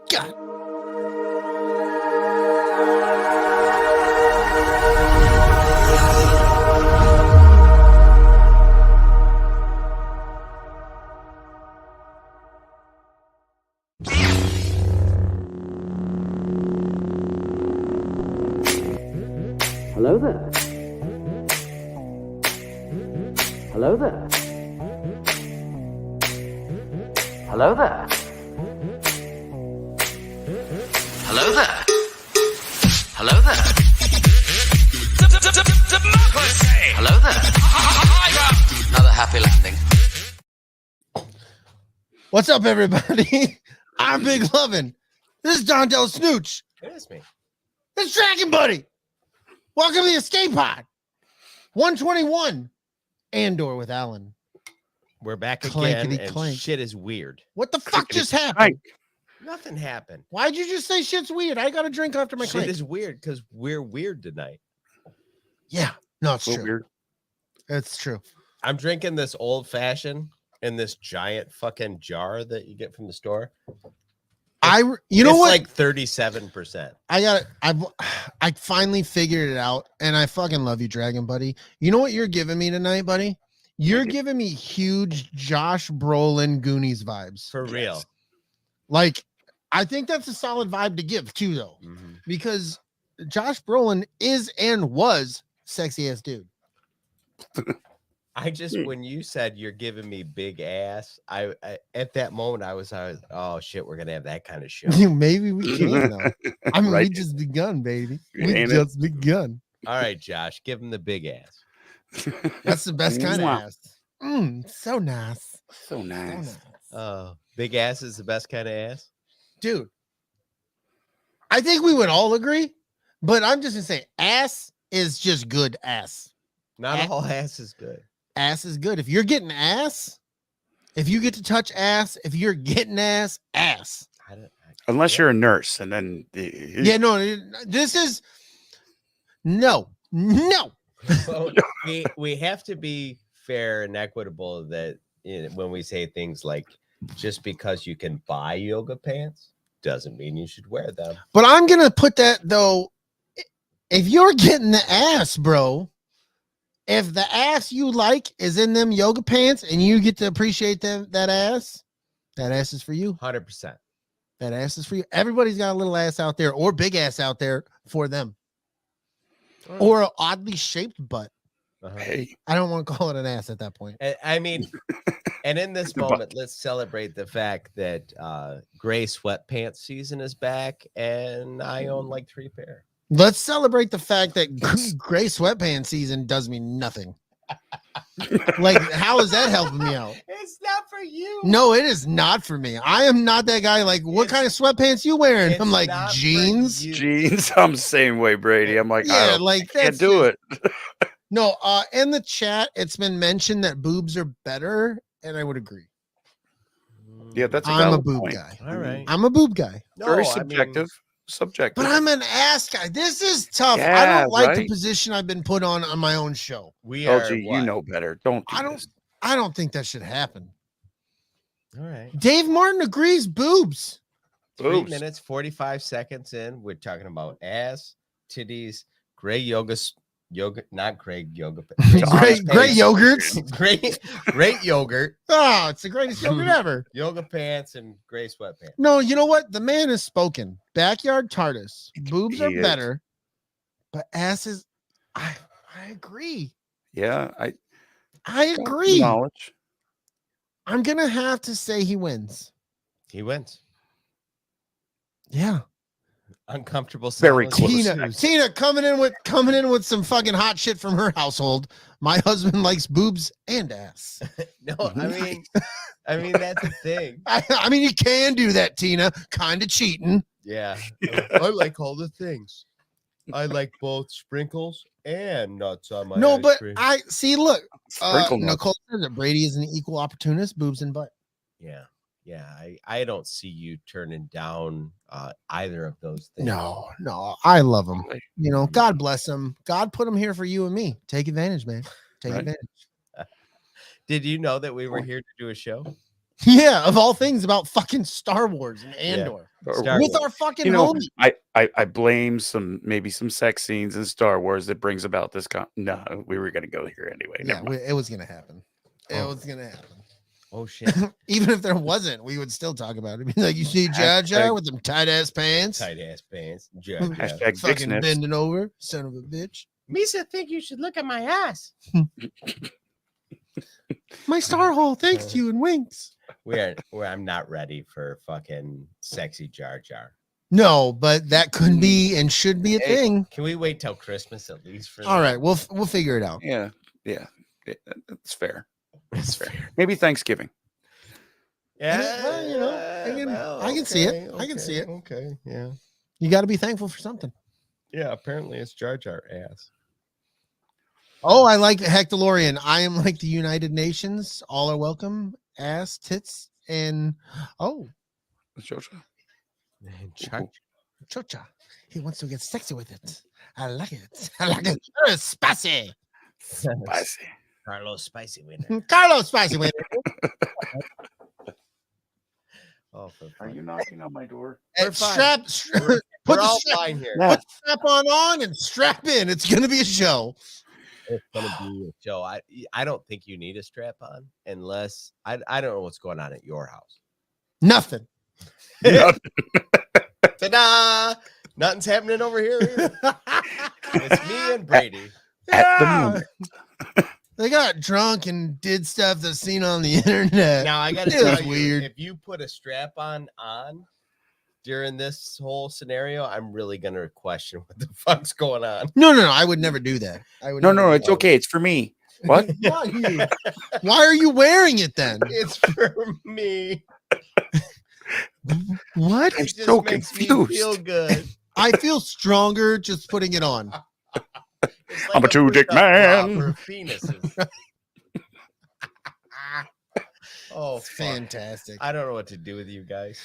God. Hello there. Hello there. Hello there. Hello there. Hello there. Hello there. Another happy landing. What's up, everybody? I'm Big Lovin. This is DellaSnooch. It is me. This is Dragon Buddy. Welcome to the Escape Pod. 121. Andor with Alan. We're back Clankety again, and clank. shit is weird. What the fuck just happened? Clank. Nothing happened. Why'd you just say shit's weird? I got a drink after my Shit clank. is weird because we're weird tonight. Yeah, no, it's So true. weird. It's true. I'm drinking this old fashioned in this giant fucking jar that you get from the store. You know It's what? like 37%. I finally figured it out, and I fucking love you, Dragon Buddy. You know what you're giving me tonight, buddy? You're giving me huge Josh Brolin Goonies vibes. For real. Like, I think that's a solid vibe to give too, though, Mhm. because Josh Brolin is and was sexy ass dude. I just, when you said you're giving me big ass, I at that moment I was oh shit, we're gonna have that kind of show. Maybe we can though. I mean, we Right. just begun, baby. We Ain't it? just begun. All right, Josh, give him the big ass. That's the best kind of Mwah. ass. So nice. So So nice. nice. Oh, big ass is the best kind of ass. Dude, I think we would all agree, but I'm just gonna say ass is just good ass. Not Ass- all ass is good. Ass is good. If you're getting ass, if you get to touch ass, if you're getting ass. Unless you're a nurse, and then Yeah, no, this is no. Well, we have to be fair and equitable that when we say things like just because you can buy yoga pants doesn't mean you should wear them. But I'm gonna put that though. If you're getting the ass, bro, if the ass you like is in them yoga pants and you get to appreciate that ass is for you. 100%. That ass is for you. Everybody's got a little ass out there or big ass out there for them. Or an oddly shaped butt. Uh-huh. hey, I don't want to call it an ass at that point. I mean, and in this The butt. moment, let's celebrate the fact that gray sweatpants season is back, and I own like 3 pair. Let's celebrate the fact that gray sweatpants season does me nothing. Like, how is that helping me out? It's not for you. No, it is not for me. I am not that guy. Like, what kind of sweatpants you wearing? It's I'm like, not for jeans. you. jeans. I'm the same way, Brady. I'm like, Yeah, I like can't that's do it. No, in the chat, it's been mentioned that boobs are better, and I would agree. Yeah, that's. I'm a valid boob point. guy. All right. I'm a boob guy. No, Very I mean, subjective. Subjective. But I'm an ass guy. This is tough. I Yeah, don't like the right? position I've been put on my own show. we are. LG, you what? know better. Don't. Do I don't. this. I don't think that should happen. All right. Dave Martin agrees. Boobs. 3 Boobs. minutes, 45 seconds in. We're talking about ass, titties, gray yoga, not gray yoga. Great yogurts. Great yogurt, Oh, it's the greatest yogurt ever. yoga pants, and gray sweatpants. No, you know what? The man has spoken. Backyard TARDIS. Boobs He are is. better, but asses. I agree. Yeah, I agree. Knowledge. I'm gonna have to say he wins. He wins. Yeah. Uncomfortable. Very silence. close. Tina coming in with some fucking hot shit from her household. My husband likes boobs and ass. No, I mean that's the thing. I mean, you can do that, Tina. Kind of cheating. Yeah, I like all the things. I like both sprinkles and nuts on my No, ice but cream. I see. Look, Sprinkle nuts. Nicole says that Brady is an equal opportunist. Boobs and butt. Yeah. I don't see you turning down either of those things. No, I love him. You know, God bless him. God put him here for you and me. Take advantage, man. Take Right. advantage. Did you know that we were here to do a show? Yeah, of all things about fucking Star Wars and Andor. Star With Wars. our fucking You know, homie. I blame maybe some sex scenes in Star Wars that brings about this. No, we were gonna go here anyway. Yeah, Never mind. it was gonna happen. It Oh. was gonna happen. Oh shit! Even if there wasn't, we would still talk about it. Be like, you see Jar Jar with them tight ass pants, Tight ass pants. Hashtag dick fucking sniffs. bending over, son of a bitch. Misa think you should look at my ass. My star hole, thanks you and winks. I'm not ready for fucking sexy Jar Jar. No, but that could be and should be a Hey, thing. Can we wait till Christmas at least for All that? right, we'll figure it out. Yeah, it's fair. It's fair. Maybe Thanksgiving. Yeah, Well, you know, I can see it. I can see it. Okay, yeah. You got to be thankful for something. Yeah, apparently it's Jar Jar ass. Oh, I like Hectolorian. I am like the United Nations. All are welcome. Ass, tits, and Jojo. chocha. He wants to get sexy with it. I like it. I like it. Spicy. Spicy. Carlos Spicy Winner. Carlos Spicy with it. Oh, for Are fun. you knocking on my door? We're And fine. put We're the all strap, fine here. Yeah. strap on and strap in. It's gonna be a show. It's gonna be a show. I don't think you need a strap on unless I don't know what's going on at your house. Nothing. Ta-da! Nothing's happening over here either. It's me and Brady. At the moment. They got drunk and did stuff that's seen on the internet. Now I gotta It was tell you, weird. if you put a strap on during this whole scenario, I'm really gonna question what the fuck's going on. No. I would never do that. I would. No, never do it's that. okay. It's for me. What? Not you. Why are you wearing it then? It's for me. What? I'm It just so makes me confused. feel good. I feel stronger just putting it on. It's I'm a two-dick push-up bra man. for penises. Oh, It's fuck. fantastic. I don't know what to do with you guys.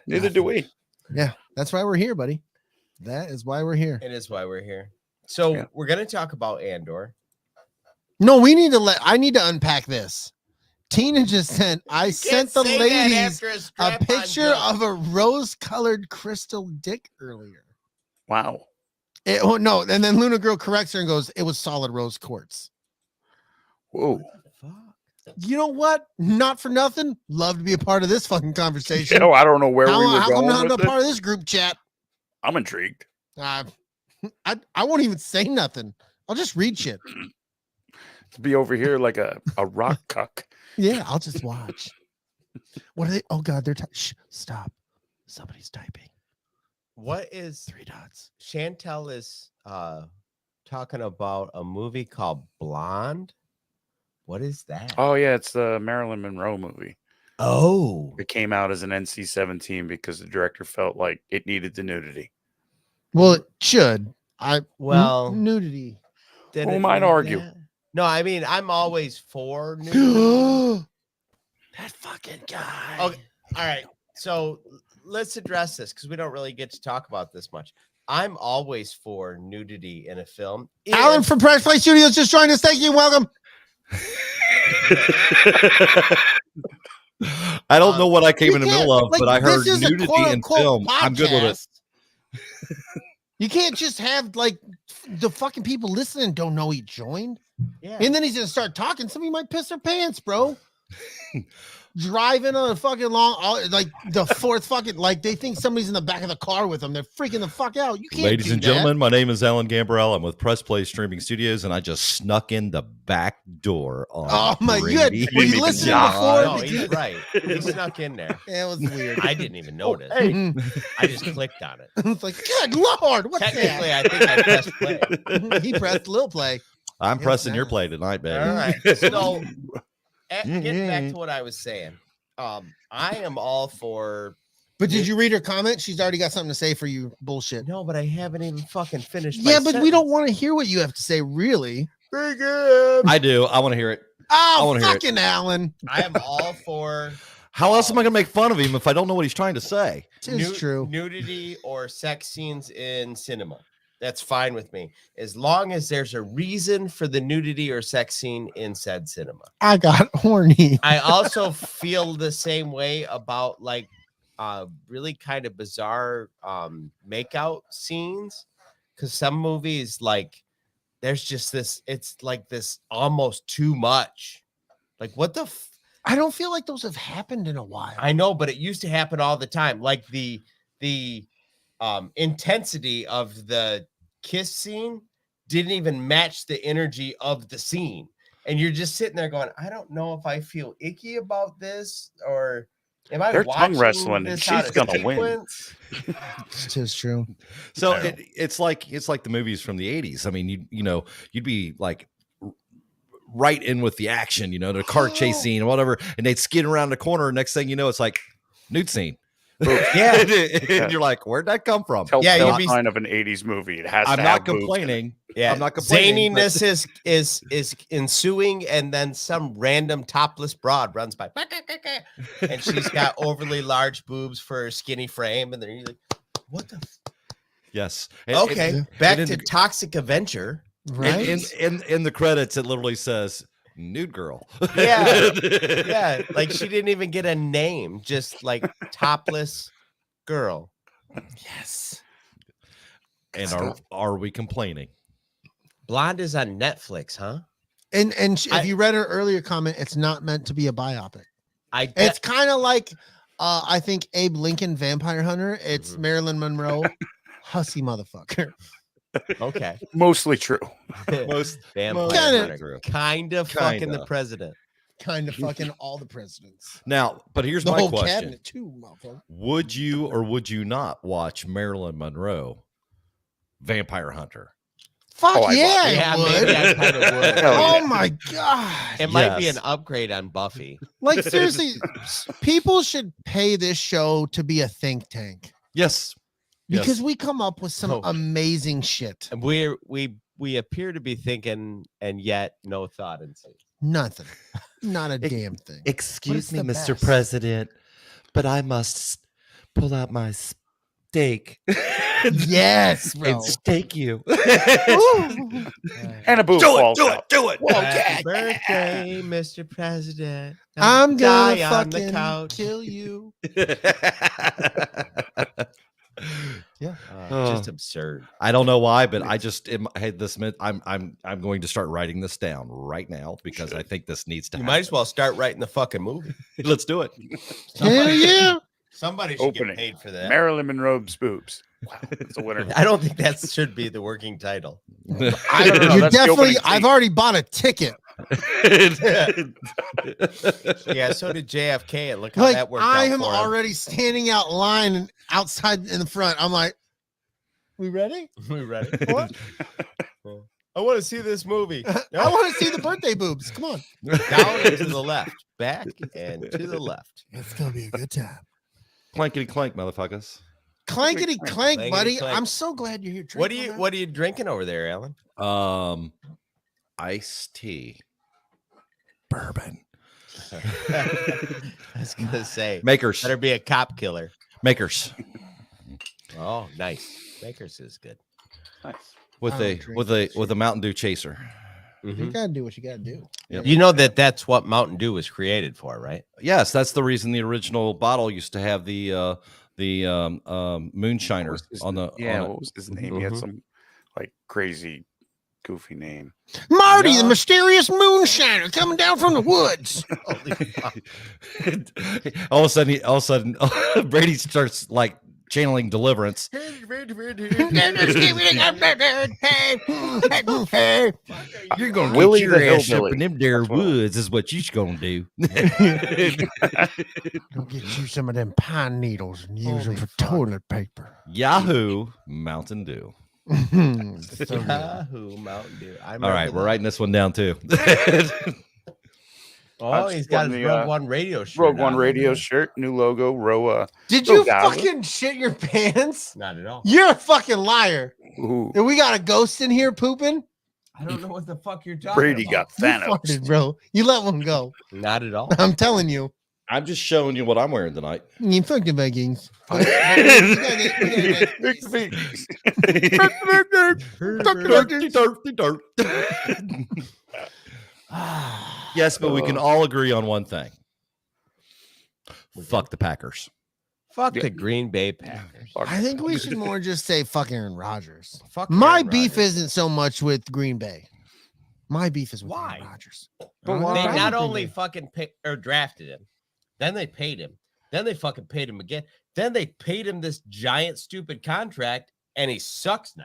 Neither do we. Yeah, that's why we're here, buddy. That is why we're here. It is why we're here. So Yeah. we're gonna talk about Andor. No, I need to unpack this. Tina just sent, I sent the ladies a picture of a rose-colored crystal dick earlier. Wow. No, and then Luna Girl corrects her and goes, it was solid rose quartz. Whoa. You know what? Not for nothing. Love to be a part of this fucking conversation. I don't know where we were How come going I'm not with a it. part of this group chat? I'm intrigued. I won't even say nothing. I'll just read shit. To be over here like a rock cuck. Yeah, I'll just watch. What are they? Oh God, they're shh, stop. Somebody's typing. What is 3 dots. Chantel is talking about a movie called Blonde? What is that? Oh yeah, it's the Marilyn Monroe movie. Oh. It came out as an NC-17 because the director felt like it needed the nudity. Well, it should. Well, Nudity. did Who it might need argue? that? No, I mean, I'm always for nudity. That fucking guy. Okay. All right. So let's address this because we don't really get to talk about this much. I'm always for nudity in a film. Alan from Press Play Studios just joined us. Thank you. Welcome. I don't know what I came in the You middle of, can't- but I like, heard this is a nudity in quote-unquote film. I'm good with it. podcast. You can't just have like the fucking people listening don't know he joined. Yeah. And then he's gonna start talking. Somebody might piss their pants, bro. Driving on a fucking like the fourth fucking, like they think somebody's in the back of the car with them. They're freaking the fuck out. You can't. Ladies do and that. gentlemen, my name is Alan Gambrell. I'm with Press Play Streaming Studios, and I just snuck in the back door on Oh my! You had, Brady. were you listening before? No, Did he's you- right. He snuck in there. Yeah, it was weird. I didn't even notice. Mhm. I just clicked on it. It's like, good lord, what's Technically, that? I think I pressed play. He pressed a little play. I'm It was pressing your nice. play tonight, baby. All right. So, getting back to what I was saying, I am all for. But did you read her comment? She's already got something to say for you. Bullshit. No, but I haven't even fucking finished. my Yeah, but we don't sentence. want to hear what you have to say, really. Very good. I do. I want to hear it. Oh, wanna hear it. fucking Alan. I am all for How else am I going to make fun of him if I don't know what he's trying to say? It's true. nudity or sex scenes in cinema. That's fine with me, as long as there's a reason for the nudity or sex scene in said cinema. I got horny. I also feel the same way about like really kind of bizarre makeout scenes, because some movies, like, there's just this, it's like this almost too much. Like, what the I don't feel like those have happened in a while. I know, but it used to happen all the time. Like the intensity of the kiss scene didn't even match the energy of the scene. And you're just sitting there going, I don't know if I feel icky about this, or am I They're watching tongue wrestling and this out she's of gonna win. sequence? It's just true. So it's like the movies from the 80s. I mean, you'd be like right in with the action, the car chase scene or whatever, and they'd skid around the corner. Next thing you know, it's like nude scene. Yeah. And you're like, where'd that come from? you'd be Line of an 80s movie. It has I'm to not have boobs in it. complaining. Yeah, I'm not complaining. zaniness is ensuing, and then some random topless broad runs by, and she's got overly large boobs for her skinny frame, and then you're like, what the? Yes. Okay, back and to Toxic Avenger. Right? in the credits, it literally says nude girl. Yeah, yeah, like she didn't even get a name, just like topless girl. Yes. And are we complaining? Blonde is on Netflix, huh? And if you read her earlier comment, it's not meant to be a biopic. It's It's kind of like I think Abe Lincoln, Vampire Hunter. It's Marilyn Monroe, hussy motherfucker. okay. Mostly true. Most Vampire Kinda- Hunter. Kind of fucking the president. Kind of fucking all the presidents. Now, but here's The my whole question. cabinet too, motherfucker. Would you or would you not watch Marilyn Monroe, Vampire Hunter? Fuck Oh, I yeah, watch I Yeah, would. maybe I kind of would. Hell Oh yeah. my god! It might be Yes. an upgrade on Buffy. Like seriously, people should pay this show to be a think tank Yes. because Yes. we come up with some Oh. amazing shit. And we appear to be thinking, and yet no thought in it. Nothing, not a damn thing. Excuse me, the Mr. best? President, but I must pull out my steak Yes, bro. and steak you. Ooh. And a boob falls out. do it. Happy birthday, Mr. President. I'm gonna die on the fucking couch. kill you. Yeah. Just absurd. I don't know why, but I just had this. I'm going to start writing this down right now because I think this needs to. You happen. might as well start writing the fucking movie. Let's do it. Hell yeah. Somebody should Opening. get paid for that. Marilyn Monroe's boobs. Wow, that's a winner. I don't think that should be the working title. No, no, You that's the definitely. opening I've scene. already bought a ticket. Yeah, so did JFK, and look how Like that worked I out am for him. already standing out line outside in the front. I'm like, we ready? We ready? What? I want to see this movie. I want to see the birthday boobs. Come on. Down and to the left, back and to the left. It's gonna be a good time. Clankety clank, motherfuckers. Clankety clank, Clankety buddy. clank. I'm so glad you're here. What Drink on that. are you drinking over there, Alan? Iced tea, Bourbon. I was gonna say makers, better be a cop killer. makers, Oh, nice. Makers is good. Nice. with I a don't drink with that a with a Mountain Dew chaser. You gotta do what you gotta do. Yep. You know that's what Mountain Dew was created for, right? Yes, that's the reason the original bottle used to have the moonshiner What was his- on the. Yeah, on it. what was his name? He had Mhm. some like crazy, goofy name. Marty, No. the mysterious moonshiner coming down from the woods. all of a sudden, Brady starts like channeling deliverance. You're gonna Willie get the your ass up hillbilly. in them there That's what it was. woods, is what you're gonna do. Go get you some of them pine needles and use them Holy for fuck. toilet paper. Yahoo Mountain Dew. So good. Yahoo, Mountain Dew. I All right, remember we're that. writing this one down too. Oh, I'm he's got his sporting the, Rogue One radio shirt. Rogue One on. radio shirt, new logo, Roa. Did Oh, you God. fucking shit your pants? Not at all. You're a fucking liar. Ooh, And we got a ghost in here pooping. I don't know what the fuck you're talking Brady about. got You Thanos. farted, bro. You let one go. Not at all. I'm telling you. I'm just showing you what I'm wearing tonight. You fuck the Vikings. Yes, but we can all agree on one thing. Fuck the Packers. Fuck the Green Bay Packers. I think we should more just say fuck Aaron Rodgers. Fuck My Aaron beef Rodgers. isn't so much with Green Bay. My beef is with Why? Aaron Rodgers. But They why? not only fucking drafted him, then they paid him, then they fucking paid him again, then they paid him this giant stupid contract, and he sucks now.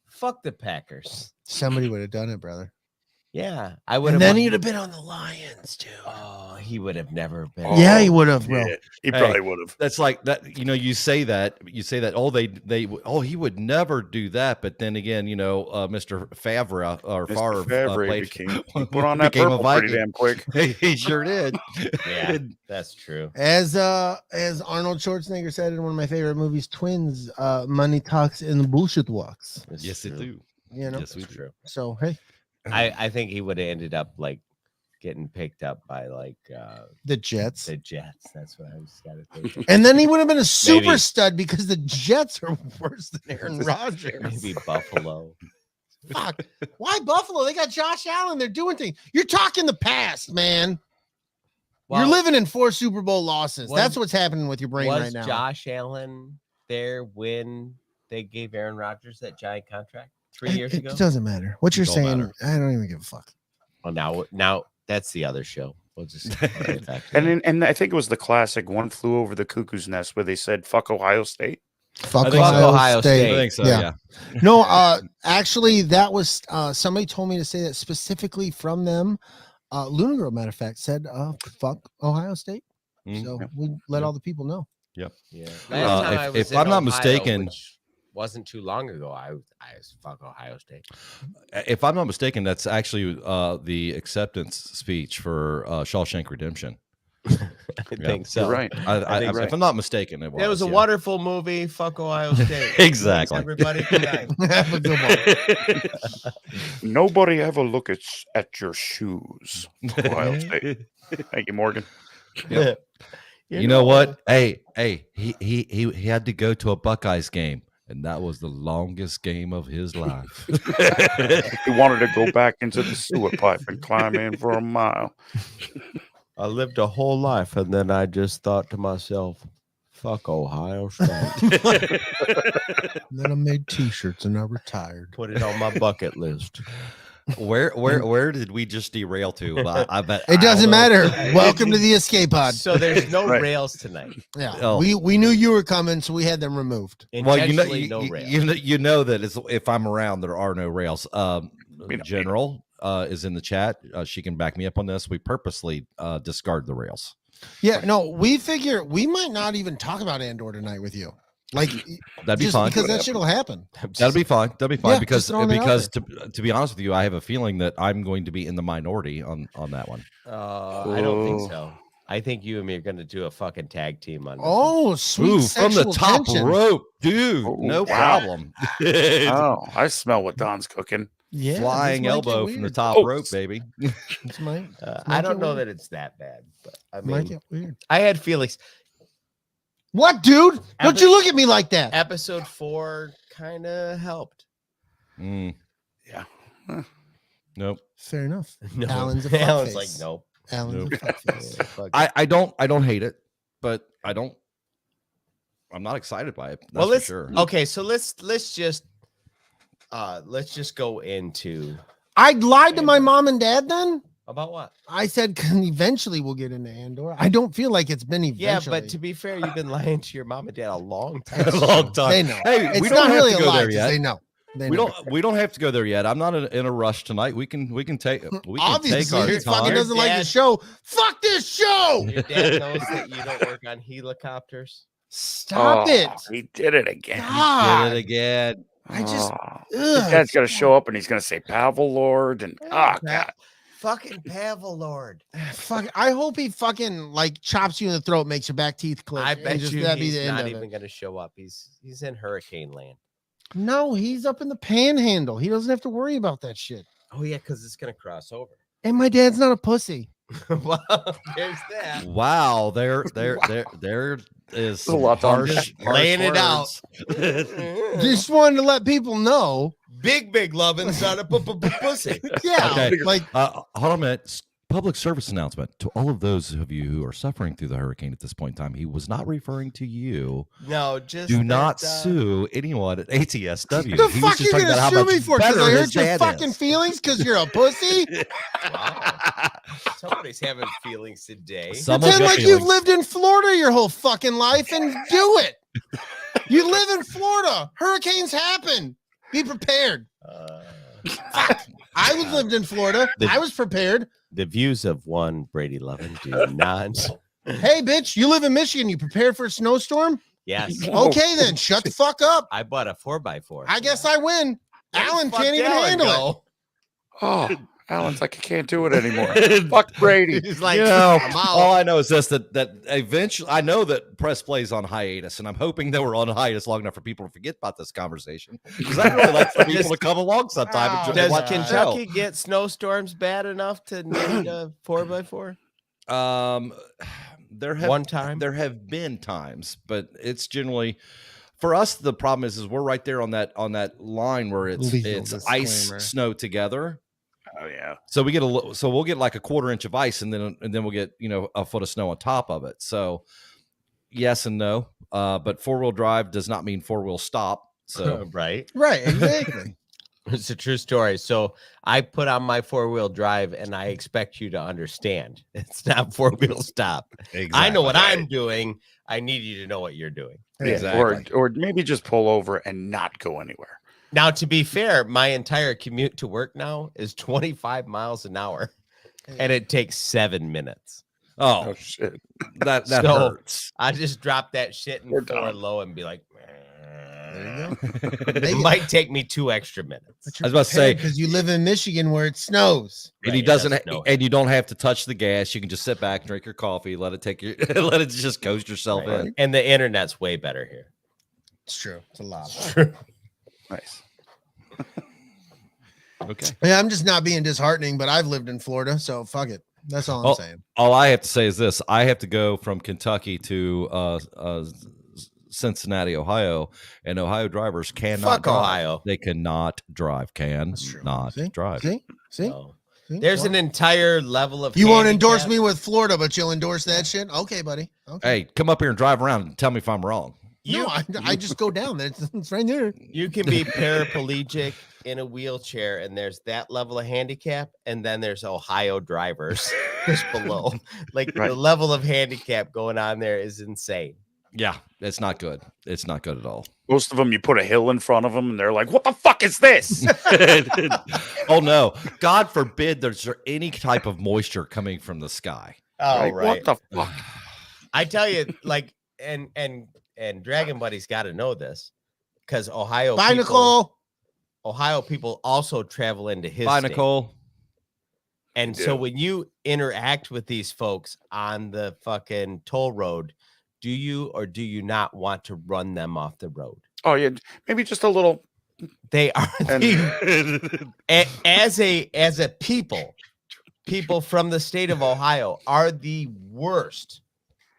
Fuck the Packers. Somebody would have done it, brother. Yeah, I would And have. then he'd have been on the Lions too. Oh, he would have never been. Oh, Yeah, he would have, bro. Yeah, he Hey, probably would have. That's like that. You say that. He would never do that. But then again, Mr. Favre or Mr. Favre Favre played, he put on that became a purple pretty Viking. damn quick. He sure did. Yeah, that's true. As Arnold Schwarzenegger said in one of my favorite movies, Twins, money talks and bullshit walks. That's Yes, true. they do. You know, Yes, we That's do. true. so hey, I think he would have ended up like getting picked up by like the Jets. the Jets. That's what I was got to think. And then he would have been a super Maybe. stud because the Jets are worse than Aaron Rodgers. Maybe Buffalo. Fuck. Why Buffalo? They got Josh Allen. They're doing things. You're talking the past, man. You're Well, living in 4 Super Bowl losses. was- That's what's happening with your brain was right now. Josh Allen there when they gave Aaron Rodgers that giant contract 3 years it ago? doesn't matter. What you're Don't saying, matter. I don't even give a fuck. Well, now that's the other show. We'll just get back to And that. and I think it was the classic "One Flew Over the Cuckoo's Nest" where they said "fuck Ohio State." Fuck I think so. Ohio State. I think so. Yeah. Yeah. No, actually, that was somebody told me to say that specifically from them. Luna Girl, matter of fact, said fuck Ohio State. Mm. So we let all the people know. Yeah. if- Last time I was if in I'm not Ohio, mistaken- which wasn't too long ago, I was fuck Ohio State. If I'm not mistaken, that's actually the acceptance speech for Shawshank Redemption. I Yeah. think so. You're right. I, think if I'm not mistaken, it was. It was a yeah. wonderful movie. Fuck Ohio State. Exactly. Thanks, everybody. Good night. Have a good one. Nobody ever look at your shoes. Ohio State. Thank you, Morgan. Yep. You know what? Hey, he had to go to a Buckeyes game, and that was the longest game of his life. He wanted to go back into the sewer pipe and climb in for a mile. I lived a whole life, and then I just thought to myself, fuck Ohio State. Then I made T-shirts and I retired. Put it on my bucket list. Where did we just derail to? I bet It doesn't I don't know. matter. Welcome to the escape pod. So there's no Right. rails tonight. Yeah, Oh. we knew you were coming, so we had them removed. Well, Intentionally no rails. you know that if I'm around, there are no rails. General is in the chat. She can back me up on this. We purposely discard the rails. Yeah, no, we figure we might not even talk about Andor tonight with you. Like, That'd be just fine. because that shit'll happen. That'll be fine. That'll be fine Yeah, because just throwing it out to be honest with you, I have a feeling that I'm going to be in the minority on that one. I don't think so. I think you and me are going to do a fucking tag team on this one. Oh, sweet Ooh, from the sexual top tension. rope, dude. Oh, No wow. problem. Oh, I smell what Don's cooking. Yeah, this Flying might get elbow from the weird. top Oh. rope, baby. This might, I don't get know weird. that it's that bad, but I might mean, get weird. I had feelings. What, dude? Don't you look at me like that? Episode 4 kind of helped. Mm, Yeah. nope. Fair enough. No, Alan's a Alan's fuckface. like, nope. Alan's a fuckface. Fuck I don't hate it, but I'm not excited by it. That's well, for let's sure. okay. So let's just go into I lied to my mom and dad then? about what? I said eventually we'll get into Andor. I don't feel like it's been eventually. Yeah, but to be fair, you've been lying to your mom and dad a long time. a long time. They know. Hey, It's we not don't have really to a go lie. there 'cause yet. They know. They We know. don't have to go there yet. I'm not in a rush tonight. We can take take Obviously, our he fucking time. doesn't like the Dad- show. Fuck this show. Your dad knows that you don't work on helicopters. Stop Oh, it. He did it again. God. Did it again. I just. Oh. His Ugh, dad's got to show up and he's going to say Pavel Lord and God. Fucking Pavel Lord. Fuck. I hope he fucking like chops you in the throat, makes your back teeth click. I and bet just you that'd be he's the end not of even it. going to show up. He's in hurricane land. No, he's up in the panhandle. He doesn't have to worry about that shit. Oh yeah, because it's going to cross over. And my dad's not a pussy. Well, there's that. Wow, there is a lot to harsh, unpack. Laying it out. Just wanted to let people know. Big Lovin's not a pussy. Yeah, Okay. like Hold on a minute. Public service announcement to all of those of you who are suffering through the hurricane at this point in time. He was not referring to you. No, just Do not that, sue anyone at ATSW. the He was fuck just you talking gonna about how sue much me for? Because better I his hurt your dad fucking is. feelings because you're a pussy? Wow. Somebody's having feelings today. Someone's Pretend got like feelings. you've lived in Florida your whole fucking life and do it. You live in Florida. Hurricanes happen. Be prepared. I was lived in Florida. I was prepared. The views of one Brady Lovin do not. Hey, bitch, you live in Michigan. You prepared for a snowstorm? Yes. Okay, then shut the fuck up. I bought a 4x4. I guess I win. Alan Fuck can't even Alan handle it. go. Oh, Alan's like, I can't do it anymore. Fuck Brady. He's like, You know, I'm out. all I know is this: that eventually, I know that press plays on hiatus, and I'm hoping that we're on hiatus long enough for people to forget about this conversation. Because I really like for people to come along sometime. And Does watch the Kentucky get snowstorms bad enough to need a 4x4? show. There have One time? there have been times, but it's generally for us. The problem is we're right there on that line where it's Legal ice disclaimer. snow together. Oh yeah. So we get we'll get like a quarter-inch of ice, and then we'll get a foot of snow on top of it. So yes and no, but 4-wheel drive does not mean 4-wheel stop. So Right. Right, exactly. It's a true story. So I put on my 4-wheel drive and I expect you to understand. It's not 4-wheel stop. I know what I'm doing. I need you to know what you're doing. Exactly. Or maybe just pull over and not go anywhere. Now, to be fair, my entire commute to work now is 25 miles an hour and it takes 7 minutes. Oh Oh, shit. that So- hurts. I just drop that shit in We're 4 done. low and be like, There you it might take me 2 extra minutes. But I was about to say- because you live in Michigan where it snows. And Right, he it doesn't, doesn't know. and you don't have to touch the gas. You can just sit back, drink your coffee, let it take your, let it just coast yourself Right. in. And the internet's way better here. It's true. It's a lot. Nice. Okay. Yeah, I'm just not being disheartening, but I've lived in Florida, so fuck it. That's all I'm Oh, saying. All I have to say is this: I have to go from Kentucky to Cincinnati, Ohio, and Ohio drivers cannot Fuck drive. Ohio. They cannot drive. That's true. Cannot See? drive. See? So, See? there's Well, an entire level of you won't endorse handicap. me with Florida, but you'll endorse that shit? Okay, buddy. Okay. Hey, come up here and drive around and tell me if I'm wrong. You, No, I just go down. It's right there. you can be paraplegic in a wheelchair, and there's that level of handicap, and then there's Ohio drivers just below. Like Right. the level of handicap going on there is insane. Yeah, it's not good. It's not good at all. Most of them, you put a hill in front of them, and they're like, "What the fuck is this?" Oh no! God forbid there's any type of moisture coming from the sky. Oh, Like, what the fuck? I tell you, like, and Dragon Buddy's got to know this because Bye, Nicole. Ohio people also travel into his Bye, state. Nicole. And They so do. when you interact with these folks on the fucking toll road, do you or do you not want to run them off the road? Oh yeah, maybe just a little. They are And as a people from the state of Ohio are the worst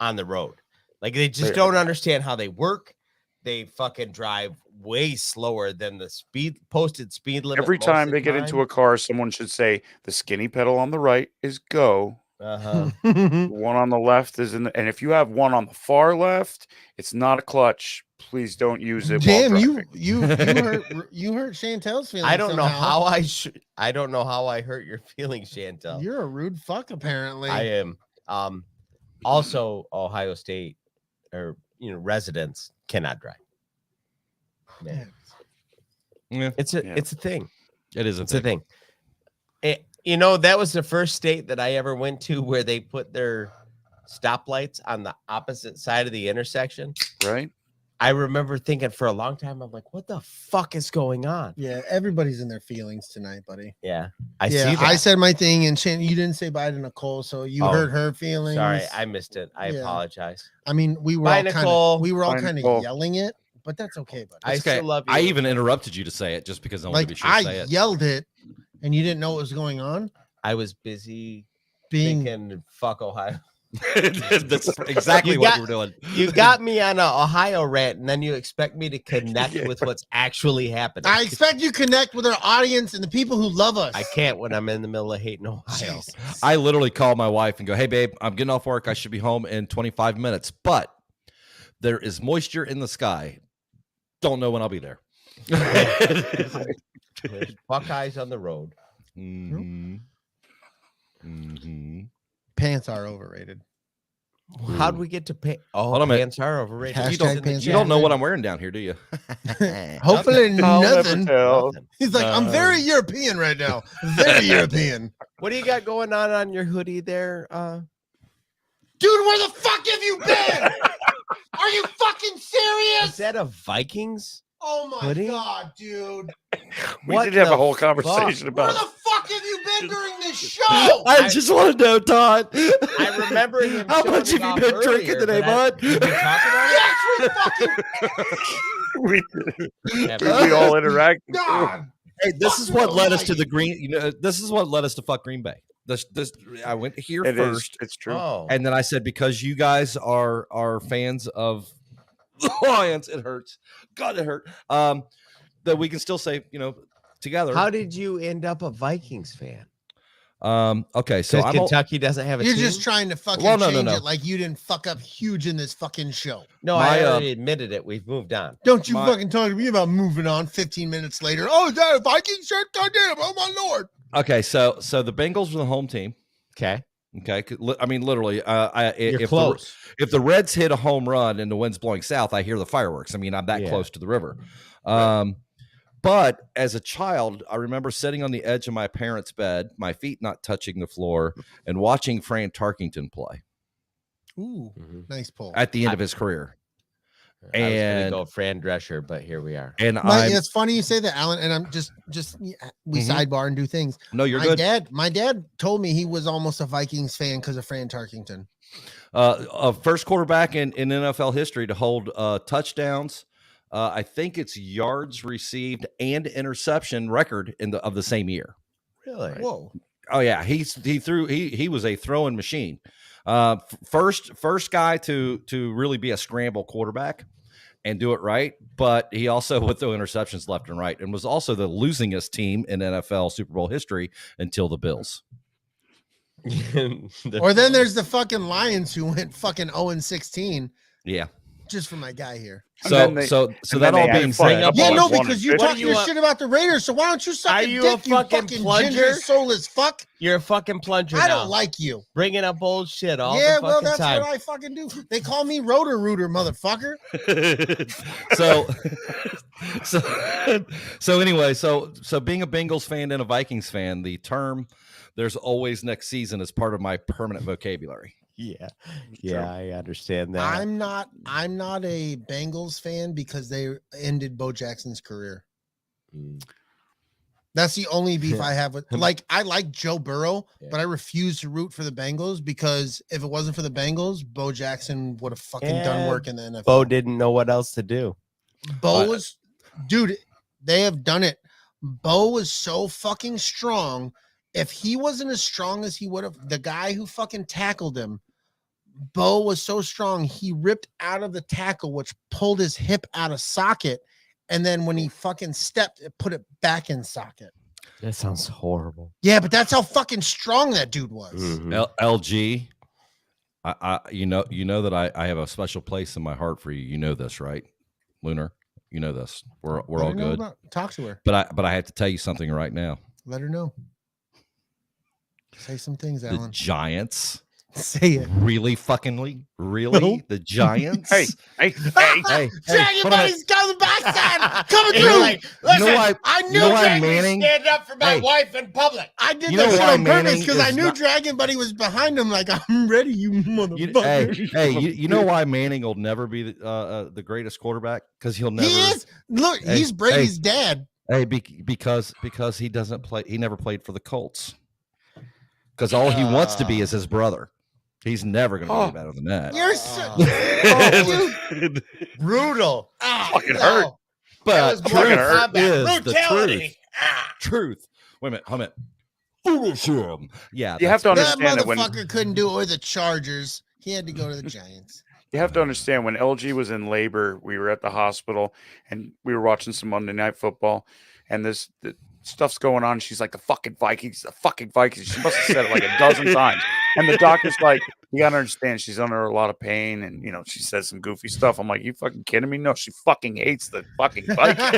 on the road. Like they just They don't understand how they work. They fucking drive way slower than the posted speed limit. every time they get into a car, someone should say the skinny pedal on the right is go. uh-huh. The one on the left is in, and if you have one on the far left, it's not a clutch. Please don't use it. Damn, while you driving. you hurt Chantel's feelings. I don't know somehow. how I don't know how I hurt your feelings, Chantel. You're a rude fuck, apparently. I am. Also, Ohio State or residents cannot drive. Man, Yeah, it's Yeah. a thing. it is a It's a thing. thing. That was the first state that I ever went to where they put their stoplights on the opposite side of the intersection. Right? I remember thinking for a long time, I'm like, what the fuck is going on? Yeah, everybody's in their feelings tonight, buddy. Yeah, I Yeah, see that. I said my thing, and you didn't say bye to Nicole, so you Oh, hurt her feelings. Sorry, I missed it. I Yeah. apologize. I mean, we were Bye, all kind Nicole. of Bye, kind Nicole. of yelling it, but that's okay, buddy. I It's okay. still love you. I even interrupted you to say it just because I wanted to Like be sure to say I it. yelled it, and you didn't know what was going on. I was busy being thinking fuck Ohio. That's exactly You what got- you were doing. You got me on an Ohio rant, and then you expect me to connect with what's actually happening. I expect you connect with our audience and the people who love us. I can't when I'm in the middle of hating Ohio. Jesus. I literally call my wife and go, "Hey, babe, I'm getting off work. I should be home in 25 minutes, but there is moisture in the sky. Don't know when I'll be there." There's Buckeyes on the road. Mhm. Mhm. Pants are overrated. How'd we get to pants? Oh, Hold on a minute. pants are overrated. Hashtag You don't, pants you don't know Yeah. what I'm wearing down here, do you? Hopefully I'll never nothing. tell. Nothing. He's like, I'm No. very European right now. Very European. What do you got going on your hoodie there? Dude, where the fuck have you been? Are you fucking Is serious? that a Vikings? Oh my hoodie? god, dude. We What did have the a whole fuck? conversation Where about the fuck have you been during this show? I just want to know, Todd. I remember him. How showing much it have you off been drinking earlier, today, but I- bud? Did we talk about Yes, we fucking we it? we all interacted. God. Hey, this is Fucking what led us to almighty. the Green. You know, this is what led us to fuck Green Bay. This I went here It is. first, It's true. Oh, and then I said because you guys are fans of the Lions, it hurts. God, it hurt. That we can still say, together. how did you end up a Vikings fan? Okay, so Because I'm Kentucky doesn't have a You're team? just trying to fucking Well, no, change no. it like you didn't fuck up huge in this fucking show. No, my, I already admitted it. We've moved on. Don't you My- fucking talk to me about moving on 15 minutes later. Oh, is that a Viking shirt? Goddamn, oh my lord. okay. So the Bengals are the home team. Okay, Okay, I mean literally. you're if close. if the Reds hit a home run and the wind's blowing south, I hear the fireworks. I mean, I'm that Yeah. close to the river. But as a child, I remember sitting on the edge of my parents' bed, my feet not touching the floor, and watching Fran Tarkington play Ooh, Mhm. nice pull. at the end of his career. I was gonna And go Fran Drescher, but here we are. and Mike, it's funny you say that, Alan. And I'm just we Mhm. sidebar and do things. no, you're good. My dad told me he was almost a Vikings fan because of Fran Tarkington. First quarterback in NFL history to hold touchdowns. I think it's yards received and interception record of the same year. Really? Whoa. Oh yeah, he was a throwing machine. First guy to really be a scramble quarterback and do it right, but he also would throw interceptions left and right, and was also the losingest team in NFL Super Bowl history until the Bills. Or then there's the fucking Lions who went fucking 0-16 Yeah. just for my guy here. And So then they- so and that then all they being had fun. said, Bring up Yeah, all no, like because you What talk do you your want- shit about the Raiders. So why don't you suck Are a you dick, a you fucking fucking plunger? ginger soulless fuck? You're a fucking plunger. I now. don't like you. Bringing up old shit all Yeah, the well, fucking that's time. what I fucking do. They call me Rotor Rooter, motherfucker. so anyway, so being a Bengals fan and a Vikings fan, the term "there's always next season" is part of my permanent vocabulary. Yeah, I understand that. I'm not a Bengals fan because they ended Bo Jackson's career. Mm. That's the only beef I have with I like Joe Burrow, Yeah. but I refuse to root for the Bengals because if it wasn't for the Bengals, Bo Jackson would have fucking done Yeah, work in the NFL. Bo didn't know what else to do. Bo was, dude, they have done it. Bo was so fucking strong. If he wasn't as strong as he would have, the guy who fucking tackled him, Bo was so strong, he ripped out of the tackle, which pulled his hip out of socket. And then when he fucking stepped, it put it back in socket. That sounds horrible. Yeah, but that's how fucking strong that dude was. Mhm. LG, you know that I have a special place in my heart for you. You know this, right, Lunar? You know this. We're Let all her know good. about- Talk to her. But I have to tell you something right now. Let her know. Say some things, The Alan. Giants, Say it. really the Giants. Hey, hey, Dragon hold on. Buddy's coming backside. Coming And you're through. like, You know why? I knew You know why Dragon Manning? Stand up for my Hey. wife in public. I did You that know shit why on purpose Manning because I is knew not- Dragon Buddy was behind him. Like, I'm ready, you motherfucker. You know why Manning will never be the greatest quarterback? Because he'll never. He is. Look, Hey, he's Brady's dad. Hey, because he doesn't play. He never played for the Colts. Because all he wants to be is his brother. He's never going to be any better than that. You're so dude. Brutal. Fucking hurt. But That was truth Mortal Kombat. is the Brutality. truth. Truth. Wait a minute. finish him. Yeah, You have to That understand that when motherfucker couldn't do it with the Chargers. He had to go to the Giants. you have to understand when LG was in labor, we were at the hospital and we were watching some Monday Night Football, and the stuff's going on. She's like, the fucking Vikings, the fucking Vikings. She must have said it like a dozen times. And the doctor's like, you gotta understand, she's under a lot of pain, and she says some goofy stuff. I'm like, you fucking kidding me? No, she fucking hates the fucking Vikings.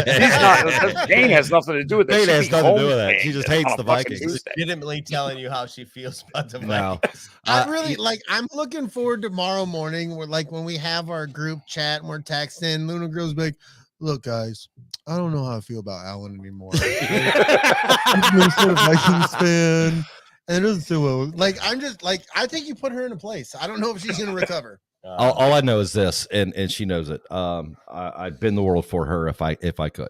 She's not. Pain has nothing to do with it. Pain She'd has be nothing to do home with that. pain She just on hates a the fucking Vikings. Tuesday. Legitimately telling you how she feels about the No. Vikings. I really I'm looking forward to tomorrow morning. We're like when we have our group chat and we're texting. Luna Girl's like, "Look, guys, I don't know how I feel about Alan anymore. I'm a Minnesota Vikings fan, and it doesn't sit well. Like, I'm just like, I think you put her in a place. I don't know if she's gonna recover. All I know is this, and she knows it. I'd bend the world for her if I could.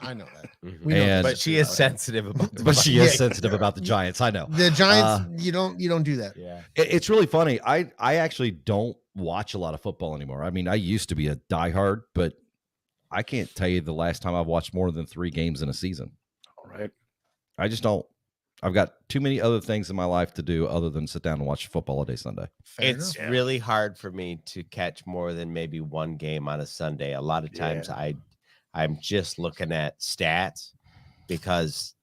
I know that. Mhm. We know And- that. But she is sensitive about the But she is Yeah. sensitive about the Giants. I know. The Giants. You don't do that. Yeah. It's really funny. I actually don't watch a lot of football anymore. I mean, I used to be a diehard, but I can't tell you the last time I've watched more than 3 games in a season. All right. I just don't. I've got too many other things in my life to do other than sit down and watch football all day Sunday. Fair It's enough. really hard for me to catch more than maybe one game on a Sunday. A lot of times I'm just looking at stats because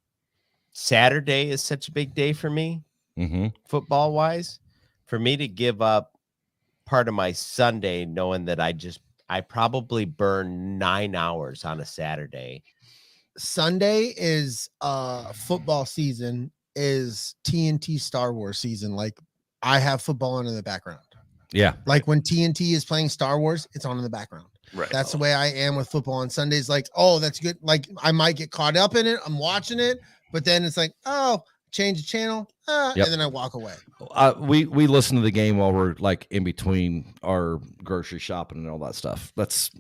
Saturday is such a big day for me, Mm-hmm. football wise. For me to give up part of my Sunday knowing that I probably burn 9 hours on a Saturday. Sunday is football season, is TNT Star Wars season. Like, I have football on in the background. Yeah. Like when TNT is playing Star Wars, it's on in the background. Right. That's the way I am with football on Sundays. Like, oh, that's good. Like, I might get caught up in it. I'm watching it, but then it's like, oh, change the channel, Yep. and then I walk away. We listen to the game while we're like in between our grocery shopping and all that stuff. That's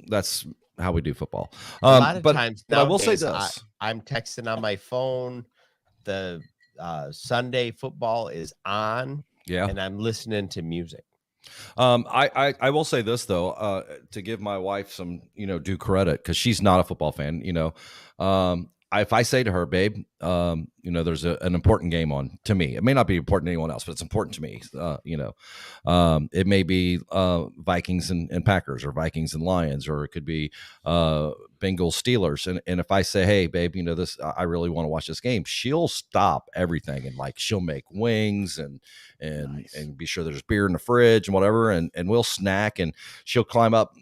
how we do football. A lot of but times I will say nowadays, this. I'm texting on my phone. The Sunday football is on, Yeah. and I'm listening to music. I will say this though, to give my wife some, due credit, because she's not a football fan, if I say to her, babe, there's an important game on to me. It may not be important to anyone else, but it's important to me. It may be Vikings and Packers, or Vikings and Lions, or it could be Bengals Steelers. And if I say, hey, babe, this, I really want to watch this game, she'll stop everything and like she'll make wings and be sure there's beer in the fridge and whatever, and we'll snack, and she'll climb up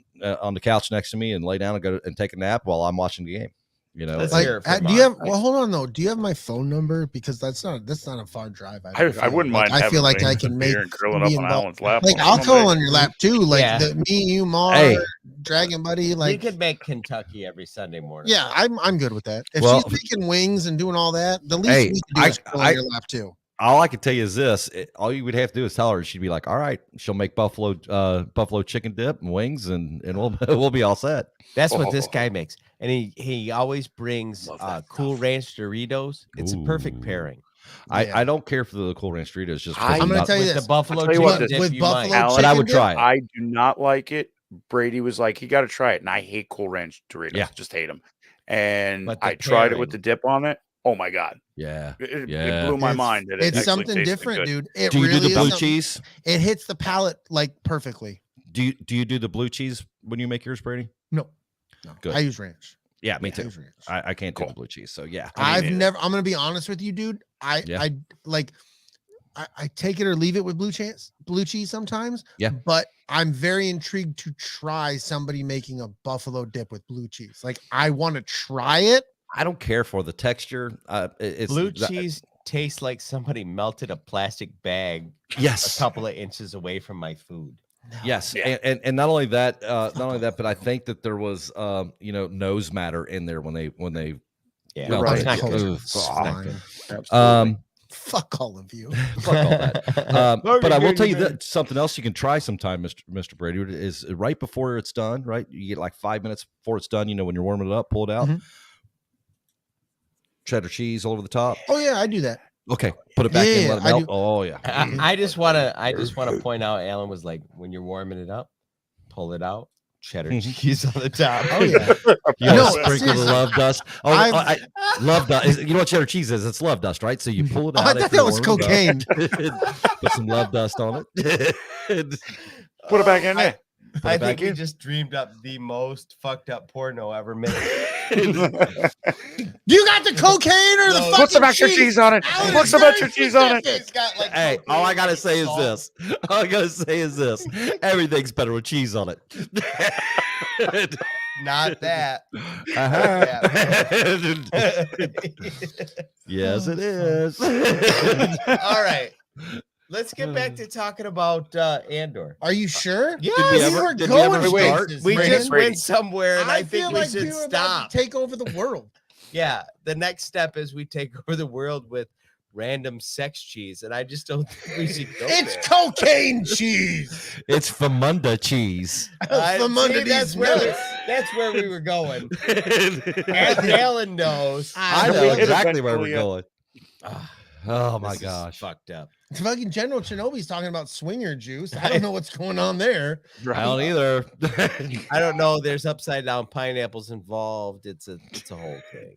on the couch next to me and lay down and go and take a nap while I'm watching the game. Let's Like, hear it from do you have? Mark. Well, hold on though. Do you have my phone number? Because that's not a far drive. I feel. wouldn't mind. I feel like having I a can make beer and curling be up on involved. Alan's lap. Like, on I'll Sunday. go on your lap too. Like Yeah. me, you, Mar, Hey. Dragon Buddy. We Like, could make Kentucky every Sunday morning. yeah, I'm good with that. If Well- she's making wings and doing all that, the least Hey, we can do is go I- on your lap too. All I can tell you is this: all you would have to do is tell her. She'd be like, "All right." She'll make buffalo chicken dip and wings, and we'll be all set. That's what this Oh. guy makes. And he always brings Love that Cool Ranch Doritos. It's a perfect Ooh. pairing. Yeah. I don't care for the Cool Ranch Doritos. Just I'm gonna not- tell you With this. the buffalo I'll tell you chicken what, dip, with you buffalo might. but I chicken would dip, try it. I do not like it. Brady was like, you got to try it. And I hate Cool Ranch Doritos. Yeah. Just hate them. And But the I tried it with pairing- the dip on it. Oh my God. Yeah. It Yeah. blew my It's- mind. That it It's actually something tasted different, good. dude. It Do you really do the is blue something- cheese? It hits the palate like perfectly. Do you do the blue cheese when you make yours, Brady? No, Good. I use ranch. Yeah, me I too. use ranch. I can't do Cool. the blue cheese, so yeah. I've neither. never. I'm gonna be honest with you, dude. I like. I take it or leave it with blue cheese sometimes. Yeah. But I'm very intrigued to try somebody making a buffalo dip with blue cheese. Like, I want to try it. I don't care for the texture. It's Blue cheese tastes like somebody melted a plastic bag a Yes. couple of inches away from my food. Yes, Yeah. and not only that, but I think that there was nose matter in there when they Yeah, No, it's right. not good. Ooh, It's not good. Absolutely. Fuck all of you. fuck all that. But I will tell you that something else you can try sometime, Mr. Brady, is right before it's done. Right, you get like 5 minutes before it's done. When you're warming it up, pull it out. Mhm. Cheddar cheese all over the top. Oh yeah, I do that. Okay, put it back in, Yeah, let it I melt. do. Oh yeah. I just want to point out, Alan was like, when you're warming it up, pull it out, cheddar cheese on the top. Oh yeah. You No, want to sprinkle the seriously. love dust? Oh, I've- love dust. You know what cheddar cheese is? It's love dust, right? So you pull it Oh, out. I thought after that you was warm it up, cocaine. Put some love dust on it. Put it back in there. I it back think we in. just dreamed up the most fucked up porno ever made. You got the cocaine or the No. fucking Put some extra cheese on it. Alan, Put it's some very extra cheese on it. specific. It's got like Hey, all I gotta cocaine, say is salt. this. All I gotta say is this. Everything's better with cheese on it. Not that. Yes, it is. All right. Let's get back to talking about Andor. Are you sure? Yeah, Did we ever- were did we ever going start? places, We man. just Brady. went somewhere, and I, think feel we like should we were about stop. to take over the world. Yeah, the next step is we take over the world with random sex cheese, and I just don't think we should go It's there. cocaine cheese. It's Famunda cheese. From See, under that's these where nuts. that's where we were going. As Alan knows, I I know know. exactly where we're eventually, going. Ah, Oh my this is gosh. fucked up. Fucking General Shinobi's talking about swinger juice. I don't know what's going on there. I don't either. I don't know. There's upside down pineapples involved. It's a whole thing.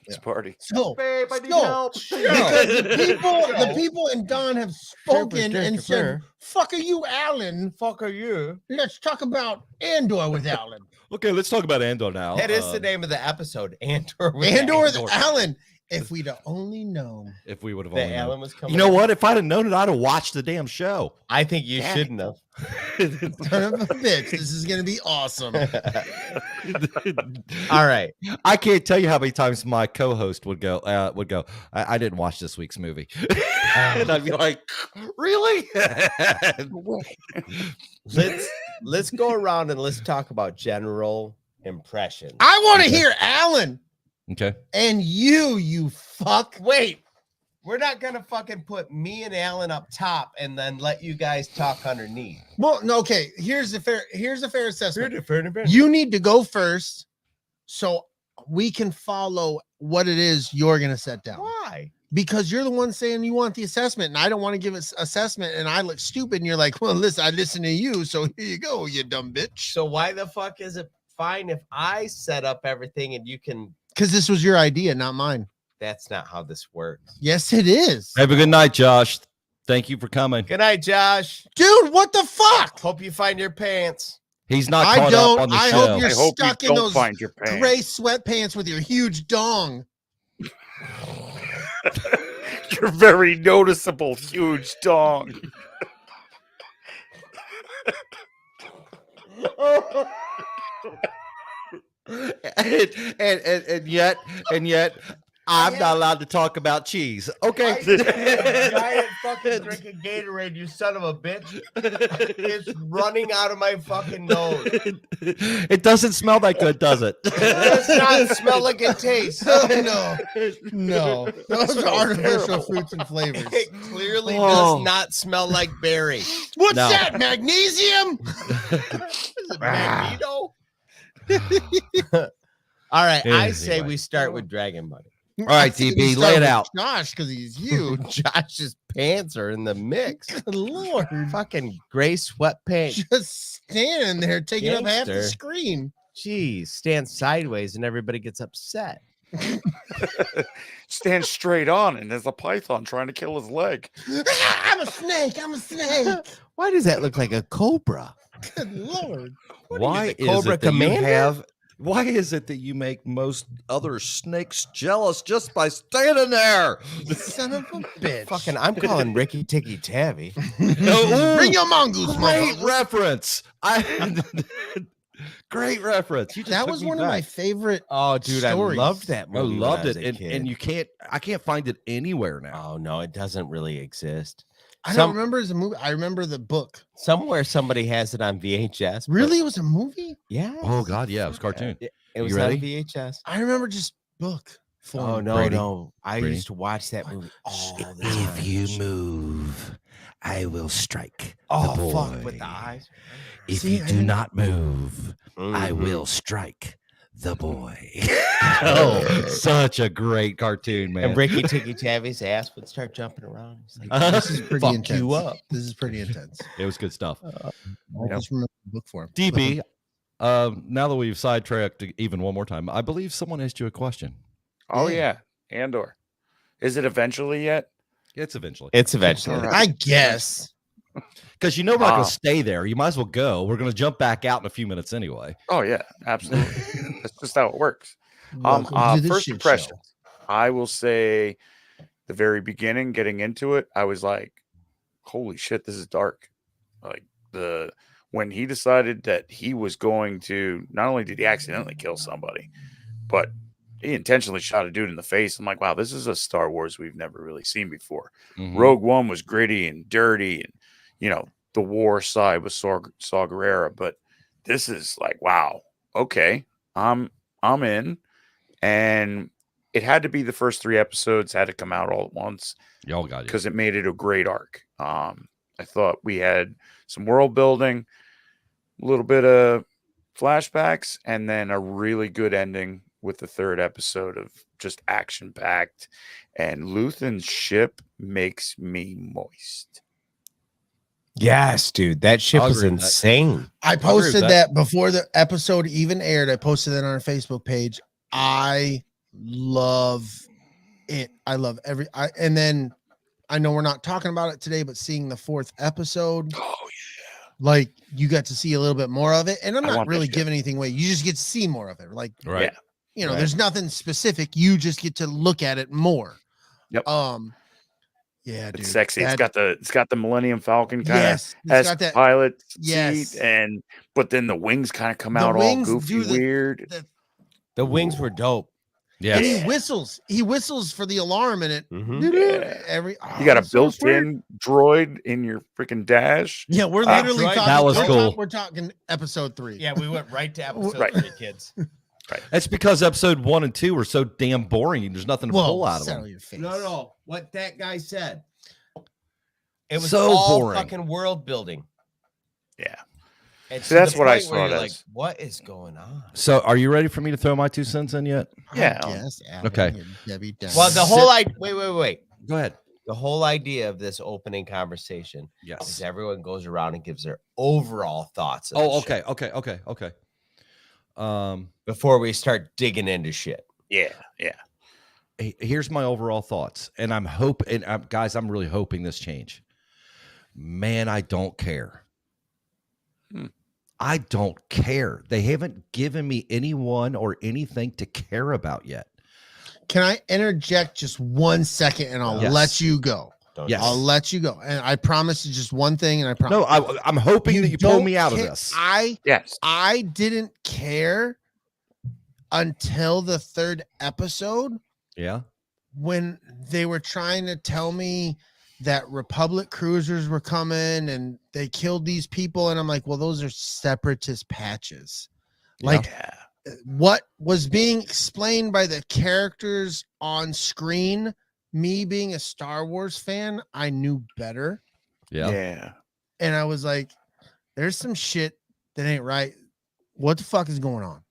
It's a party. So, Babe, I need no, help. because the people in Don have spoken and said, "Fuck are you, Alan? Fuck are you? Let's talk about Andor with Alan." Okay, let's talk about Andor now. That is the name of the episode. Andor. With Andor with Andor. Alan. If we'd have only known. If we would have That only Alan known. was coming. You know up. what? If I'd have known it, I'd have watched the damn show. I think you Damn shouldn't have. Son of a bitch. This is gonna be awesome. All right. I can't tell you how many times my co-host would go. I didn't watch this week's movie, and I'd be like, "Really?" Let's go around and let's talk about general impressions. I want to hear Alan Okay. and you fuck. Wait, we're not gonna fucking put me and Alan up top and then let you guys talk underneath. Well, no, okay. Here's a fair assessment. You need to go first so we can follow what it is you're gonna set down. Why? Because you're the one saying you want the assessment, and I don't want to give it assessment, and I look stupid, and you're like, well, listen, I listen to you, so here you go, you dumb bitch. So why the fuck is it fine if I set up everything and you can? Because this was your idea, not mine. That's not how this works. Yes, it is. Have a good night, Josh. Thank you for coming. Good night, Josh. Dude, what the fuck? Hope you find your pants. He's not I caught don't- up on the I show. hope you're I hope you stuck in don't those find your pants. Gray sweatpants with your huge dong. Your very noticeable huge dong. and yet I'm not allowed to talk about cheese. Okay. Giant fucking drinking Gatorade, you son of a bitch. It's running out of my fucking nose. It doesn't smell that good, does it? It does not smell like it tastes. Oh, no. Those are artificial terrible. fruits and flavors. It clearly Oh. does not smell like berry. What's No. that? Magnesium? Is it Magneto? All right, I say Anyway. we start with Dragon Money. All right, DB, lay it out. Josh, because he's huge. Josh's pants are in the mix. Good Lord. Fucking gray sweatpants. Just standing there taking up half the Gangster. screen. Jeez, stand sideways and everybody gets upset. Stands straight on, and there's a python trying to kill his leg. I'm a snake. I'm a snake. Why does that look like a cobra? Good Lord. Why the Cobra is it that Commander? you have? Why is it that you make most other snakes jealous just by standing there? Son of a bitch. Fucking, I'm calling Ricky Ticky Tavi. Bring your mongoose, Great motherfucker. reference. Great reference. You just That took was me one of my back. favorite. Oh, dude, Stories. I loved that I movie. when loved was it, a and kid. you can't. I can't find it anywhere now. Oh no, it doesn't really exist. I Some- don't remember as a movie. I remember the book. Somewhere somebody has it on VHS. but- Really? It was a movie? Yeah. Oh God, yeah, it was a cartoon. It was You on ready? VHS. I remember just book. form. Oh no, Brady. no! I Brady. used to watch that movie all the time. If you move, I will strike. oh the fuck boy. with the eyes. If See, you I do didn't- not move, I Mhm. will strike the boy. Oh, such a great cartoon, man. And Ricky Tikki Tavi's ass would start jumping around. He's like, This is pretty Fuck intense. you up. This is pretty intense. It was good stuff. I just remember the book for him. DB, now that we've sidetracked even one more time, I believe someone asked you a question. Oh Yeah. yeah, Andor. Is it eventually yet? It's eventually. It's eventually. All right. I guess. Because you know we're not going to stay there. You might as well go. We're going to jump back out in a few minutes anyway. Oh yeah, absolutely. That's just how it works. Welcome to the First shit impressions. show. I will say, the very beginning, getting into it, I was like, "Holy shit, this is dark!" Like when he decided that he was going to, not only did he accidentally kill somebody, but he intentionally shot a dude in the face. I'm like, wow, this is a Star Wars we've never really seen before. Mhm. Rogue One was gritty and dirty, and the war side was Saw Gerrera, but this is like, wow, okay, I'm in, and it had to be the first 3 episodes had to come out all at once Y'all got it. because it made it a great arc. I thought we had some world building, a little bit of flashbacks, and then a really good ending with the 3rd episode of just action packed. And Luthen's ship makes me moist. Yes, dude. That ship I'll was agree with that. insane. I agree with posted that. that before the episode even aired. I posted that on our Facebook page. I love it. I love and then I know we're not talking about it today, but seeing the 4th episode, Oh like you got to see a little bit more of it. And I'm I not want that really shit. giving anything away. You just get to see more of it. Like, Right. Yeah. Right. there's nothing specific. You just get to look at it more. Yep. Yeah, dude. It's sexy. That- It's got the Millennium Falcon kind of yes, it's as got that. pilot Yes. seat, but then the wings kind of come The out all wings goofy, do the- weird. The wings were dope. And he Yes. whistles. He whistles for the alarm in it. Mhm. Yeah. Oh, You got a it's so weird. built-in droid in your freaking dash. Yeah, we're Ah, literally right. talking. That was we're cool. we're talking episode 3. Yeah, we went right to episode Right. 3, kids. That's because episode 1 and 2 were so damn boring. There's nothing to pull out of settle them. your face. No. What that guy said. It was So all boring. fucking world building. Yeah. And See, to that's the what I point where saw you're it like, as. what is going on? So, are you ready for me to throw my 2 cents in yet? Yeah. Yes. Okay. Debbie Downer. Well, the whole wait. Go ahead. The whole idea of this opening conversation is Yes. everyone goes around and gives their overall thoughts. Of the Oh, show okay. before we start digging into shit. Yeah. Here's my overall thoughts, and I'm hoping, guys, I'm really hoping this change. Man, I don't care. I don't care. They haven't given me anyone or anything to care about yet. Can I interject just 1 second and I'll Yes. let you go? Don't Yes. I'll let you go. And I promise you just one thing, and I promise. No, I'm hoping that you pull don't me out of care. this. Yes. I didn't care until the 3rd episode Yeah. when they were trying to tell me that Republic cruisers were coming and they killed these people. And I'm like, well, those are separatist patches. Like, Yeah. what was being explained by the characters on screen, me being a Star Wars fan, I knew better. Yeah. And I was like, there's some shit that ain't right. What the fuck is going on?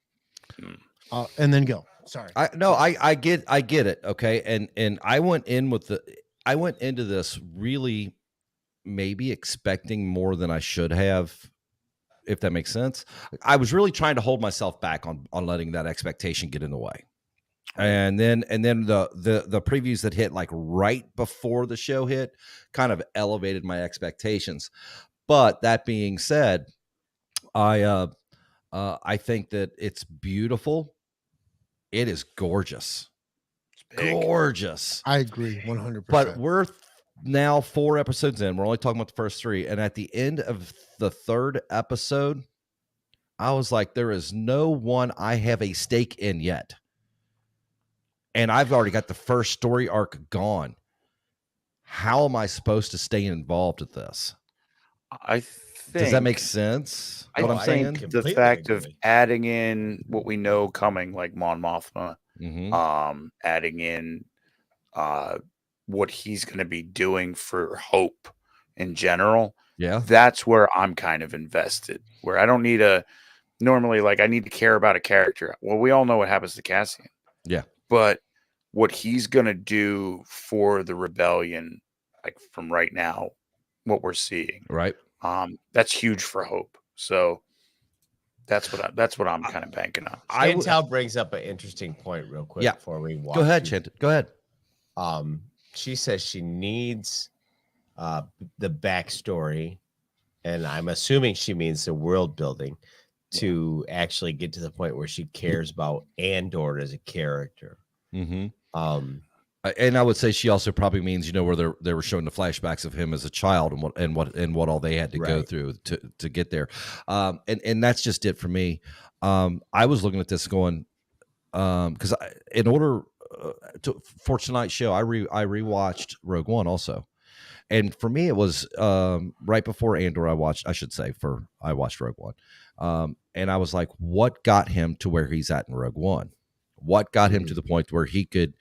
And then go. Sorry. I get it. Okay. And I went into this really maybe expecting more than I should have, if that makes sense. I was really trying to hold myself back on letting that expectation get in the way. And then the previews that hit like right before the show hit kind of elevated my expectations. But that being said, I think that it's beautiful. It is gorgeous. Big. Gorgeous. I agree 100%. But we're now 4 episodes in. We're only talking about the first 3. And at the end of the 3rd episode, I was like, there is no one I have a stake in yet. And I've already got the first story arc gone. How am I supposed to stay involved with this? I think. Does that make sense? I What I'm saying? think the Completely fact of agree. adding in what we know coming, like Mon Mothma, Mhm. adding in what he's going to be doing for Hope in general, Yeah. that's where I'm kind of invested. Where I don't need a normally like I need to care about a character. Well, we all know what happens to Cassian. Yeah. But what he's gonna do for the rebellion, like from right now, what we're seeing, Right. that's huge for Hope. So that's what I'm kind of banking on. Chantel brings up an interesting point real quick Yeah. before we walk. Go ahead, Chantel. Go ahead. She says she needs the backstory, and I'm assuming she means the world building to actually get to the point where she cares about Andor as a character. Mm-hmm. And I would say she also probably means, where they were showing the flashbacks of him as a child and what all they had to go through to get there. And that's just it for me. I was looking at this going, because in order for tonight's show, I rewatched Rogue One also. And for me, it was right before Andor. I watched Rogue One, and I was like, "What got him to where he's at in Rogue One? What got him to the point where he could,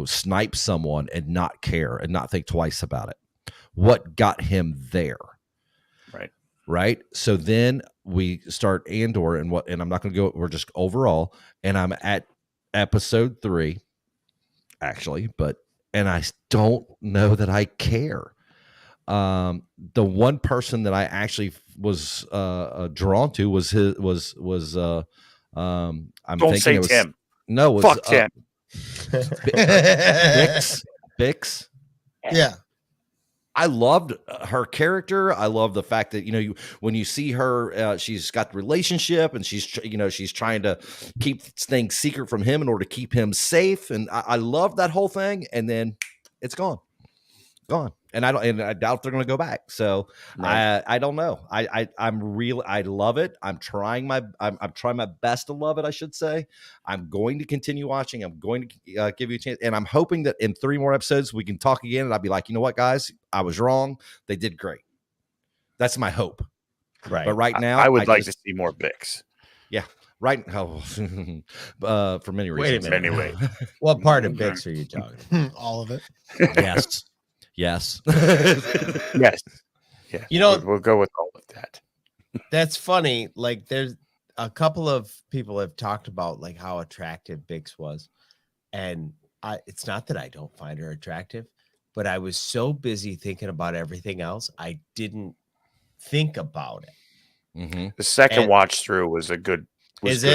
snipe someone and not care and not think twice about it? What got him there?" Right. So then we start Andor, and I'm not going to go. We're just overall, and I'm at episode 3, actually, and I don't know that I care. The one person that I actually was drawn to was I'm Don't thinking say it was Tim. No, it was Fuck Tim. Bix. Yeah. I loved her character. I love the fact that when you see her, she's got the relationship, and she's trying to keep things secret from him in order to keep him safe. And I love that whole thing. And then it's gone. And I doubt they're going to go back. So I don't know. I love it. I'm trying my best to love it, I should say. I'm going to continue watching. I'm going to give you a chance. And I'm hoping that in 3 more episodes, we can talk again. And I'll be like, you know what, guys, I was wrong. They did great. That's my hope. Right. But right now, I would like to see more Bix. Yeah. Right. Oh, for many reasons. Wait a minute. Anyway. What part of Bix are you talking? All of it. Yes. Yes. Yes. Yeah. We'll go with all of that. That's funny. Like, there's a couple of people have talked about like how attractive Bix was, and it's not that I don't find her attractive, but I was so busy thinking about everything else, I didn't think about it. Mm-hmm. The second watch through was good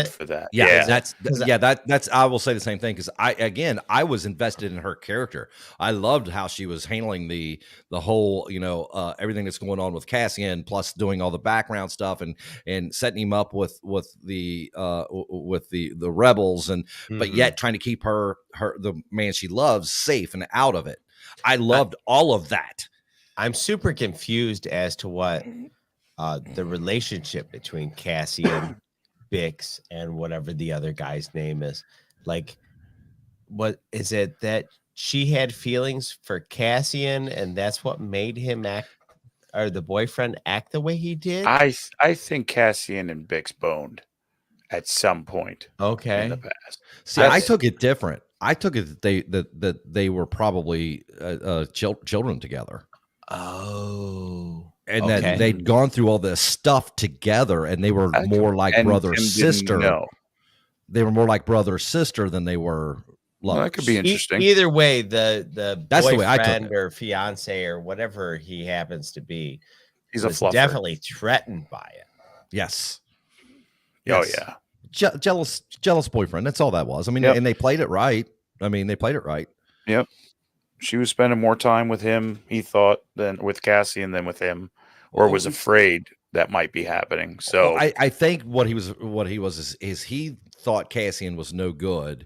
for that. Yeah, that's I will say the same thing, because I was invested in her character. I loved how she was handling the whole everything that's going on with Cassian, plus doing all the background stuff and setting him up with the rebels, and but yet trying to keep her the man she loves safe and out of it. I loved all of that. I'm super confused as to what the relationship between Cassian, Bix, and whatever the other guy's name is. Like, what is it that she had feelings for Cassian, and that's what made him act, or the boyfriend act the way he did? I think Cassian and Bix boned at some point. Okay. In the past. See, I took it different. I took it that they were probably children together. Oh. And that they'd gone through all this stuff together, and they were more like brother sister. No. They were more like brother sister than they were lovers. Well, that could be interesting. Either way, the That's boyfriend the way I took it. or fiance or whatever he happens to be, he's a was fluffer. definitely threatened by it. Yes. Oh yeah. Jealous boyfriend. That's all that was. I mean, and they played it right. Yep. She was spending more time with him, he thought, than with Cassian than with him, or was afraid that might be happening. So I think what he was is he thought Cassian was no good,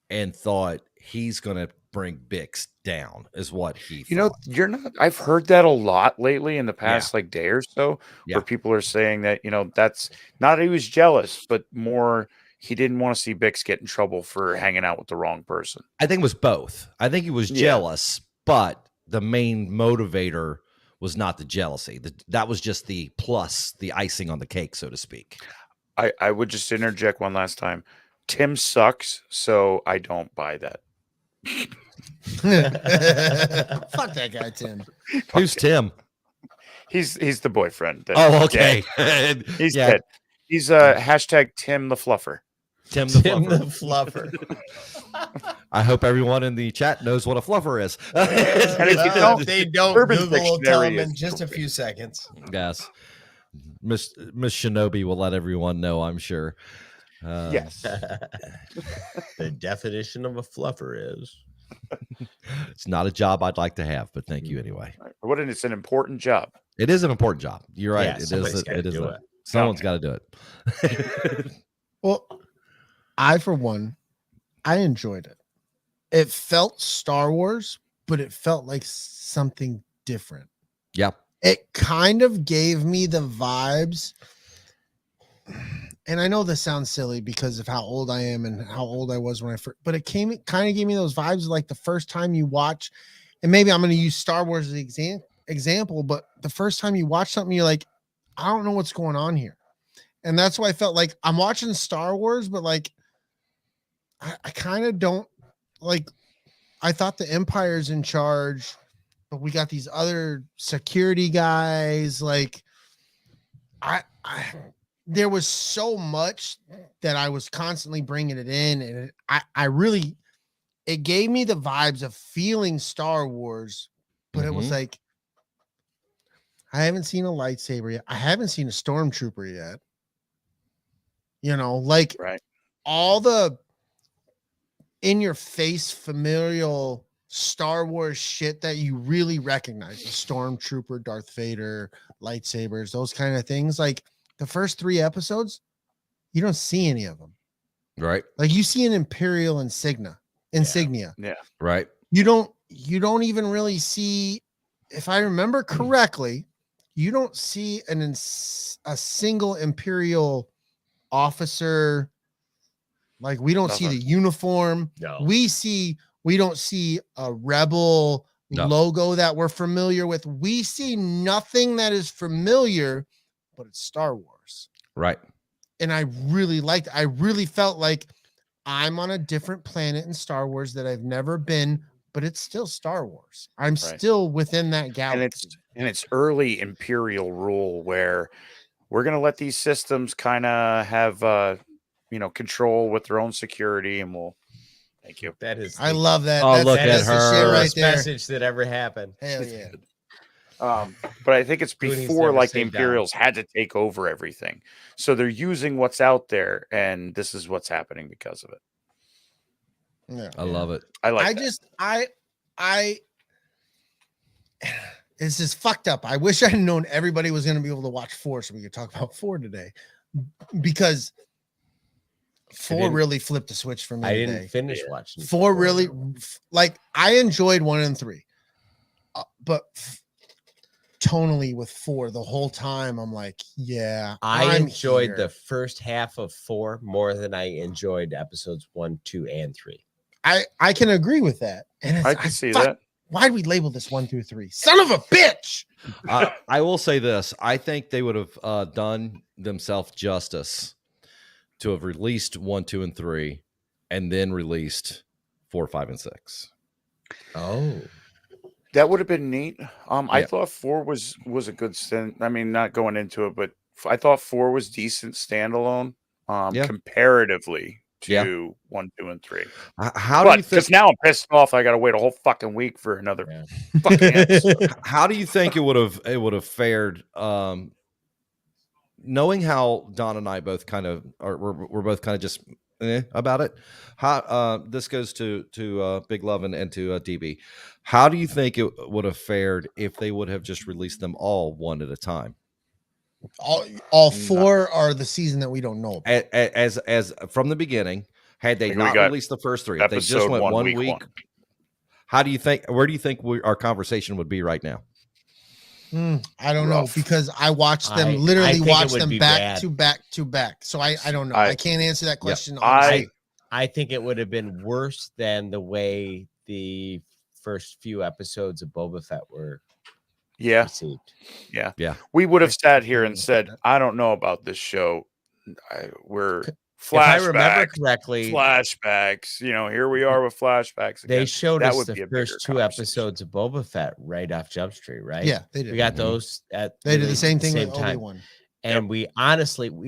and thought he's going to bring Bix down, is what he thought. You're not. I've heard that a lot lately in the past like day or so, where people are saying that that's not that he was jealous, but more he didn't want to see Bix get in trouble for hanging out with the wrong person. I think it was both. I think he was jealous, but the main motivator was not the jealousy. That was just the icing on the cake, so to speak. I would just interject one last time. Tim sucks, so I don't buy that. Fuck that guy, Tim. Who's Tim? He's the boyfriend. Oh, okay. Dead. He's Yeah, dead. He's hashtag Tim the Fluffer. Tim the Tim fluffer. the Fluffer. I hope everyone in the chat knows what a fluffer is. And if you don't, They don't. Urban Google will tell Dictionary them in is just a great. few seconds. Yes, Miss Shinobi will let everyone know, I'm sure. Yes. The definition of a fluffer is It's not a job I'd like to have, but thank you anyway. What? And it's an important job. It is an important job. You're right. Yeah, It is. somebody's gotta It is. do it. Someone's got to do it. Well, I, for one, I enjoyed it. It felt Star Wars, but it felt like something different. Yeah. It kind of gave me the vibes. And I know this sounds silly because of how old I am and how old I was when I first, but it kind of gave me those vibes like the first time you watch, and maybe I'm going to use Star Wars as the example, but the first time you watch something, you're like, I don't know what's going on here. And that's why I felt like I'm watching Star Wars, but like, I kind of don't like, I thought the Empire's in charge, but we got these other security guys. Like there was so much that I was constantly bringing it in. And I really, it gave me the vibes of feeling Star Wars, but it was like, I haven't seen a lightsaber yet. I haven't seen a stormtrooper yet. You know, like Right. all the in your face familial Star Wars shit that you really recognize, the stormtrooper, Darth Vader, lightsabers, those kind of things. Like the first 3 episodes, you don't see any of them. Right. Like you see an Imperial insignia. Yeah. Right. You don't even really see, if I remember correctly, you don't see a single Imperial officer. Like we don't see the uniform. no. We don't see a rebel logo that we're familiar with. We see nothing that is familiar, but it's Star Wars. Right. And I really felt like I'm on a different planet in Star Wars that I've never been, but it's still Star Wars. I'm still within that galaxy. And it's early Imperial rule where we're going to let these systems kind of have, control with their own security, and we'll. Thank you. That is. I love that. Oh, look that's at the her. shit right best there. message that ever happened. Hell yeah. But I think it's Goonies before never like the say die. Imperials had to take over everything. So they're using what's out there, and this is what's happening because of it. Yeah. I love it. I like I that. just it's just fucked up. I wish I had known everybody was going to be able to watch 4 so we could talk about 4 today, because 4 really flipped the switch for me I today. didn't finish watching 4 really, like I enjoyed 1 and 3, but tonally with 4 the whole time I'm like, yeah, I I'm enjoyed here. the first half of 4 more than I enjoyed episodes 1, 2, and 3. I can agree with that. And it's, I can see that. Why'd we label this 1 through 3? Son of a bitch. I will say this. I think they would have done themselves justice to have released 1, 2, and 3, and then released 4, 5, and 6. Oh, That would have been neat. I Yeah. thought 4 was a good I mean, not going into it, but I thought 4 was decent standalone, Yeah. comparatively Yeah. to 1, 2, and 3. How do you But think? because now I'm pissed off, I got to wait a whole fucking week for another Yeah. fucking episode. How do you think it would have fared? Knowing how Don and I both kind of are, we're both kind of just about it. How this goes to Big Lovin and to DB. How do you think it would have fared if they would have just released them all one at a time? All 4 are the season that we don't know about. As from the beginning, had they Like we not got released the first 3, if they just episode went 1, one week week, 1. how do you think? Where do you think our conversation would be right now? I don't know, Rough. because I watched them I literally think it watch would them be back bad. to back to back. So I don't know. I- I can't answer that question. I think it would have been worse than the way the first few episodes of Boba Fett were Yeah, received. yeah, Yeah. We would have sat here and said, "I don't know about this show. We're If I remember Flashbacks, correctly, flashbacks. You know, here we are with flashbacks. they Again. showed That us would the be a bigger first 2 conversation. episodes of Boba Fett right off Jump Street, right? Yeah, they did. We got Mhm. those at They did the released same at thing the with same time. Obi-Wan. And we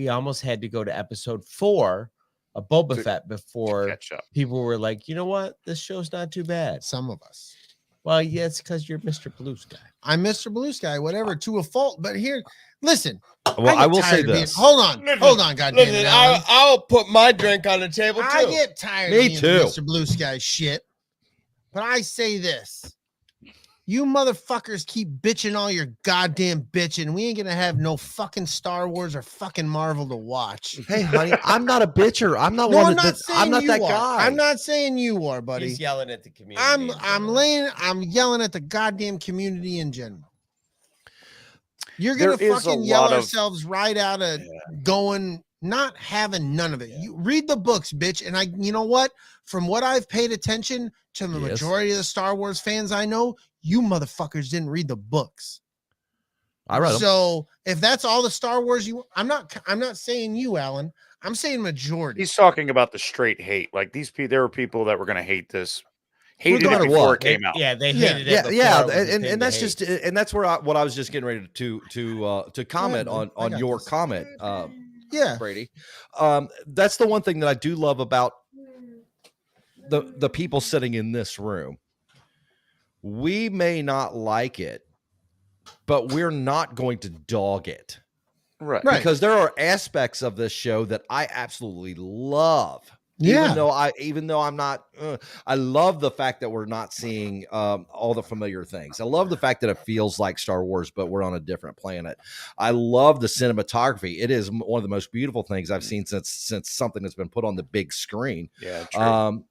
almost had to go to episode 4 of Boba To- Fett before Catch up. people were like, you know what? This show's not too bad. Some of us. Well, yeah, it's because you're Mr. Blue Sky. I'm Mr. Blue Sky, whatever, to a fault. But here, listen. Well, I get will say tired of being- this. Hold on, goddamn it, Alan. I'll put my drink on the table too. I get tired Me of being too. Mr. Blue Sky shit. But I say this. You motherfuckers keep bitching all your goddamn bitching. We ain't gonna have no fucking Star Wars or fucking Marvel to watch. Hey, honey, I'm not a bitcher. I'm not No, one I'm of not the, saying I'm not you that are. guy. I'm not saying you are, buddy. He's yelling at the community. I'm yelling at the goddamn community in general. You're gonna There is a fucking yell lot of- ourselves right out of going, not having none of it. You read the books, bitch. And you know what? From what I've paid attention to the Yes. majority of the Star Wars fans I know, you motherfuckers didn't read the books. I read them. So if that's all the Star Wars I'm not saying you, Alan. I'm saying majority. He's talking about the straight hate. Like these people, there were people that were going to hate this, hated no it matter before what. it came out. Yeah, they Yeah, hated it. Yeah, before yeah, it was a thing and to that's hate. just and that's where what I was just getting ready to comment dude. I on got your this. comment, Yeah. Brady. That's the one thing that I do love about the people sitting in this room. We may not like it, but we're not going to dog it. Right. Right. Because there are aspects of this show that I absolutely love. Yeah. Even though I'm not, I love the fact that we're not seeing all the familiar things. I love the fact that it feels like Star Wars, but we're on a different planet. I love the cinematography. It is one of the most beautiful things I've seen since something that's been put on the big screen. Yeah. True.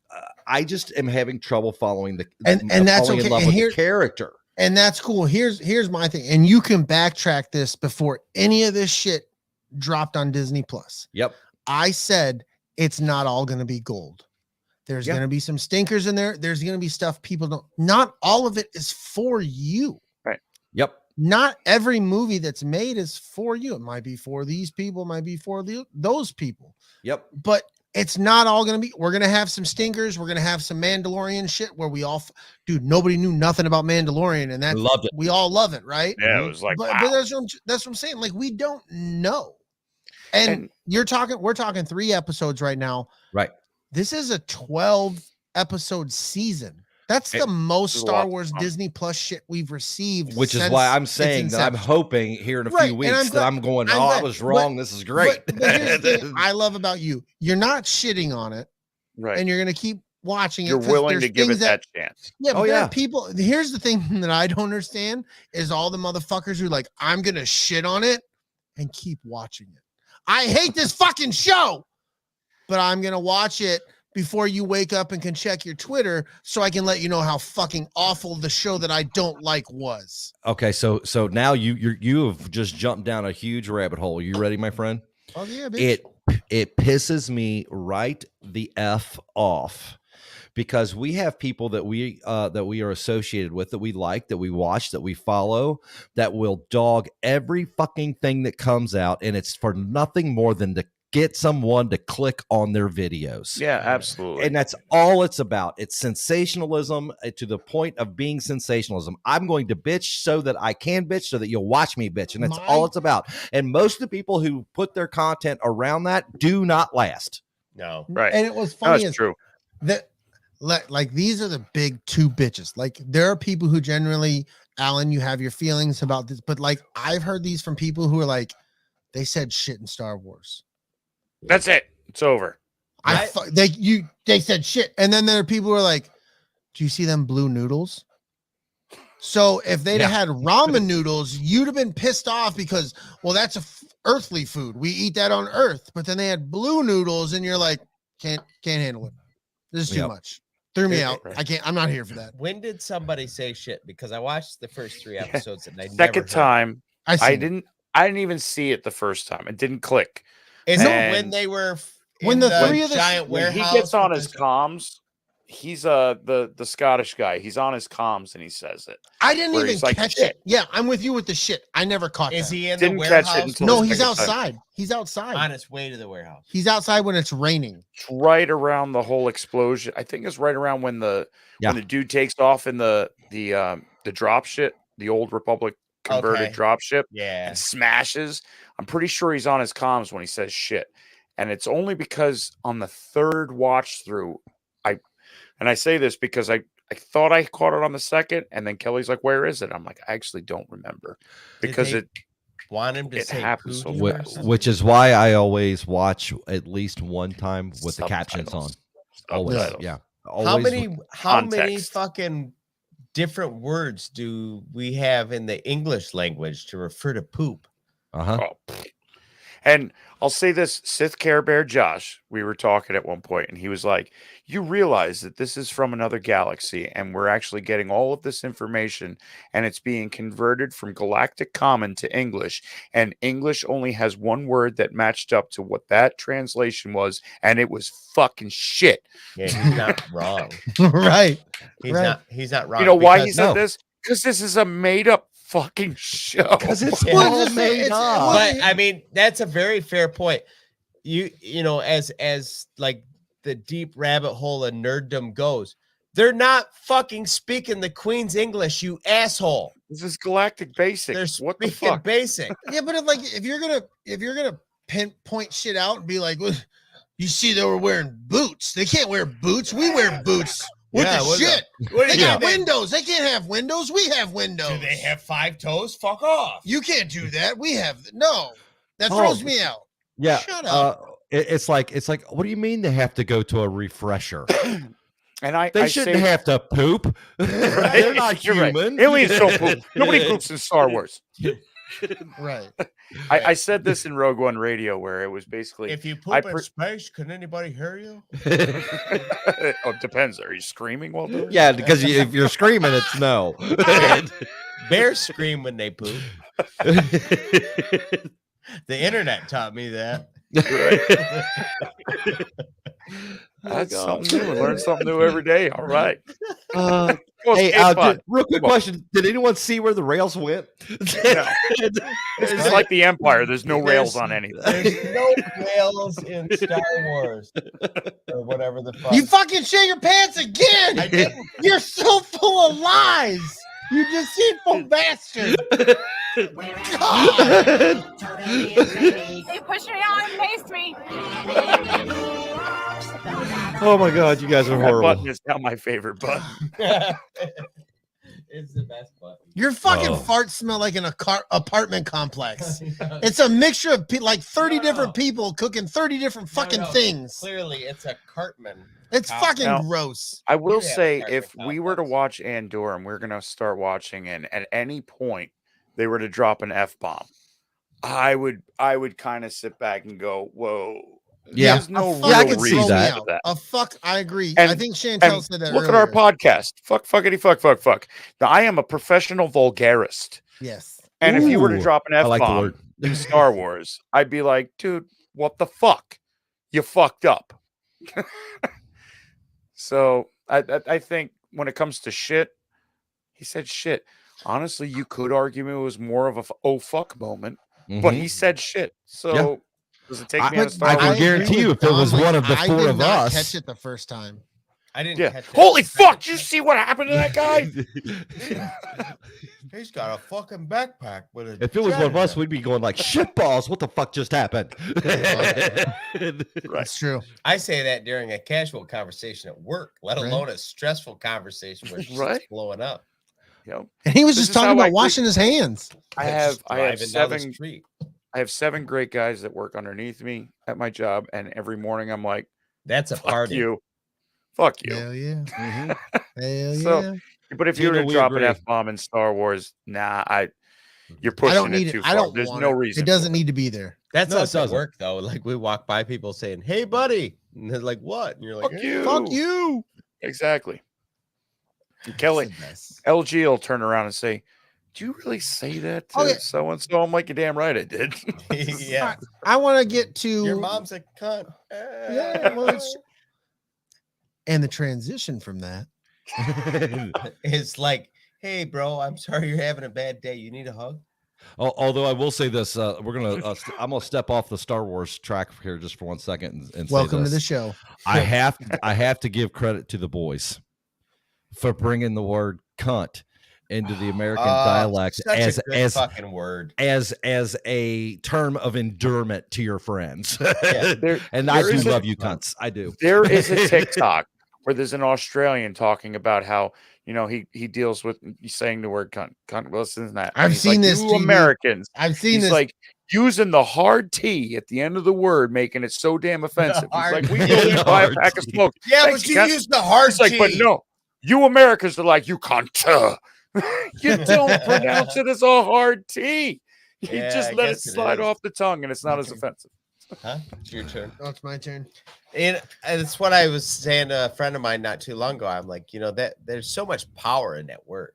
I just am having trouble following And that's falling okay. in love And with here- the character. And that's cool. Here's my thing. And you can backtrack this before any of this shit dropped on Disney Plus. Yep. I said it's not all going to be gold. There's Yeah. going to be some stinkers in there. There's going to be stuff people don't. Not all of it is for you. Yep. Not every movie that's made is for you. It might be for these people, it might be for those people. Yep. But it's not all going to be. We're going to have some stinkers. We're going to have some Mandalorian shit where we all, dude, nobody knew nothing about Mandalorian, and I that's loved it. we all love it, right? Yeah. It was like, But, wow. but that's what I'm saying. Like, we don't know. And we're talking 3 episodes right now. Right. This is a 12 episode season. That's the most there's a Star lot Wars to come. Disney Plus shit we've received. Which is since why I'm its saying that I'm inception. hoping here in a Right, few and weeks I'm that glad- I'm going, I'm oh, I glad, was wrong. This is great. But here's the thing I love about you. You're not shitting on it, Right. and you're gonna keep watching it. You're 'cause willing there's to give it things that chance. Yeah, but Oh, there are yeah. people. Here's the thing that I don't understand is all the motherfuckers who like, I'm gonna shit on it and keep watching it. I hate this fucking show, but I'm gonna watch it before you wake up and can check your Twitter so I can let you know how fucking awful the show that I don't like was. Okay, so now you have just jumped down a huge rabbit hole. You ready, my friend? Oh yeah, bitch. It pisses me right the F off because we have people that we are associated with, that we like, that we watch, that we follow, that will dog every fucking thing that comes out, and it's for nothing more than to get someone to click on their videos. Yeah, absolutely. And that's all it's about. It's sensationalism to the point of being sensationalism. I'm going to bitch so that I can bitch so that you'll watch me bitch. And that's all it's about. And most of the people who put their content around that do not last. No. Right. And it was No, funny it's as true. that like these are the big 2 bitches. Like there are people who generally, Alan, you have your feelings about this, but like I've heard these from people who are like, they said shit in Star Wars. That's it. It's over. They said shit, and then there are people who are like, "Do you see them blue noodles?" So if they'd have had ramen noodles, you'd have been pissed off because, well, that's earthly food. We eat that on Earth, but then they had blue noodles, and you're like, can't handle it. This is too much. Threw me out. I can't. I'm not here for that. When did somebody say shit? Because I watched the first 3 episodes and I never Second heard. time, I seen didn't even see it the first time. It didn't click. Is it And when they were when in the 3 of the giant When warehouse? he gets on with his the- comms, he's the Scottish guy. He's on his comms and he says it. I didn't Where even he's like, catch "Shit." it. Yeah, I'm with you with the shit. I never caught Is that. he in Didn't the catch it warehouse? until No, the he's second time. outside. He's outside. On his way to the warehouse. He's outside when it's raining. It's right around the whole explosion. I think it's right around when the dude takes off in the drop ship, the old Republic converted Okay. drop ship, Yeah. and smashes. I'm pretty sure he's on his comms when he says shit. And it's only because on the third watch through, I say this because I thought I caught it on the second, and then Kelly's like, "Where is it?" I'm like, "I actually don't remember," because they want him to it say happens so poo fast. Which is why I always watch at least one time with the captions on. Always, Subtitles. yeah. How Always many context. fucking different words do we have in the English language to refer to poop? Uh-huh. Oh, pfft. And I'll say this, Sith Care Bear Josh, we were talking at one point, and he was like, "You realize that this is from another galaxy, and we're actually getting all of this information, and it's being converted from Galactic Common to English, and English only has one word that matched up to what that translation was, and it was fucking shit." Yeah, he's not wrong. Right. He's not wrong. You know why he because- said this? Because this is a made-up fucking show. Because it's Yeah. all Well, it's- made it's- up. But I mean, that's a very fair point. You know, as like the deep rabbit hole of nerddom goes, they're not fucking speaking the Queen's English, you asshole. This is Galactic Basic. They're What the speaking fuck? basic. Yeah, but if you're gonna pinpoint shit out and be like, well, you see, they were wearing boots. They can't wear boots. We wear boots with Yeah, the what the- shit. What They do you got mean? windows. They can't have windows. We have windows. Do they have 5 toes? Fuck off. You can't do that. We have no. That Oh, throws me out. Yeah. Shut up. It's like, what do you mean they have to go to a refresher? And I They I shouldn't say, have to poop. They're not You're right. human. Aliens don't poop. Nobody poops in Star Wars. Right. I said this in Rogue One Radio where it was basically If you I poop in space, can anybody hear you? oh, it depends. Are you screaming while doing it? Yeah, because if you're screaming, it's no. Bears scream when they poop. The internet taught me that. That's something new. Learn something new every day. All right. Uh, Well, hey, skate pod. real quick Come on. question: did anyone see where the rails went? No. It's like the Empire. There's no rails on anything. There's no rails in Star Wars or whatever the fuck. You fucking shit your pants again. I didn't. You're so full of lies. You deceitful bastard. God. They pushed me out and paced me. Oh my god, you guys are That horrible. button is not my favorite button. It's the best button. Your fucking Oh. farts smell like an apartment complex. It's a mixture of like 30 different people cooking 30 different fucking things. Clearly, it's a Cartman. It's fucking Now- gross. I will Yeah, say, apartment if we were to complex. watch Andor and we're going to start watching, and at any point they were to drop an F-bomb, I would kind of sit back and go, "Whoa." Yeah. There's no A real fuck Yeah, I would can see throw me that. out. that. A fuck, I agree. And- I think Chantel And said that look earlier. at our podcast. Fuckity fuck. Now, I am a professional vulgarist. Yes. And if you were to Ooh, drop an I like the F-bomb word. in Star Wars, I'd be like, dude, what the fuck? You fucked up. So I think when it comes to shit, he said shit. Honestly, you could argue it was more of a oh fuck moment, but he said shit. So does it take me out of Star I Wars? can guarantee you if it was one of the I four did of not us- catch it the first time. I didn't Yeah. catch it. Holy fuck! Did you see what happened to that guy? He's got a fucking backpack with a. If it was one of us, janitor. we'd be going like, "Shit balls! What the fuck just happened?" That's true. I say that during a casual conversation at work, let Right. alone a stressful conversation where shit's Right. blowing up. Yep. And he was This just is how talking I about treat- washing his hands. I Just have driving down the 7 street. I have 7 great guys that work underneath me at my job, and every morning I'm like, That's a fuck party. you. Fuck you. Hell yeah. Mhm. Hell So, yeah. But if you were Gina, to we drop an agree. F-bomb in Star Wars, nah, you're I pushing don't need it it. too I far. don't There's want no it. reason. It doesn't need to be there. That's No, it us at doesn't. work though. Like we walk by people saying, "Hey, buddy," and they're like, "What?" And you're like, Fuck "Eh." you. Fuck you. Exactly. And Kelly, It's the best. LG will turn around and say, "Do you really say that to Okay. so and so?" I'm like, "You're damn right, I did." yeah. I want to get to Your mom's a cunt. Yeah, well, And the transition from that. It's like, hey, bro, I'm sorry you're having a bad day. You need a hug? Although I will say this, I'm gonna step off the Star Wars track here just for 1 second and Welcome say to this. the show. I have to give credit to the boys for bringing the word cunt into the American dialect Such as a good fucking word. as a term of endearment to your friends. Yeah. And I do love you cunts. I do. There is a TikTok where there's an Australian talking about how, you know, he deals with saying the word cunt. Cunt, listen to that. I've seen this, You TV. Americans. I've seen He's this. like using the hard T at the end of the word, making it so damn offensive. He's like, we T. go buy a Hard pack of T. smoke. Yeah, Thanks, but you cunt. use the hard It's like, but no, you Americans are like, you cunt. You don't pronounce it as a hard T. You Yeah, just I let it guess it slide is. off the tongue, and it's not as offensive. Huh? It's your turn. Oh, it's my turn. And it's what I was saying to a friend of mine not too long ago. I'm like, you know, that there's so much power in that word.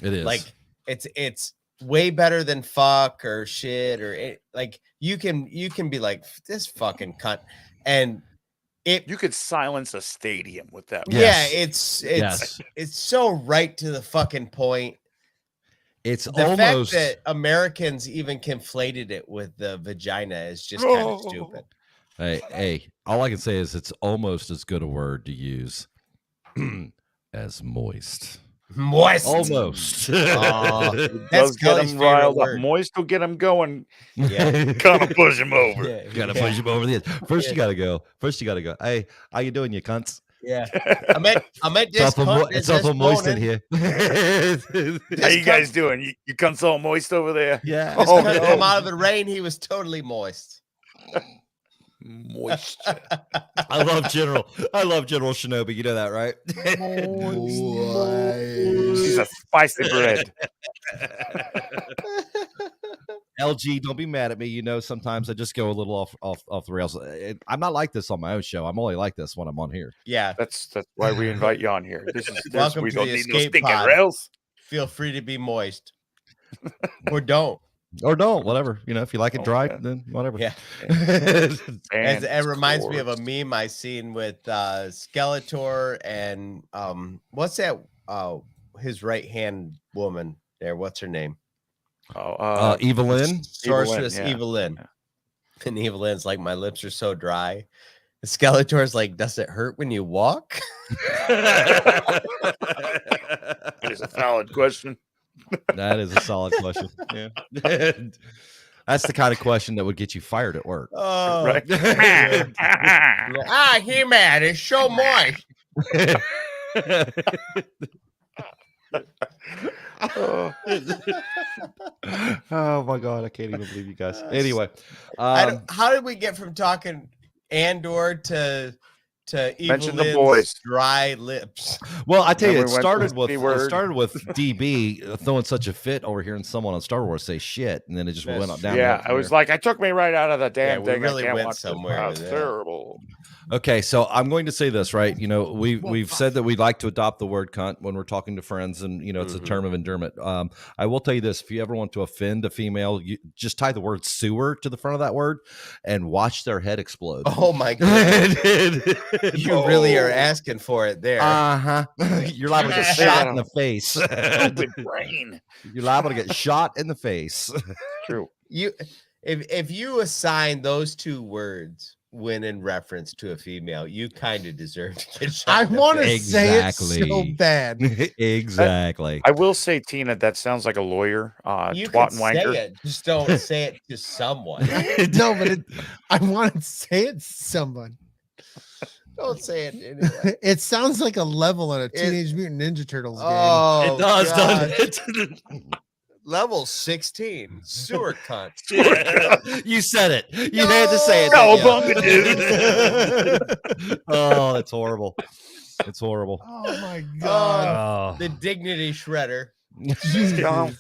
It is. Like it's way better than fuck or shit or like you can be like this fucking cunt, and You could silence a stadium with that. Yes. yeah, it's Yes. it's so right to the fucking point. It's The almost fact that Americans even conflated it with the vagina is just kind of stupid. hey, all I can say is it's almost as good a word to use as moist. Moist. Almost. It That's does get Kelly's them favorite riled up. word. Moist will get them going. Yeah. Kind of push them over. Yeah, Gotta yeah, push him over the edge. First, you gotta go. Hey, how you doing, you cunts? yeah. I met this cunt It's this awful moist in morning. here. How you guys doing? You cunt's all moist over there? Yeah. This Oh, cunt no. come out of the rain. He was totally moist. Moist. I love General Shinobi. You know that, right? She's a spicy bread. LG, don't be mad at me. You know, sometimes I just go a little off the rails. I'm not like this on my own show. I'm only like this when I'm on here. Yeah. That's why we invite you on here. This is Welcome we to don't the need no escape stinking pod. rails. Feel free to be moist. Or don't. Or don't, whatever. You know, if you like it Oh, dry, yeah. then whatever. Yeah. And It reminds me of a cords. meme I seen with Skeletor and what's that his right hand woman there? What's her name? Evelyn. Sorceress Evelyn, yeah. Evelyn. Yeah. And Evelyn's like, my lips are so dry. And Skeletor's like, does it hurt when you walk? That is a valid question. That is a solid question. Yeah. That's the kind of question that would get you fired at work. Oh, Right. He-Man is so moist. Oh. Oh my god, I can't even believe you guys. Anyway, How did we get from talking Andor to Mention the Evelyn's boys. dry lips? well, I tell you, Then it we went started to with the word. DB throwing such a fit over hearing someone on Star Wars say shit, and then it just That's went up true. down. Yeah, from I was there. like, I took me right out of the damn we thing. really I can't went watch this. somewhere Wow, with that. terrible. Okay, so I'm going to say this, right? You know, we've said that we'd like to adopt the word cunt when we're talking to friends, and you know, it's a term of endearment. I will tell you this: if you ever want to offend a female, you just tie the word sewer to the front of that word, and watch their head explode. Oh my god. You really are asking for it there. You're liable to get Say shot that in the face. Stupid brain. You're liable to get shot in the face. True. If you assign those two words when in reference to a female, you kind of deserve to get shot. I in the want to face. say it so Exactly. bad. Exactly. I will say, Tina, that sounds like a lawyer. You Twat can and say wanker. it, just don't say it to someone. No, but I want to say it to someone. Don't say it. Anyway. It sounds like a level in a Teenage Mutant Ninja Turtles game. Oh, It does, God. doesn't it? Level 16, sewer cunt. You said it. You had to say it. No, didn't you? bunga dude. Oh, it's horrible. It's horrible. Oh my god. Oh. The dignity shredder. John.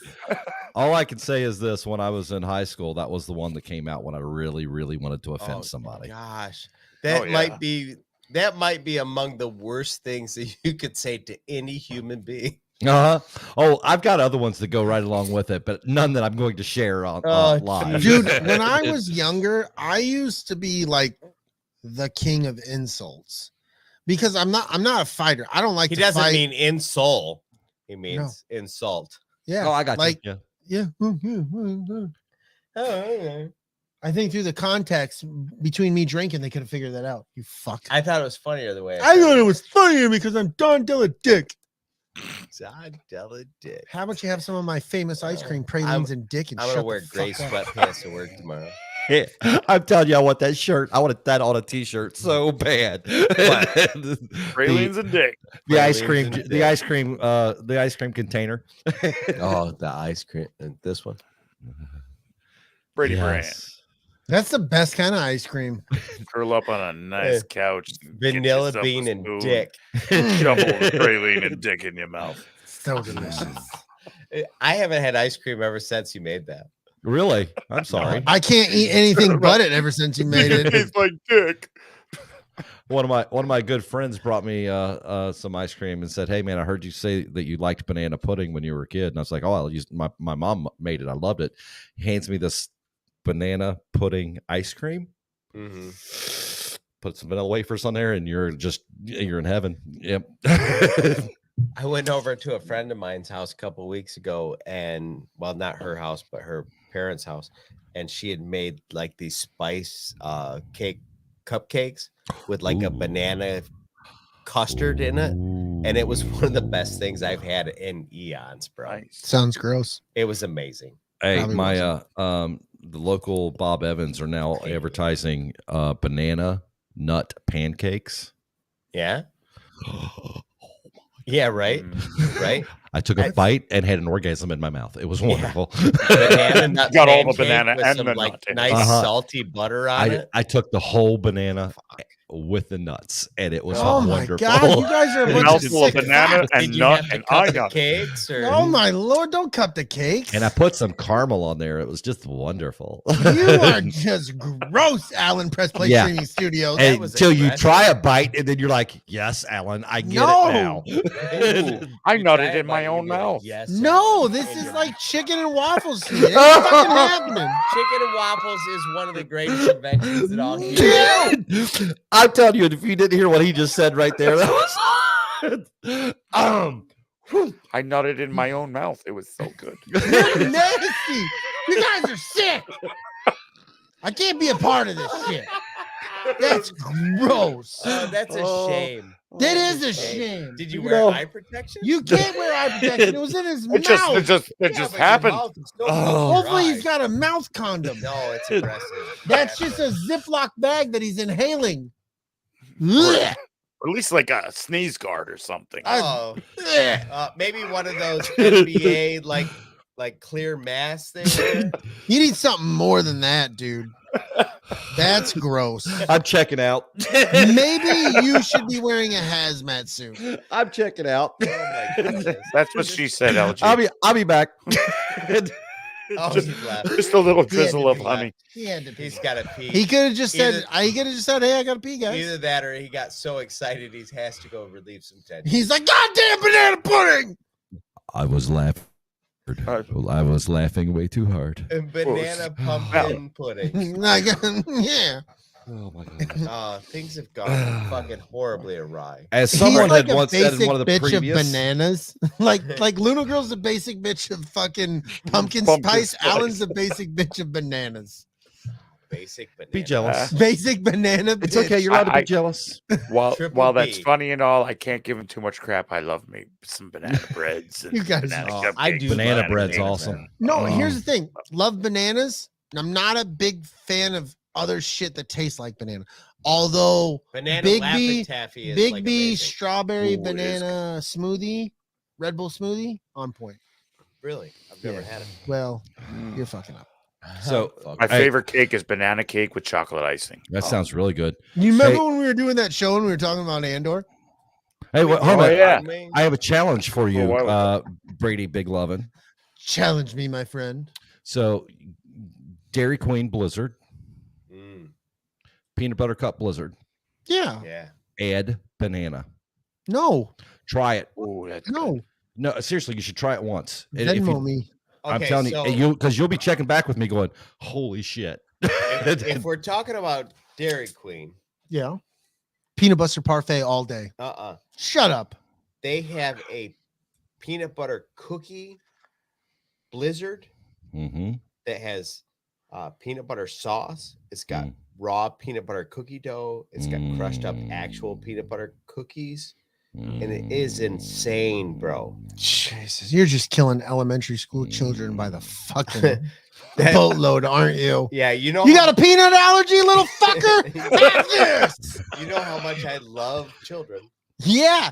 All I can say is this: when I was in high school, that was the one that came out when I really, really wanted to offend somebody. Gosh, that Oh, yeah. might be among the worst things that you could say to any human being. Oh, I've got other ones that go right along with it, but none that I'm going to share on live. Dude, when I was younger, I used to be like the king of insults. because I'm not a fighter. I don't like He to doesn't fight. mean insole. He means insult. Yeah. Oh, I got like you. yeah. I think through the context between me drinking, they could have figured that out. You fuck. I thought it was funnier the way I thought it was funnier because I'm Don Della Dick. Don Della Dick. How about you have some of my famous ice cream pralines and dick and I'm shut gonna the wear fuck gray up. sweatpants to work tomorrow. Yeah, I'm telling you, I want that shirt. I wanted that on a t-shirt so bad. Pralines and dick. The ice Pralines cream, and the dick. ice cream container. Oh, the ice cream. This one. Brady brand. That's the best kind of ice cream. Curl up on a nice couch. get Vanilla yourself a bean and spoon, dick. Shovel the praline and dick in your mouth. So delicious. I haven't had ice cream ever since you made that. Really? I'm sorry. I can't eat anything but it ever since you made it. It's like dick. One of my good friends brought me some ice cream and said, "Hey man, I heard you say that you liked banana pudding when you were a kid." And I was like, "Oh, I'll use my mom made it. I loved it." He hands me this banana pudding ice cream. Mm-hmm. Put some vanilla wafers on there, and you're in heaven. Yep. I went over to a friend of mine's house a couple weeks ago, and well, not her house, but her parents' house, and she had made like these spice cake cupcakes with like a banana custard in it, and it was one of the best things I've had in eons, bro. Nice. Sounds gross. It was amazing. Hey, Probably the local Bob Evans are now advertising banana nut pancakes. Yeah. Yeah, right. Right. I took a bite and had an orgasm in my mouth. It was wonderful. Banana nut Got all the pancake banana with and some, the like nut in it. nice salty butter on it. I took the whole banana with the nuts, and it was Oh my wonderful. god, you guys are a bunch of Mouthful of sick banana fucks. Did and you nut have to and cut I the got cakes or Oh my lord, don't cup the cakes. And I put some caramel on there. It was just wonderful. You are just gross, Alan Press Play Yeah. Streaming Studios. That was Until you aggressive. try a bite, and then you're like, "Yes, Alan, I get No. it now." I You nutted try it, in my but own you get a mouth. Yes. No, Alan. this And is you're- like chicken and waffles to me. It ain't fucking happening. chicken and waffles is one of the greatest inventions that all humans. Dude, I'm telling you, if you didn't hear what he just said right there, that was I nutted in my own mouth. It was so good. You're nasty. You guys are sick. I can't be a part of this shit. That's gross. Oh, that's a shame. That is a shame. Did you You wear know- eye protection? You can't wear eye protection. It was in his It mouth. just Yeah, just but your happened. mouth is still Oh. closed to your Hopefully he's eyes. got a mouth condom. No, it's aggressive. That's just a Ziploc bag that he's inhaling. Or Blech. at least like a sneeze guard or something. Oh, Blech. maybe one of those NBA like clear masks things. You need something more than that, dude. That's gross. I'm checking out. Maybe you should be wearing a hazmat suit. I'm checking out. Oh my goodness. That's what she said, LG. I'll be back. Oh, just, he's left. just a little He had to drizzle of be honey. He had to pee. He's got to pee. He could have just said, Either- he could have just said, "Hey, I gotta pee, guys." Either that or he got so excited he has to go relieve some tension. He's like, "Goddamn banana pudding!" I was laughing. I was laughing way too hard. And banana pumpkin pudding. Like, yeah. Oh my god! Things have gone fucking horribly awry. As He's someone like had a once said in basic one of the bitch previous, of bananas. like Luna Girl's the basic bitch of fucking pumpkin Pumpkin spice. spice. Alan's the basic bitch of bananas. Basic banana. be jealous. Basic banana. It's bitch. okay. You're allowed to be I- jealous. While Triple that's B. funny and all, I can't give him too much crap. I love me some banana breads. And You guys- banana Oh, I cupcakes, do Banana love bread's bananas, awesome. man. No, here's the thing. Love bananas. I'm not a big fan of other shit that tastes like banana. Although Banana Big Laffy B- Taffy is Big like B amazing. strawberry Ooh, it is banana smoothie, Red Bull smoothie, on point. Really? I've never Yeah. had it. Well, you're fucking up. So My Hey. favorite cake is banana cake with chocolate icing. that sounds really good. You remember Hey. when we were doing that show and we were talking about Andor? Hey, hold Oh, on. yeah. I have a challenge for you, Oh, wow. Brady Big Lovin'. Challenge me, my friend. So, Dairy Queen Blizzard, Mm, peanut butter cup Blizzard, Yeah. yeah. add banana. No. Try it. Oh, that's No. No, seriously, you should try it once. And if Venmo you- me. I'm Okay, telling so you, because you'll be checking back with me, going, "Holy shit!" if we're talking about Dairy Queen, Yeah. Peanut butter parfait all day. Shut up. They have a peanut butter cookie blizzard Mm-hmm. that has peanut butter sauce. It's got Mm. raw peanut butter cookie dough. It's got crushed up actual peanut butter cookies. And it is insane, bro. Jesus, you're just killing elementary school children by the fucking boatload, aren't you? Yeah, you know You got a peanut allergy, little fucker? Have this. you know how much I love children. Yeah.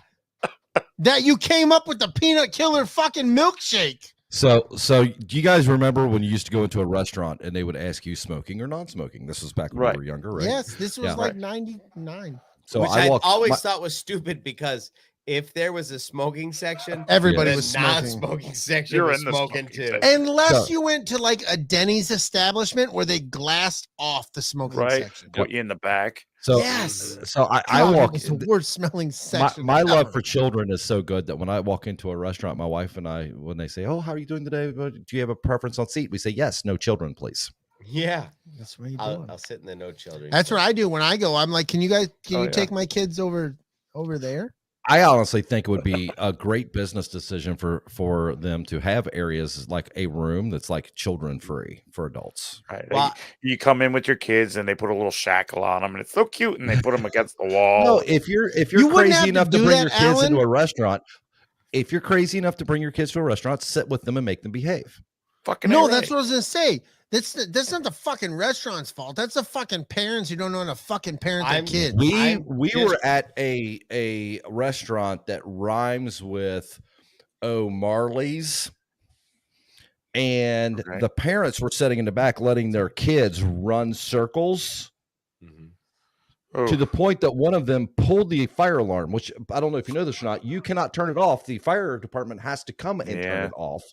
That you came up with the peanut killer fucking milkshake. So do you guys remember when you used to go into a restaurant and they would ask you smoking or non-smoking? This was back when Right. we were younger, right? Yes, this was Yeah. like 99. So Which I always my- thought was stupid because if there was a smoking section, Everybody the was smoking. non-smoking section You're was in the smoking smoking too. section. Unless So- you went to like a Denny's establishment where they glassed off the smoking Right. section. Put you in the back. So Yes. So I God, it walk. was the worst smelling section. My love ever. for children is so good that when I walk into a restaurant, my wife and I, when they say, "Oh, how are you doing today? Do you have a preference on seat?" We say, "Yes, no children, please." Yeah, That's what you I'll doing. sit in the no children. That's what I do when I go. I'm like, can you Oh, yeah. take my kids over there? I honestly think it would be a great business decision for them to have areas like a room that's like children free for adults. Right. Well, you come in with your kids and they put a little shackle on them and it's so cute and they put them against the wall. No, if you're You wouldn't have crazy to enough to do bring that, your kids Alan. into a restaurant, if you're crazy enough to bring your kids to a restaurant, sit with them and make them behave. Fucking No, A that's right. what I was gonna say. That's not the fucking restaurant's fault. That's the fucking parents who don't know how to fucking parent their I'm- kids. We just- were at a restaurant that rhymes with O'Marley's, and Okay. the parents were sitting in the back letting their kids run circles Oh, to the point that one of them pulled the fire alarm, which I don't know if you know this or not. You cannot turn it off. The fire department has to come and turn Yeah. it off.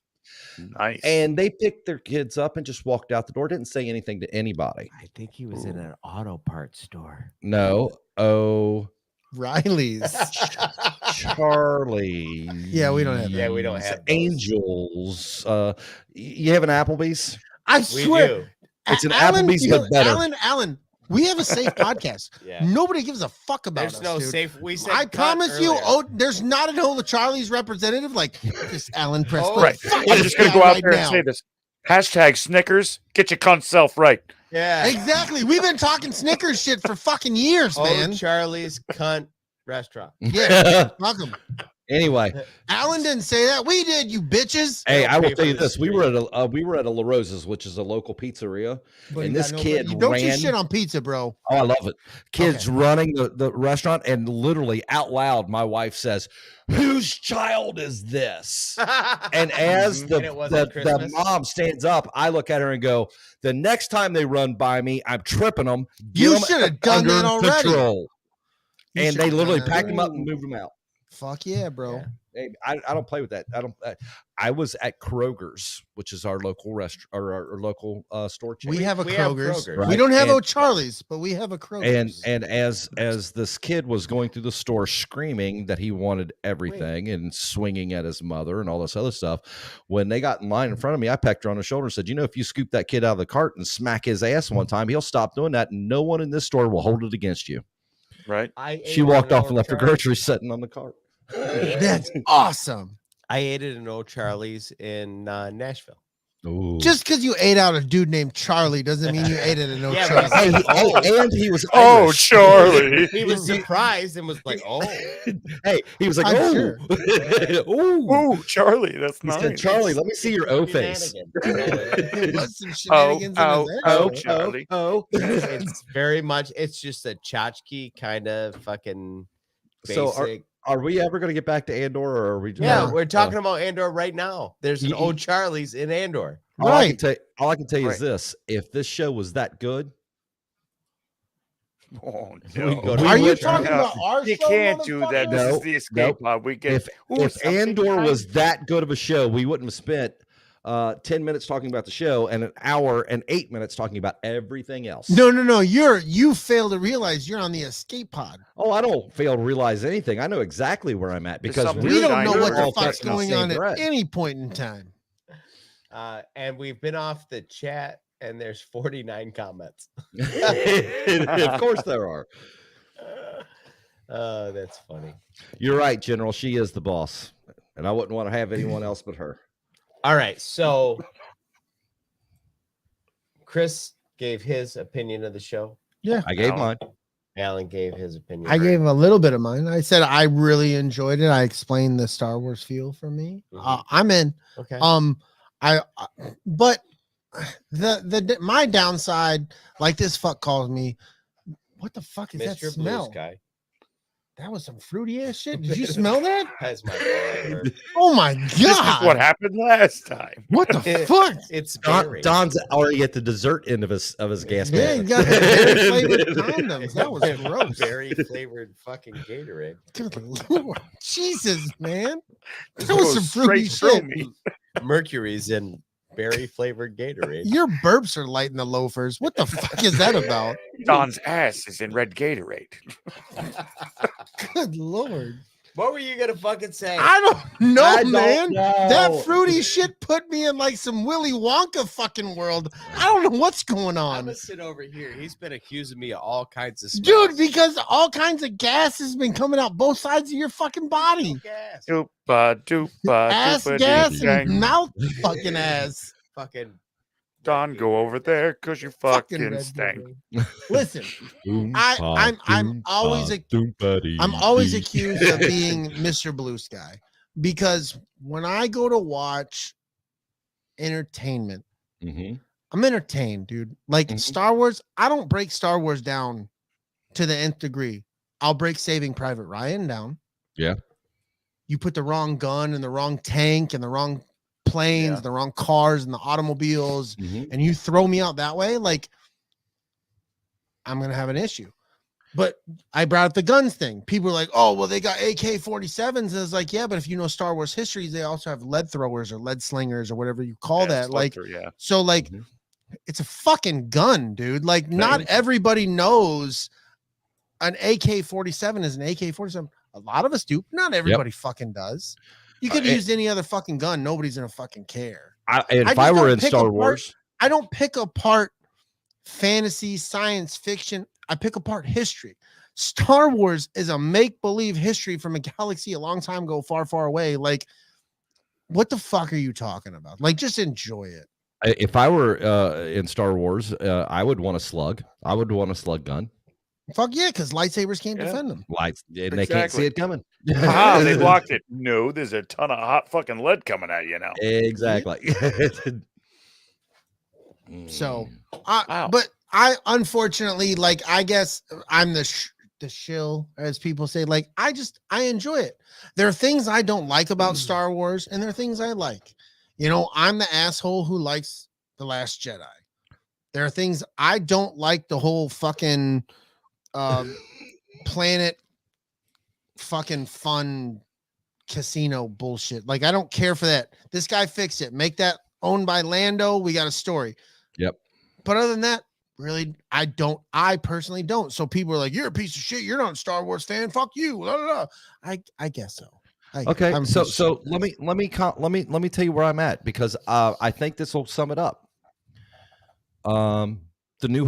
nice. And they picked their kids up and just walked out the door. Didn't say anything to anybody. I think he was in an auto parts store. No. Oh, Riley's. Charlie. Yeah, we don't have that. Yeah, we don't have those. Angels. You have an Applebee's? I We swear. do. It's an Alan, Applebee's, but better. Alan, we have a safe podcast. Yeah. Nobody gives a fuck about There's us, no dude. safe. We said I cut promise you, earlier. there's not an old Charlie's representative like this Alan Preston. Oh, right. Fuck I'm this just going to guy go out right there now. and say this. Hashtag Snickers. Get your cunt self right. Yeah. Exactly. We've been talking Snickers shit for fucking years, man. Charlie's cunt restaurant. Yeah. Fuck 'em. Anyway, Alan didn't say that. We did, you bitches. hey, don't I will pay tell for you the this: we were at a La Rosa's, which is a local pizzeria, But and you this got kid you don't do ran. shit on pizza, bro. Oh, I love it. Kids running the restaurant, and literally out loud, my wife says, "Whose child is this?" And as And the it wasn't the Christmas? mom stands up, I look at her and go, "The next time they run by me, I'm tripping them. You should have done that already. Control." You And should they have literally done that. packed them up and moved them out. Fuck yeah, bro. Yeah. Hey, I don't play with that. I was at Kroger's, which is our local restaurant or our local store chain. We have a we have Kroger's. Kroger's. We Right. don't have And- O'Charlie's, but we have a Kroger's. and as this kid was going through the store screaming that he wanted everything and swinging at his mother and all this other stuff, when they got in line in front of me, I pecked her on the shoulder and said, if you scoop that kid out of the cart and smack his ass one time, he'll stop doing that, and no one in this store will hold it against you. Right. She walked off and left her groceries sitting on the cart. That's awesome. I ate at an old Charlie's in Nashville. Ooh. Just because you ate out a dude named Charlie doesn't mean you ate at an Yeah, but O'Charlie's. and he was Oh, Irish. Charlie. He was surprised and was like, "Oh, Hey, he was like, I'm "Oh, sure. ooh." Oh, Charlie. That's He nice. said, "Charlie, let me see your O face." shenanigans." There was some Oh, shenanigans oh, in his oh, ass. Charlie. Oh, It's very much. It's just a tchotchke kind of fucking basic. So are we ever going to get back to Andor, or are we? yeah, we're talking about Andor right now. There's an You- old Charlie's in Andor. All I can Right. all I can tell you is Right. this: if this show was that good, Oh, We no. go to- Are you would- talking about our You show, can't do that. motherfucker? This No, is the escape pod. We get if Andor was that good of a show, we wouldn't have spent 10 minutes talking about the show and an hour and 8 minutes talking about everything else. No. You fail to realize you're on the escape pod. Oh, I don't fail to realize anything. I know exactly where I'm at There's because something We We're don't know dying what to the know. fuck's going on at Right. any point in time. And we've been off the chat, and there's 49 comments. Of course there are. Oh, that's funny. You're right, General. She is the boss, and I wouldn't want to have anyone else but her. All right, so Chris gave his opinion of the show. Yeah, I gave mine. Alan gave his opinion. I gave a little bit of mine. I said I really enjoyed it. I explained the Star Wars feel for me. I'm in. Okay. But the my downside, like this fuck calls me. What the fuck is that Mr. smell? Blue Sky. That was some fruity ass shit. Did you smell that? That's my favorite. Oh my This is god! what happened last time. What the fuck? It's Don, berry. Don's already at the dessert end of his gas Yeah, man. you got the berry flavored condoms. That was gross. Berry flavored fucking Gatorade. Good Lord. Jesus, man. This That was goes some fruity straight through shit. me. Mercury's in berry flavored Gatorade. Your burps are lighting the loafers. What the fuck is that about? Don's ass is in red Gatorade. Good Lord. What were you gonna fucking say? I don't know, I don't man. know. That fruity shit put me in like some Willy Wonka fucking world. I don't know what's going I'm on. gonna sit over here. He's been accusing me of all kinds of Dude, because all kinds of gas has been coming out both sides of your fucking body. gas. Doopa doopa Ass doopa gas dee dang. and mouth fucking ass. Fucking Don, go over there because you Fucking fucking red stink. Gatorade. Listen, I'm always accused of being Mr. Blue Sky because when I go to watch entertainment, I'm entertained, dude. Like Star Wars, I don't break Star Wars down to the nth degree. I'll break Saving Private Ryan down. Yeah. You put the wrong gun and the wrong tank and the wrong planes, and the wrong cars and the automobiles, and you throw me out that way, like I'm gonna have an issue. But I brought up the guns thing. People are like, oh, well, they got AK-47s. And it's like, yeah, but if you know Star Wars history, they also have lead throwers or lead slingers or whatever you call that. Like, so like it's a fucking gun, dude. Like, not everybody knows an AK-47 is an AK-47. A lot of us do. Not everybody fucking does. You could use any other fucking gun. Nobody's gonna fucking care. If I were in Star Wars, I don't pick apart fantasy, science fiction. I pick apart history. Star Wars is a make-believe history from a galaxy a long time ago, far, far away. Like, what the fuck are you talking about? Like, just enjoy it. if I were in Star Wars, I would want a slug. I would want a slug gun. Fuck yeah, because lightsabers can't defend them. Lights, and they can't see it coming. Ah, they blocked it. No, there's a ton of hot fucking lead coming at you now. Exactly. So, but I unfortunately, like, I guess I'm the shill, as people say. Like, I enjoy it. There are things I don't like about Star Wars, and there are things I like. You know, I'm the asshole who likes The Last Jedi. There are things I don't like, the whole fucking planet fucking fun casino bullshit. Like, I don't care for that. This guy fixed it. Make that owned by Lando. We got a story. Yep. But other than that, really, I personally don't. So people are like, you're a piece of shit. You're not a Star Wars fan. Fuck you. Blah, blah, blah. I guess so. Okay. So let me tell you where I'm at, because I think this will sum it up. The new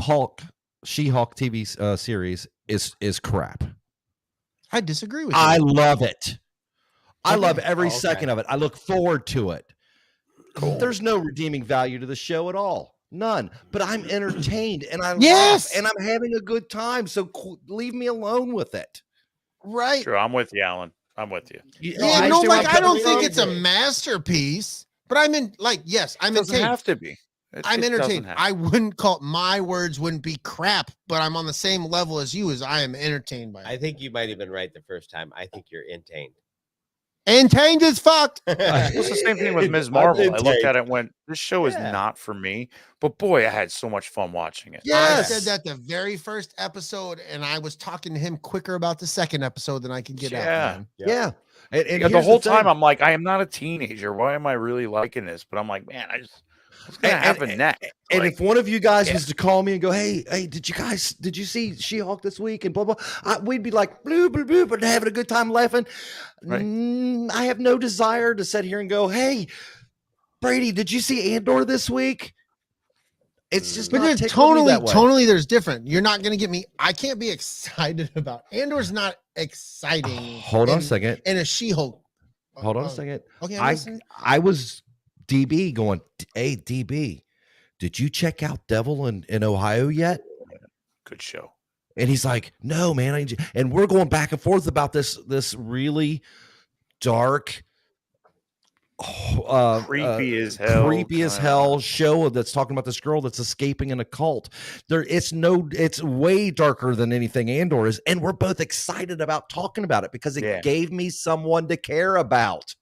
She-Hulk TV series is crap. I disagree with you. I love it. I love every second of it. I look forward to it. Cool. There's no redeeming value to the show at all. None. But I'm entertained, and I laugh, and I'm having a good time. So leave me alone with it. Right. Sure, I'm with you, Alan. I'm with you. Yeah, no, like, I don't think it's a masterpiece, but I'm in, like, yes, I'm It doesn't entertained. have to be. I'm It entertained. doesn't have I wouldn't call my words wouldn't be crap, but I'm on the same level as you, as I am entertained by it. I think you might have been right the first time. I think you're intained. Entertained as fuck. It's the same thing with Ms. Marvel. I looked at it and went, this show is not for me. But boy, I had so much fun watching it. Yes. I said that the very first episode, and I was talking to him quicker about the second episode than I could get out. Man. Yeah. And the whole time I'm like, I am not a teenager. Why am I really liking this? But I'm like, man, what's gonna happen next? And if one of you guys was to call me and go, hey, did you see She-Hulk this week and blah blah, we'd be like, blue, blue, blue, but having a good time laughing. Right. I have no desire to sit here and go, hey, Brady, did you see Andor this week? It's just But not there's tickling me that way. tonally, there's different. You're not gonna get me. I can't be excited about Andor's not exciting. Hold on a second. In a She-Hulk. Hold on a second. Okay, I was DB going, hey, DB, did you check out Devil in Ohio yet? Good show. And he's like, no, man. And we're going back and forth about this really dark, Creepy as hell show that's talking about this girl that's escaping an occult. It's way darker than anything Andor is, and we're both excited about talking about it because it gave me someone to care about.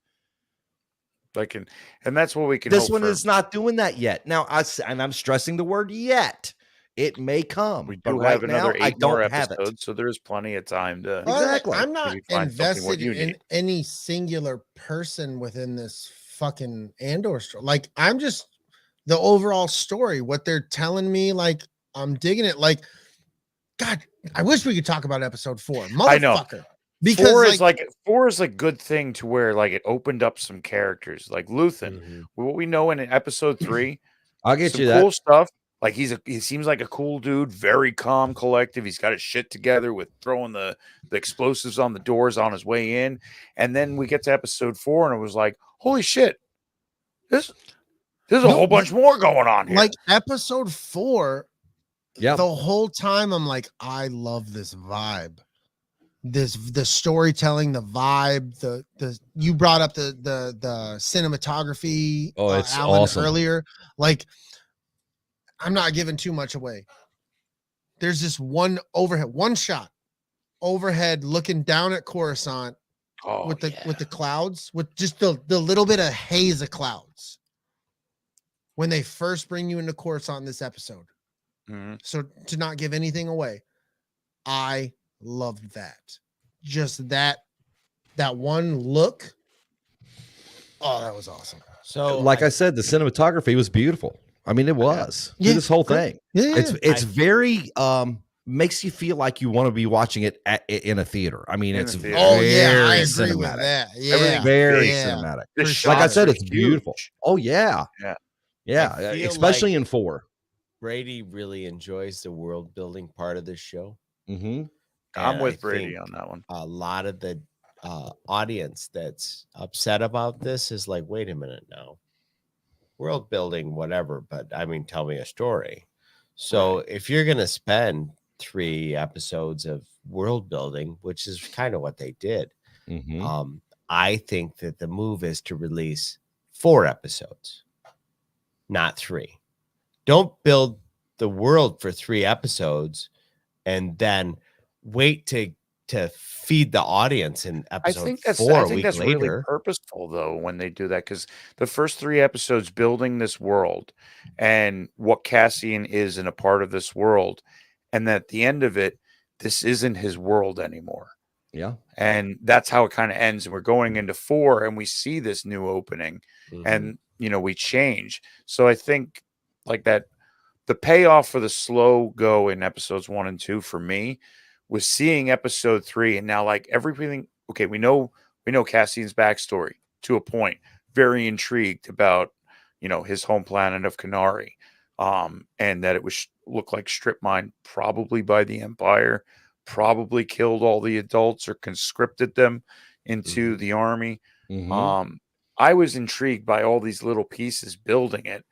And that's what we can. This one is not doing that yet. Now, I'm stressing the word yet. It may come. We but do right have another now, 8 more have it. episodes, so there's plenty of time to. Exactly. I'm not maybe find something what invested you in need. any singular person within this fucking Andor story. Like, I'm just the overall story, what they're telling me. Like, I'm digging it. Like, God, I wish we could talk about episode 4. Motherfucker. I know. Because 4 is a good thing to where like it opened up some characters like Luthen. What we know in episode 3, I'll get some you cool that stuff. Like he seems like a cool dude, very calm, collective. He's got his shit together with throwing the explosives on the doors on his way in. And then we get to episode 4, and it was like, holy shit, there's a whole bunch more going on here. like episode 4. Yeah. The whole time I'm like, I love this vibe. The storytelling, the vibe, the you brought up the cinematography. Oh, it's Alan, awesome. earlier. Like, I'm not giving too much away. There's this one shot overhead looking down at Coruscant with the clouds, with just the little bit of haze of clouds when they first bring you into Coruscant in this episode. So to not give anything away, I loved that. Just that one look. Oh, that was awesome. So, like I said, the cinematography was beautiful. I mean, it was through this whole thing. Yeah, it's very makes you feel like you want to be watching it in a theater. I mean, it's very I agree cinematic. with that. Yeah, Everything's very cinematic. Like I said, it's beautiful. Oh yeah, especially in 4. Brady really enjoys the world building part of this show. I'm with Brady on that one. A lot of the audience that's upset about this is like, wait a minute now. World building, whatever, but I mean, tell me a story. So if you're going to spend 3 episodes of world building, which is kind of what they did, I think that the move is to release 4 episodes, not 3. Don't build the world for 3 episodes and then wait to feed the audience in episode 4 I a think week that's later. really purposeful though when they do that, because the first 3 episodes building this world and what Cassian is in a part of this world, and that at the end of it, this isn't his world anymore. Yeah. And that's how it kind of ends. And we're going into 4 and we see this new opening and we change. So I think like that the payoff for the slow go in episodes 1 and 2 for me was seeing episode 3, and now like everything. Okay, we know Cassian's backstory to a point. Very intrigued about his home planet of Kenari, and that it was looked like strip mined probably by the Empire, probably killed all the adults or conscripted them into the army. I was intrigued by all these little pieces building it,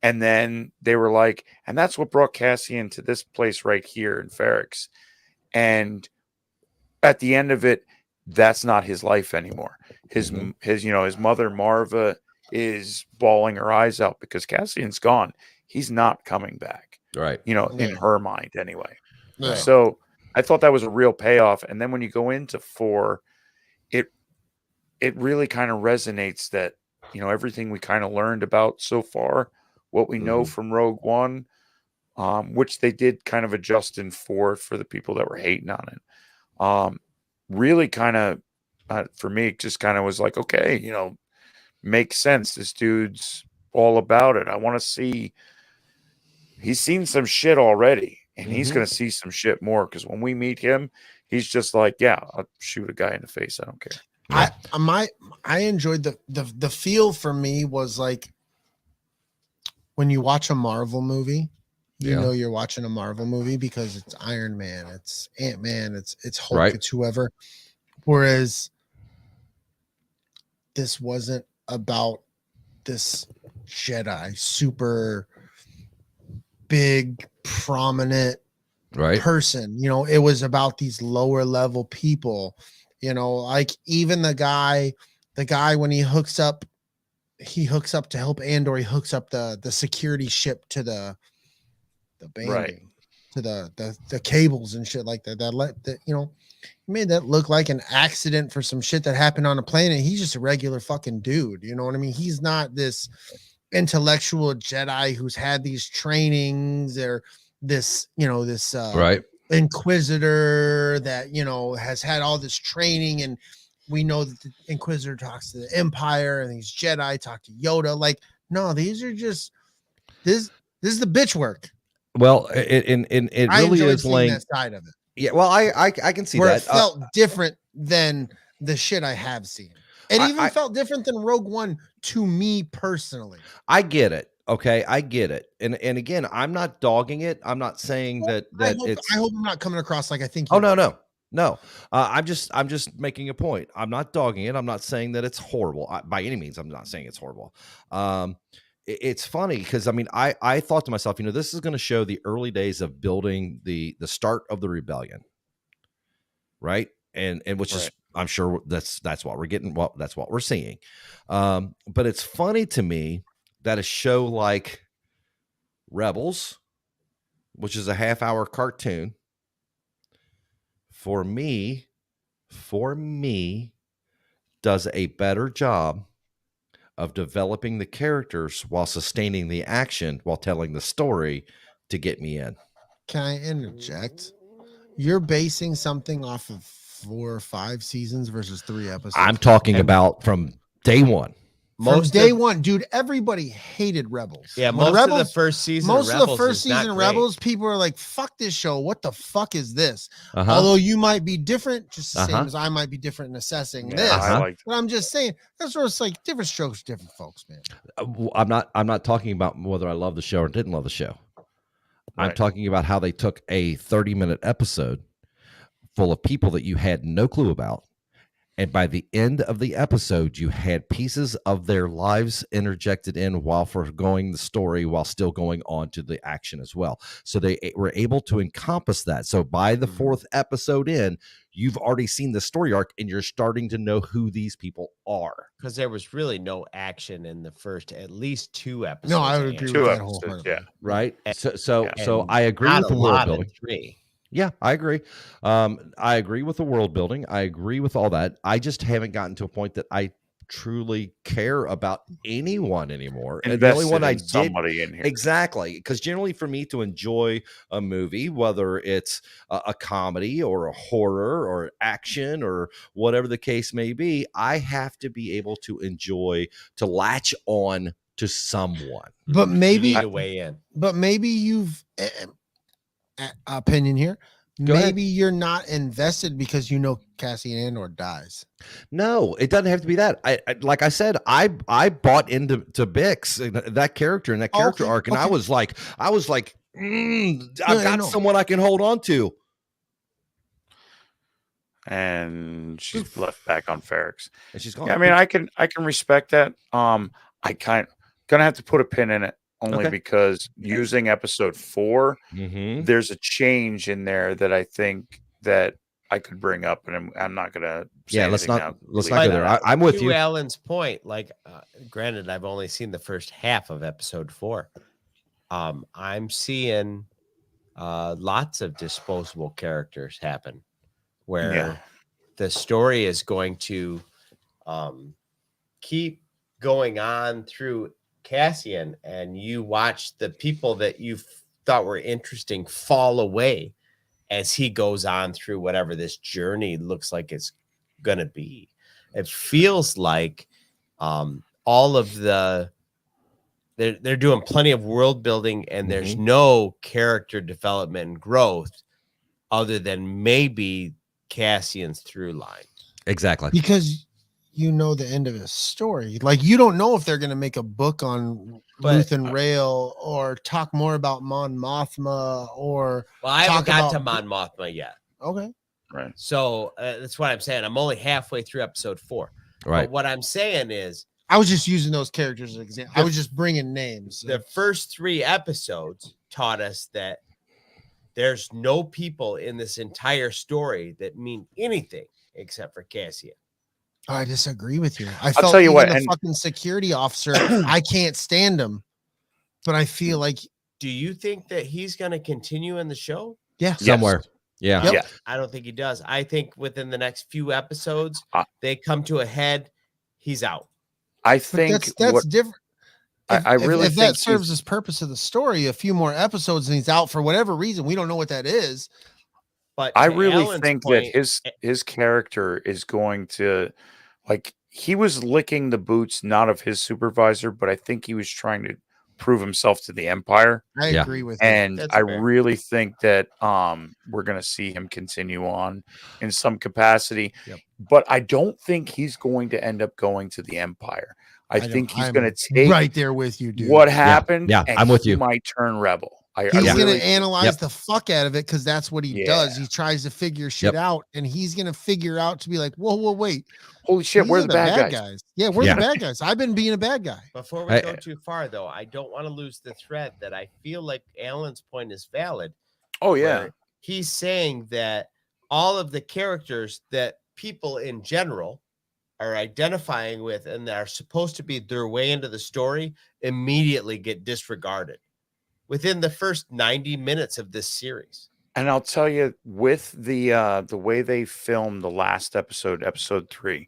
and then they were like, and that's what brought Cassian to this place right here in Ferrix. And at the end of it, that's not his life anymore. His mother Marva is bawling her eyes out because Cassian's gone. He's not coming back. Right. In her mind anyway. Yeah. So I thought that was a real payoff. And then when you go into 4, it really kind of resonates that, everything we kind of learned about so far, what we know from Rogue One, which they did kind of adjust in 4 for the people that were hating on it. Really kind of, for me, just kind of was like, okay, makes sense. This dude's all about it. I want to see, he's seen some shit already, and he's going to see some shit more, because when we meet him, he's just like, yeah, I'll shoot a guy in the face. I don't care. I enjoyed the feel for me was like when you watch a Marvel movie you Yeah. know you're watching a Marvel movie because it's Iron Man, it's Ant-Man, it's Hulk, Right. it's whoever. Whereas this wasn't about this Jedi super big prominent Right. person, you know. It was about these lower level people, you know, like even the guy when he hooks up to help Andor, he hooks up the security ship to the banding, Right. to the cables and shit like that, you know, he made that look like an accident for some shit that happened on a planet. He's just a regular fucking dude, you know what I mean? He's not this intellectual Jedi who's had these trainings, or this, you know, this Right. Inquisitor that, you know, has had all this training, and we know that the Inquisitor talks to the Empire and these Jedi talk to Yoda. Like, no, these are just this is the bitch work. Well, it I really enjoyed is seeing laying. that side of it, Yeah. Well, I can see where that. it felt different than the shit I have seen. It I- even I- felt different than Rogue One to me personally. I get it. Okay, I get it. And again, I'm not dogging it. I'm not saying that I hope I'm not coming across like I think. Oh you no, are. no. I'm just making a point. I'm not dogging it. I'm not saying that it's horrible. By any means, I'm not saying it's horrible. It's funny because I mean, I thought to myself, you know, this is going to show the early days of building the start of the rebellion, right? And which is, I'm sure that's what we're getting. Well, that's what we're seeing. But it's funny to me that a show like Rebels, which is a half-hour cartoon, for me, does a better job of developing the characters while sustaining the action while telling the story to get me in. Can I interject? You're basing something off of 4 or 5 seasons versus 3 episodes. I'm talking about from day one. From day one, dude. Everybody hated Rebels. Yeah, When most of the first season. Most of of the Rebels first is not season of great. Rebels, people are like, "Fuck this show! What the fuck is this?" Uh-huh. Although you might be different, just the Uh-huh. same as I might be different in assessing Yeah, this. I like But I'm just saying that's where it's like different strokes, different folks, man. I'm not talking about whether I love the show or didn't love the show. I'm Right. talking about how they took a 30-minute episode full of people that you had no clue about. And by the end of the episode, you had pieces of their lives interjected in while foregoing the story, while still going on to the action as well. So they were able to encompass that. So by the 4th episode in, you've already seen the story arc and you're starting to know who these people are. Because there was really no action in the first at least 2 episodes. No, I would agree with that episodes, wholeheartedly. yeah. Right. And- So and I agree not with the a world lot in building. 3. Yeah, I agree. I agree with the world building. I agree with all that. I just haven't gotten to a point that I truly care about anyone anymore. And the only Invested one I in did somebody in here. exactly, because generally for me to enjoy a movie, whether it's a comedy or a horror or action or whatever the case may be, I have to be able to latch on to someone. But You maybe, need to weigh in. but maybe you've opinion here. Go ahead. Maybe you're not invested because you know Cassian Andor dies. No, it doesn't have to be that. I like I said, I bought into Bix, that character and that character Okay, arc, and I okay. was like, I've I got know. someone I can hold on to. And she's left back on Ferrex. And she's gone. Yeah, I mean, I can respect that. I gonna have to put a pin in it only Okay. because using episode 4, Mm-hmm. there's a change in there that I think that I could bring up, and I'm not gonna. Say Yeah, let's anything not now. let's Leave not go that there. out. I'm with To you. Alan's point, like, granted, I've only seen the first half of episode 4. I'm seeing lots of disposable characters happen where Yeah. the story is going to keep going on through Cassian, and you watch the people that you thought were interesting fall away as he goes on through whatever this journey looks like it's going to be. It feels like all of they're doing plenty of world building, and there's no character development and growth other than maybe Cassian's through line. Exactly. Because you know the end of his story. Like, you don't know if they're going to make a book on But- Luthen Rail or talk more about Mon Mothma or Well, I haven't talk got to about- Mon Mothma yet. okay. Right. So that's what I'm saying. I'm only halfway through episode 4. Right. But what I'm saying is I was just using those characters as an example. I was just bringing names. the first 3 episodes taught us that there's no people in this entire story that mean anything except for Cassian. I disagree with you. I I'll felt tell you even what, the and- fucking security officer, I can't stand him. But I feel like, Do you think that he's going to continue in the show? yeah, Somewhere. Yeah. Yep. Yeah. I don't think he does. I think within the next few episodes, Uh, they come to a head. He's out. I but think that's what different. I really if think that serves as purpose of the story, a few more episodes and he's out for whatever reason, we don't know what that is. But I to really Alan's think point, that his character is going to, like, he was licking the boots not of his supervisor, but I think he was trying to prove himself to the Empire. I Yeah. agree with you. And That's I fair. really think that we're going to see him continue on in some capacity. Yep. But I don't think he's going to end up going to the Empire. I think he's I'm going to take right there with you, dude. what happened. Yeah, and I'm with he you. might turn rebel. I He's really, going to analyze Yep. the fuck out of it because that's what he Yeah. does. He tries to figure shit Yep. out, and he's going to figure out to be like, whoa, wait. holy shit, these where are are the bad guys? Yeah, where's Yeah. the bad guys? I've been being a bad guy. Before we Hey, go too far, though, I don't want to lose the thread that I feel like Alan's point is valid. Oh yeah. where he's saying that all of the characters that people in general are identifying with and that are supposed to be their way into the story immediately get disregarded within the first 90 minutes of this series. And I'll tell you, with the way they filmed the last episode, episode 3,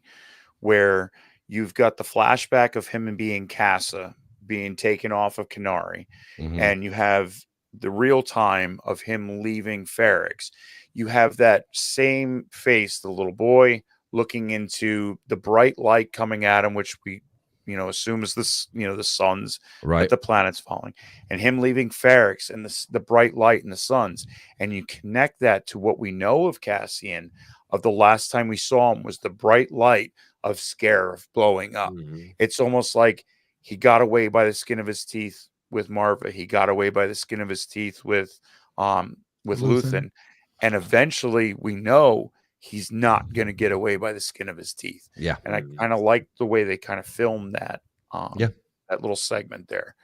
where you've got the flashback of him and being Casa being taken off of Canary, Mhm. and you have the real time of him leaving Ferrix. You have that same face, the little boy looking into the bright light coming at him, which we, assume is this, the sun's Right. that the planet's falling, and him leaving Ferrix and the bright light and the suns. And you connect that to what we know of Cassian of the last time we saw him was the bright light of Scarif blowing up. It's almost like he got away by the skin of his teeth with Marva. He got away by the skin of his teeth with Luthen. And eventually we know he's not going to get away by the skin of his teeth. Yeah. And I kind of like the way they kind of filmed that. Yeah. That little segment there.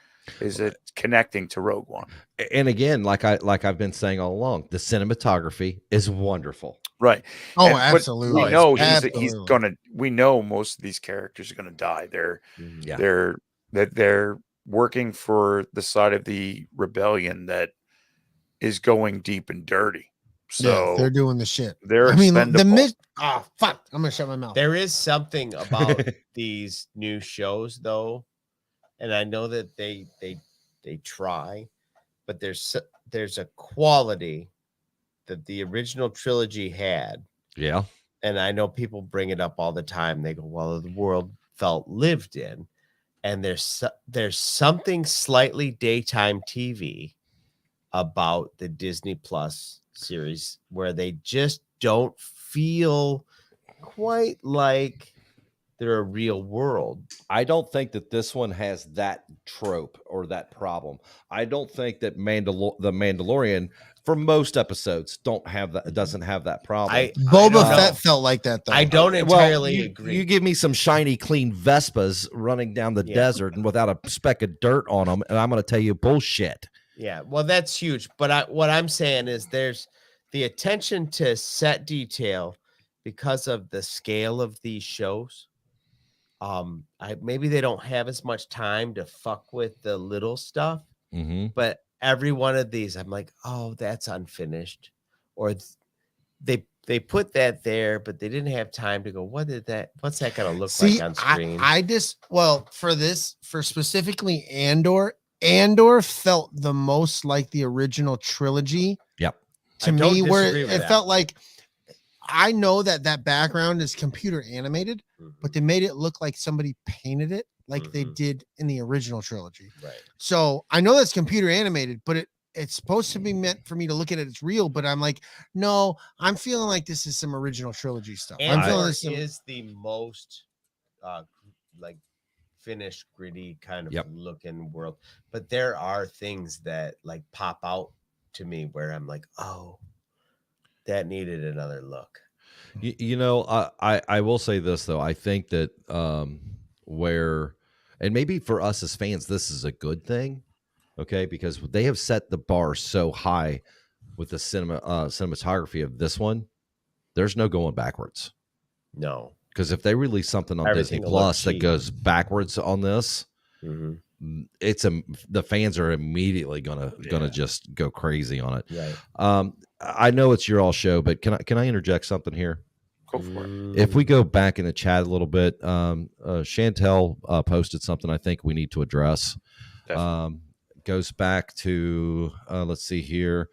Is it connecting to Rogue One? And again, like I've been saying all along, the cinematography is wonderful. Right. Oh, And- but absolutely. We know he's Absolutely. gonna. We know most of these characters are gonna die. Yeah. They're working for the side of the rebellion that is going deep and dirty. So yeah, they're doing the shit. they're I mean, the expendable. oh fuck! I'm gonna shut my mouth. There is something about these new shows, though, and I know that they try, but there's a quality that the original trilogy had, Yeah. and I know people bring it up all the time. They go, "Well, the world felt lived in," and there's something slightly daytime TV about the Disney Plus series where they just don't feel quite like they're a real world. I don't think that this one has that trope or that problem. I don't think that the Mandalorian for most episodes doesn't have that problem. Boba don't Fett know. felt like that though. I don't entirely agree. You give me some shiny, clean Vespas running down the Yeah. desert and without a speck of dirt on them, and I'm going to tell you bullshit. Yeah, well, that's huge. But what I'm saying is there's the attention to set detail because of the scale of these shows. Maybe they don't have as much time to fuck with the little stuff, Mm-hmm. but every one of these, I'm like, oh, that's unfinished, or they put that there, but they didn't have time to go. What's that gonna look See, like on screen? for specifically Andor felt the most like the original trilogy. Yep. To I don't me, where disagree with it that. felt like I know that background is computer animated, but they made it look like somebody painted it like they Mhm. did in the original trilogy. Right. So I know that's computer animated, but it's supposed to be meant for me to look at it as real. But I'm like, no, I'm feeling like this is some original trilogy stuff. I'm feeling Andor this. is the most like finished, gritty kind of Yep. looking world. But there are things that like pop out to me where I'm like, oh, that needed another look. You know, I will say this though. I think that where, and maybe for us as fans, this is a good thing, okay? Because they have set the bar so high with the cinematography of this one. There's no going backwards. No. Because if they release something on Disney Everything will look Plus that cheap. goes backwards on this, Mhm. the fans are immediately gonna just go crazy on it. Right. I know it's your all show, but can I interject something here? Go for it. If we go back in the chat a little bit, Chantel posted something I think we need to address. Definitely. Goes back to let's see here.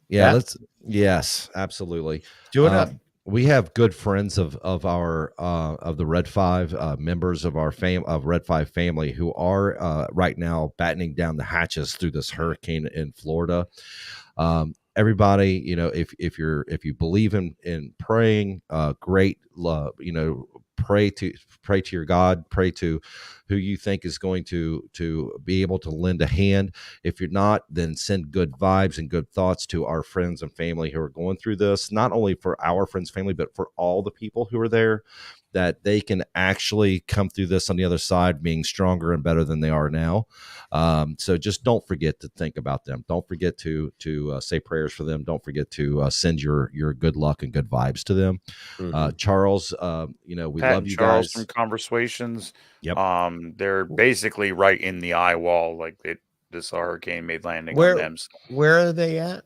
Yeah, yes, absolutely. Do it up. We have good friends of our of the Red Five members of our Red Five family who are right now battening down the hatches through this hurricane in Florida. Everybody, you know, if you believe in praying, great. You know, pray to your God, pray to who you think is going to be able to lend a hand. If you're not, then send good vibes and good thoughts to our friends and family who are going through this, not only for our friends, family, but for all the people who are there, that they can actually come through this on the other side being stronger and better than they are now. So just don't forget to think about them. Don't forget to say prayers for them. Don't forget to send your good luck and good vibes to them. Charles, you know, we Pat love and you Charles guys. from Conversations. Yep. They're basically right in the eye wall. Like this hurricane made landing Where on them. So, where are they at?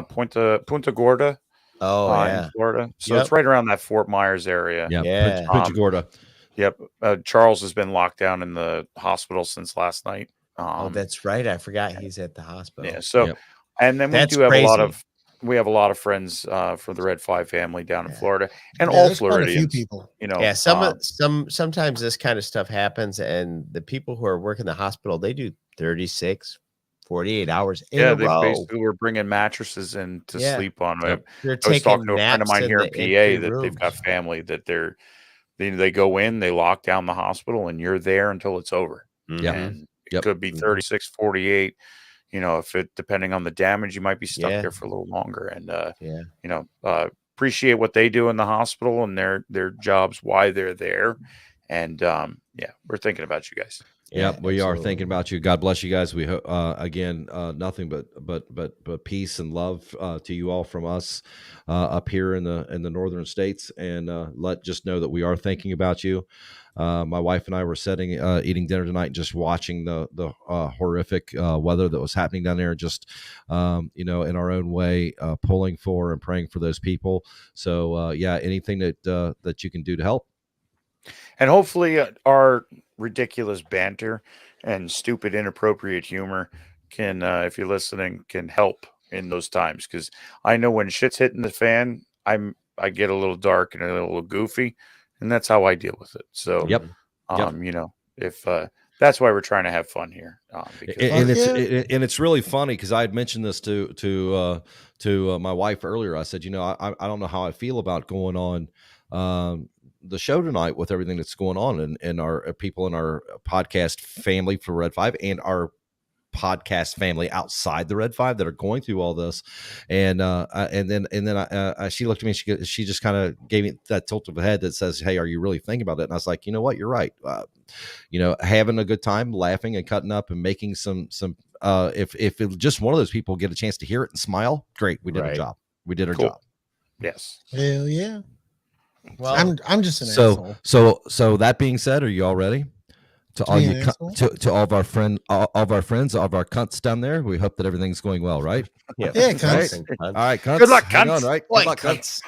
Punta Gorda. Oh In Florida. So it's right around that Fort Myers area. Yeah. Yeah. Punta Gorda. Yep. Charles has been locked down in the hospital since last night. Oh, that's right. I forgot he's at the hospital. Yeah. So, and then we That's do have crazy. a lot of friends from the Red Five family down in Florida, and Yeah, all there's quite a few Floridians. people. You know, Yeah, sometimes this kind of stuff happens, and the people who are working the hospital, they do 36, 48 hours in a they row. basically were bringing mattresses in to sleep on. Yep. They're I was talking taking to a friend of naps mine in here the in empty PA that they've got rooms. family that they go in, they lock down the hospital, and you're there until it's over. Yep. And it Yep. could be 36, 48. You know, if it depending on the damage, you might be stuck there for a little longer. And you know, appreciate what they do in the hospital and their jobs, why they're there. And we're thinking about you guys. Yeah, we are thinking about you. God bless you guys. We again, nothing but peace and love to you all from us up here in the northern states, and just know that we are thinking about you. My wife and I were eating dinner tonight, just watching the horrific weather that was happening down there. Just you know, in our own way, pulling for and praying for those people. So anything that you can do to help. And hopefully our ridiculous banter and stupid, inappropriate humor can, if you're listening, can help in those times. Because I know when shit's hitting the fan, I get a little dark and a little goofy, and that's how I deal with it. So, you know, if that's why we're trying to have fun here. And it's really funny because I had mentioned this to my wife earlier. I said, you know, I don't know how I feel about going on the show tonight with everything that's going on and our people in our podcast family for Red Five and our podcast family outside the Red Five that are going through all this. And then she looked at me and she just kind of gave me that tilt of the head that says, hey, are you really thinking about it? And I was like, you know what? You're right. You know, having a good time, laughing and cutting up and making some if just one of those people get a chance to hear it and smile, great. We did our job. We did our job. Yes. Hell yeah. Well, I'm just an asshole. So that being said, are you all ready? To all you to all of our friends, all of our cunts down there, we hope that everything's going well, right? Yeah, cunts. Right? All right, cunts. Good luck, Hang cunts. on, right? Boy, Good luck, cunts.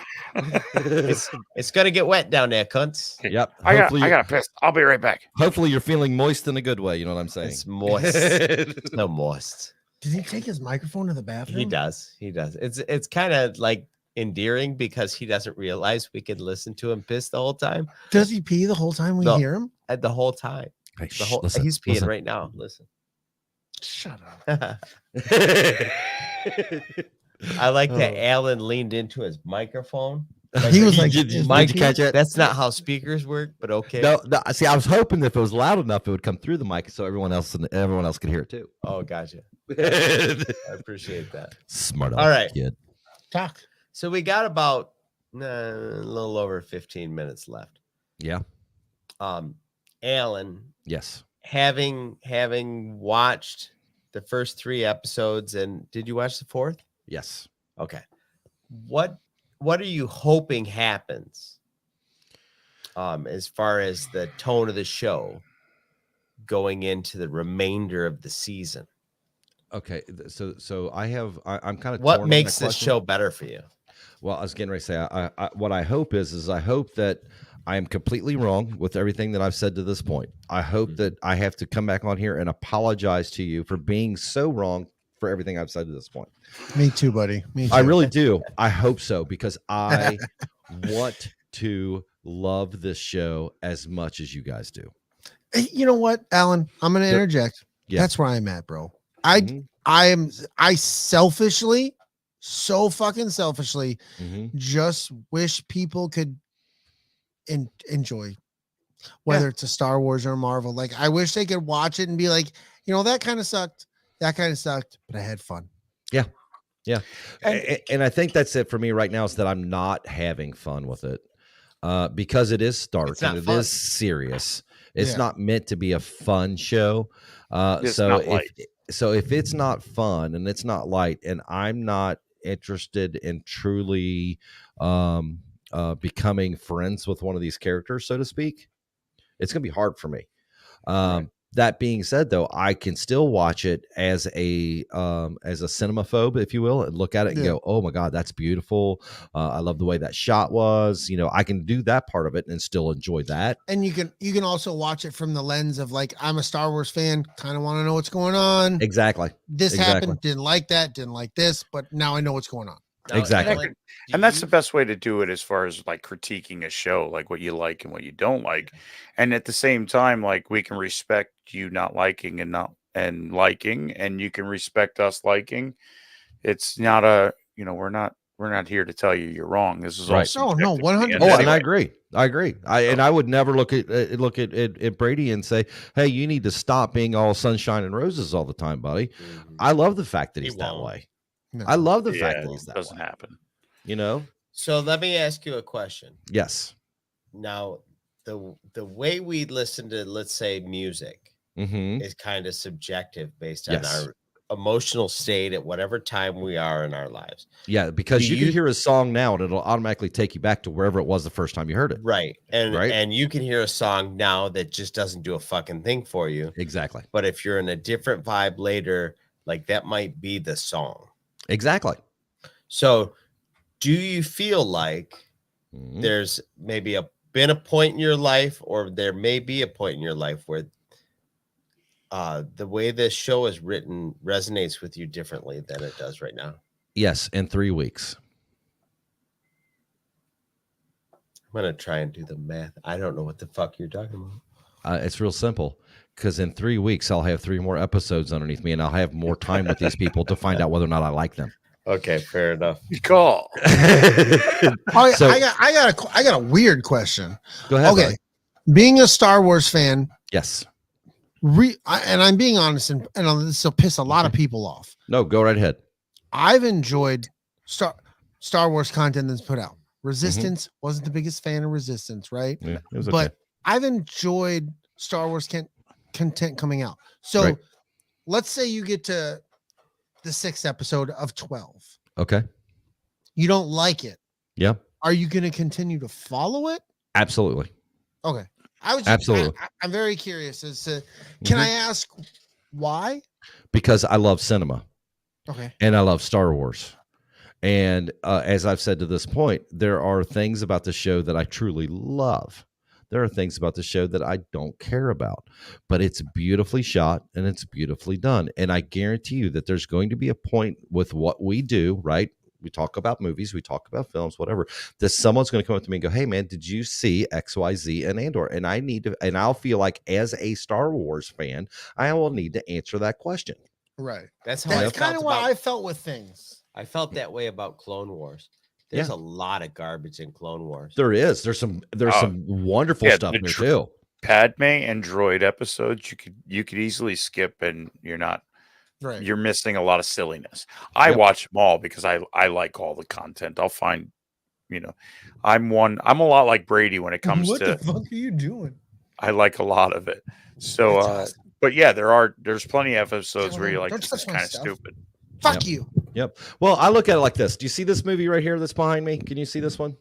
It's gonna get wet down there, cunts. Yep. I got pissed. I'll be right back. Hopefully, you're feeling moist in a good way. You know what I'm saying? It's moist. It's no moist. Does he take his microphone to the bathroom? He does. It's kind of like endearing because he doesn't realize we could listen to him piss the whole time. Does he pee the whole time we hear him? The whole time. Hey, He's peeing right now. Listen. Shut up. I like that Alan leaned into his microphone He was like, did you Mike, catch it? that's not how speakers work, but okay. No, see, I was hoping that if it was loud enough, it would come through the mic so everyone else could hear it too. Oh, gotcha. I appreciate that. Smart. All right. kid. talk. So we got about a little over 15 minutes left. Yeah. Alan, Yes. having watched the first 3 episodes, and did you watch the 4th? Yes. Okay. What are you hoping happens as far as the tone of the show going into the remainder of the season? Okay. So I'm kind of What makes this show better for you? Well, I was getting ready to say, I what I hope is I hope that I am completely wrong with everything that I've said to this point. I hope that I have to come back on here and apologize to you for being so wrong for everything I've said to this point. Me too, buddy. Me too. I really do. I hope so, because I want to love this show as much as you guys do. Hey, you know what, Alan? I'm going to interject. Yeah. That's where I'm at, bro. Mhm. I selfishly, so fucking selfishly, just wish people could enjoy, whether it's a Star Wars or a Marvel. Like, I wish they could watch it and be like, you know, that kind of sucked, but I had fun. Yeah. And I think that's it for me right now, is that I'm not having fun with it because it is dark and it is serious. It's not meant to be a fun show. So if it's not fun and it's not light, and I'm not interested in truly becoming friends with one of these characters, so to speak, it's going to be hard for me. That being said, though, I can still watch it as a cinemaphobe, if you will, and look at it and go, "Oh my God, that's beautiful! I love the way that shot was." You know, I can do that part of it and still enjoy that. And you can also watch it from the lens of, like, I'm a Star Wars fan, kind of want to know what's going on. Exactly. This happened, didn't like that, didn't like this, but now I know what's going on. Now, Exactly. Alan, And that's the best way to do it, as far as like critiquing a show, like what you like and what you don't like. And at the same time, like, we can respect you not liking and liking, and you can respect us liking. It's not we're not here to tell you you're wrong. This is Right. all No, subjective 100%. at the Oh, end and I anyway. agree. And I would never look at Brady and say, "Hey, you need to stop being all sunshine and roses all the time, buddy." I love the fact that He he's that won't. way. No. I love the fact that Yeah, he's it that doesn't way. happen. You know? So let me ask you a question. Yes. Now, the way we listen to, let's say, music Mm-hmm. is kind of subjective based on Yes. our emotional state at whatever time we are in our lives. Yeah, because Do you can you- hear a song now and it'll automatically take you back to wherever it was the first time you heard it. Right. And Right. and you can hear a song now that just doesn't do a fucking thing for you. Exactly. But if you're in a different vibe later, like, that might be the song. Exactly. So do you feel like Mhm. there's maybe been a point in your life, or there may be a point in your life where the way this show is written resonates with you differently than it does right now? Yes, in 3 weeks. I'm gonna try and do the math. I don't know what the fuck you're talking about. It's real simple, because in 3 weeks I'll have 3 more episodes underneath me, and I'll have more time with these people to find out whether or not I like them. Okay, fair enough. Good call. Oh, So- I got a weird question. Go ahead. Okay, buddy. being a Star Wars fan, Yes. and I'm being honest, and this will piss a lot of people off. No, go right ahead. I've enjoyed Star Wars content that's put out. Resistance wasn't the biggest fan of Resistance, right? Yeah, it was okay. But I've enjoyed Star Wars content coming out. So Right. let's say you get to the 6th episode of 12. Okay. You don't like it. Yeah. Are you going to continue to follow it? Absolutely. Okay. Absolutely. I'm very curious as to, can I ask why? Because I love cinema. Okay. And I love Star Wars. And as I've said to this point, there are things about the show that I truly love. There are things about the show that I don't care about, but it's beautifully shot and it's beautifully done. And I guarantee you that there's going to be a point with what we do, right? We talk about movies, we talk about films, whatever, that someone's going to come up to me and go, "Hey man, did you see XYZ and Andor?" And I'll feel like, as a Star Wars fan, I will need to answer that question. Right. That's how I That's felt kind of what about, I felt with things. I felt that way about Clone Wars. There's a lot of garbage in Clone Wars. There is. There's some wonderful stuff the there too. Padme and droid episodes you could easily skip, and you're missing a lot of silliness. I watch them all because I like all the content. I'll find, I'm a lot like Brady when it comes what to the fuck are you doing? I like a lot of it. So, awesome. But yeah, there's plenty of episodes where you're like, this is kind of stupid. Fuck you. Yep. Well, I look at it like this. Do you see this movie right here that's behind me? Can you see this one?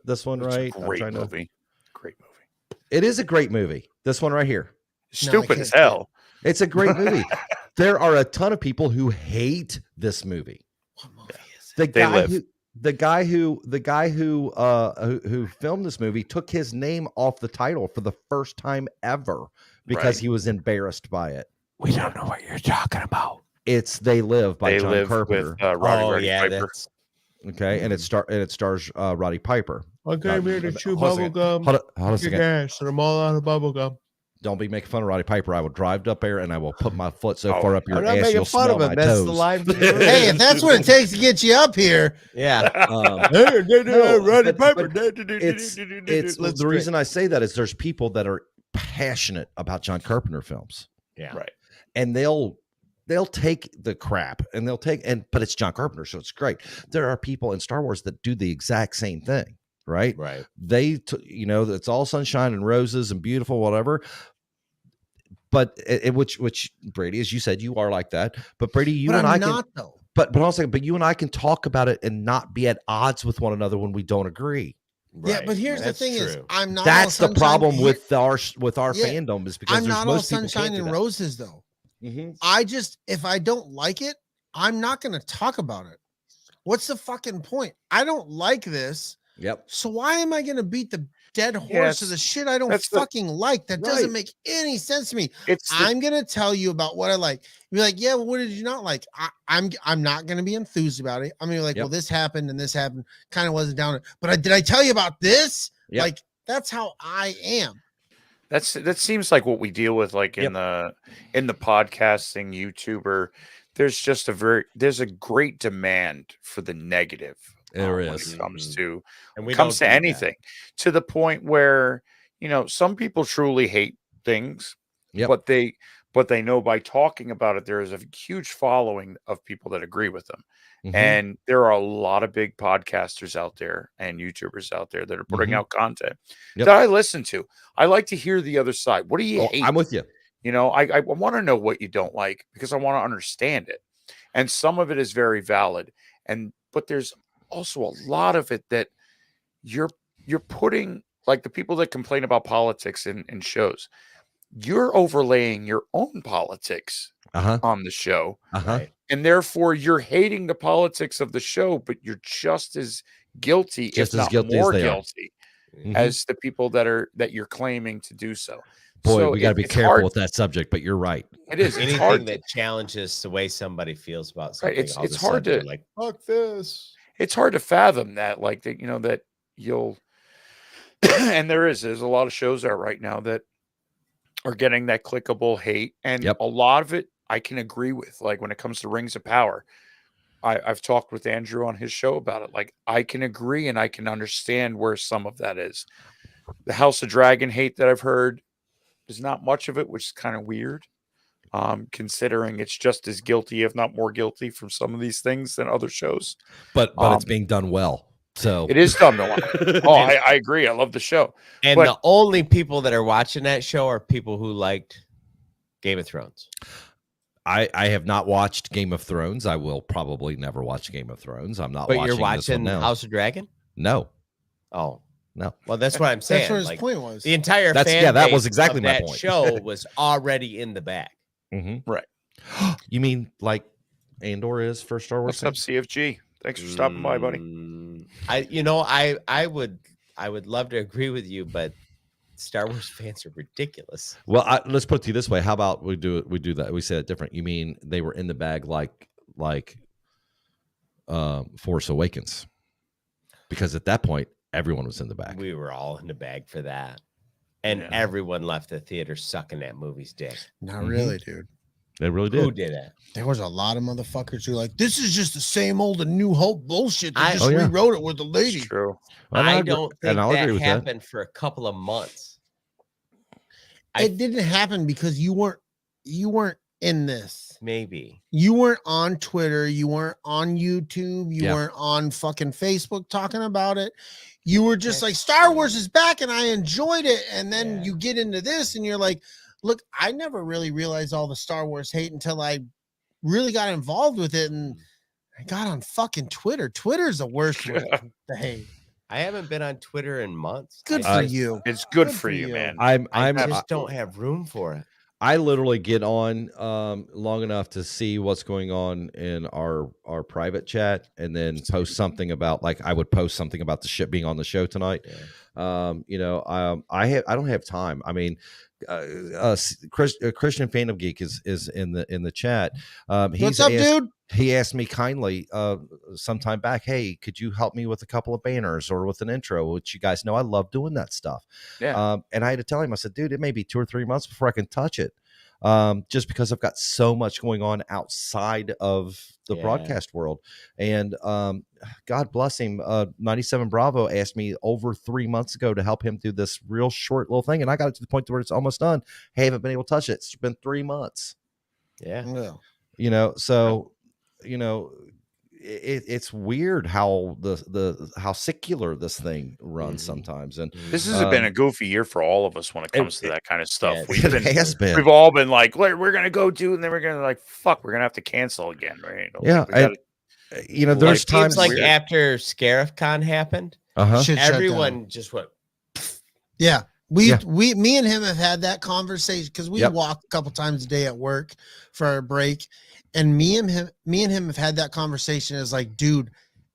This one, It's right? a great movie. Great movie. It is a great movie. This one right here. Stupid as hell. It's a great movie. There are a ton of people who hate this movie. What movie is it? The guy who filmed this movie took his name off the title for the first time ever because he was embarrassed by it. We don't know what you're talking about. It's They Live by John Carpenter. With Roddy Piper. Okay, and it stars Roddy Piper. I came here to chew bubble gum. Hold on a second. Gas, and I'm all out of bubble gum. Don't be making fun of Roddy Piper. I will drive up there and I will put my foot so far up your I'm not ass making you'll fun of smell him. my That's toes. the line. Hey, if that's what it takes to get you up here, Yeah. Roddy Piper. It's the reason I say that is there's people that are passionate about John Carpenter films. Yeah. Right. And they'll take the crap and but it's John Carpenter, so it's great. There are people in Star Wars that do the exact same thing, right? Right. It's all sunshine and roses and beautiful, whatever. But which Brady, as you said, you are like that. But Brady, you and I can. Though. But also, but you and I can talk about it and not be at odds with one another when we don't agree. Right. Yeah, but here's the thing: is I'm not. That's the problem with our Yeah. fandom is because I'm there's not all most people sunshine can't do and that. roses, though. Mm-hmm. If I don't like it, I'm not going to talk about it. What's the fucking point? I don't like this. Yep. So why am I going to beat the dead horse of the shit I don't fucking like? That doesn't make any sense to me. I'm going to tell you about what I like. You're like, yeah, well, what did you not like? I'm not going to be enthused about it. I'm going to be like, well, this happened and this happened. Kind of wasn't down. But did I tell you about this? Yep. Like, that's how I am. That seems like what we deal with, like in the podcasting YouTuber. There's a great demand for the negative. There when is. it comes to and anything, to the point where some people truly hate things, but they know by talking about it there is a huge following of people that agree with them. Mm-hmm. And there are a lot of big podcasters out there and YouTubers out there that are putting out content that I listen to. I like to hear the other side. What do you hate? I'm with you. I want to know what you don't like because I want to understand it. And some of it is very valid. But there's also a lot of it that you're putting, like the people that complain about politics in shows, you're overlaying your own politics on the show. Right. And therefore you're hating the politics of the show, but you're just as guilty, if not more guilty, as the people that you're claiming to do so. Boy, so we got to be careful with that subject, but you're right. It is. Anything that challenges the way somebody feels about something. Right. It's hard to like, fuck this. It's hard to fathom that, like that, that you'll, and there's a lot of shows out right now that are getting that clickable hate. And a lot of it I can agree with, like when it comes to Rings of Power. I've talked with Andrew on his show about it. Like I can agree and I can understand where some of that is. The House of Dragon hate that I've heard, there's not much of it, which is kind of weird. Considering it's just as guilty, if not more guilty, from some of these things than other shows. But it's being done well. So it is done well. I agree. I love the show. And the only people that are watching that show are people who liked Game of Thrones. I have not watched Game of Thrones. I will probably never watch Game of Thrones. I'm not But watching you're watching this one now. House of Dragon? No. Oh. No. Well, that's what I'm saying. That's what his point was. The entire that base was exactly of my that point. show was already in the bag. Mm-hmm. Right. You mean like Andor is for Star Wars? What's up, CFG? Thanks for stopping by, buddy. I would love to agree with you, but Star Wars fans are ridiculous. Well, let's put it to you this way. How about we do that? We say it different. You mean they were in the bag like Force Awakens? Because at that point, everyone was in the bag. We were all in the bag for that. And everyone left the theater sucking that movie's dick. Not really, dude. They really Who did. did it? There was a lot of motherfuckers who like, this is just the same old and New Hope bullshit. They I- just Oh, yeah. rewrote it with the lady. It's true. And I agree- don't think and I'll that agree with that. happened for a couple of months. I- It didn't happen because you weren't in this. Maybe. You weren't on Twitter. You weren't on YouTube. You Yeah. weren't on fucking Facebook talking about it. You were just like, Star Wars is back and I enjoyed it. And then Yeah. you get into this and you're like, look, I never really realized all the Star Wars hate until I really got involved with it. And I got on fucking Twitter. Twitter's the worst way to hate. I haven't been on Twitter in months. Good I for just- you. It's good Good for for you, you. man. I I'm just don't have room for it. I literally get on long enough to see what's going on in our private chat, and then post something about, like, I would post something about the shit being on the show tonight. Yeah. I don't have time. I mean, Christian Fan of Geek is in the chat. What's up, dude? He asked me kindly sometime back, hey, could you help me with a couple of banners or with an intro, which you guys know I love doing that stuff. Yeah. And I had to tell him, I said, dude, it may be 2 or 3 months before I can touch it. Just because I've got so much going on outside of the Yeah. broadcast world. And God bless him. 97 Bravo asked me over 3 months ago to help him do this real short little thing. And I got it to the point where it's almost done. I haven't been able to touch it. It's been 3 months, Yeah. Yeah. So, it's weird how how secular this thing runs sometimes. And This has been a goofy year for all of us when it comes to that kind of stuff. yeah, We've has been. We've all been like, we're gonna go do, and then we're gonna like, fuck, we're gonna have to cancel again, right? Yeah, We gotta- there's It times seems like weird. after ScarifCon happened, Shit shut down. everyone just went. Yeah. Yeah. Me and him have had that conversation because we Yep. walk a couple times a day at work for our break. And me and him have had that conversation as like, dude,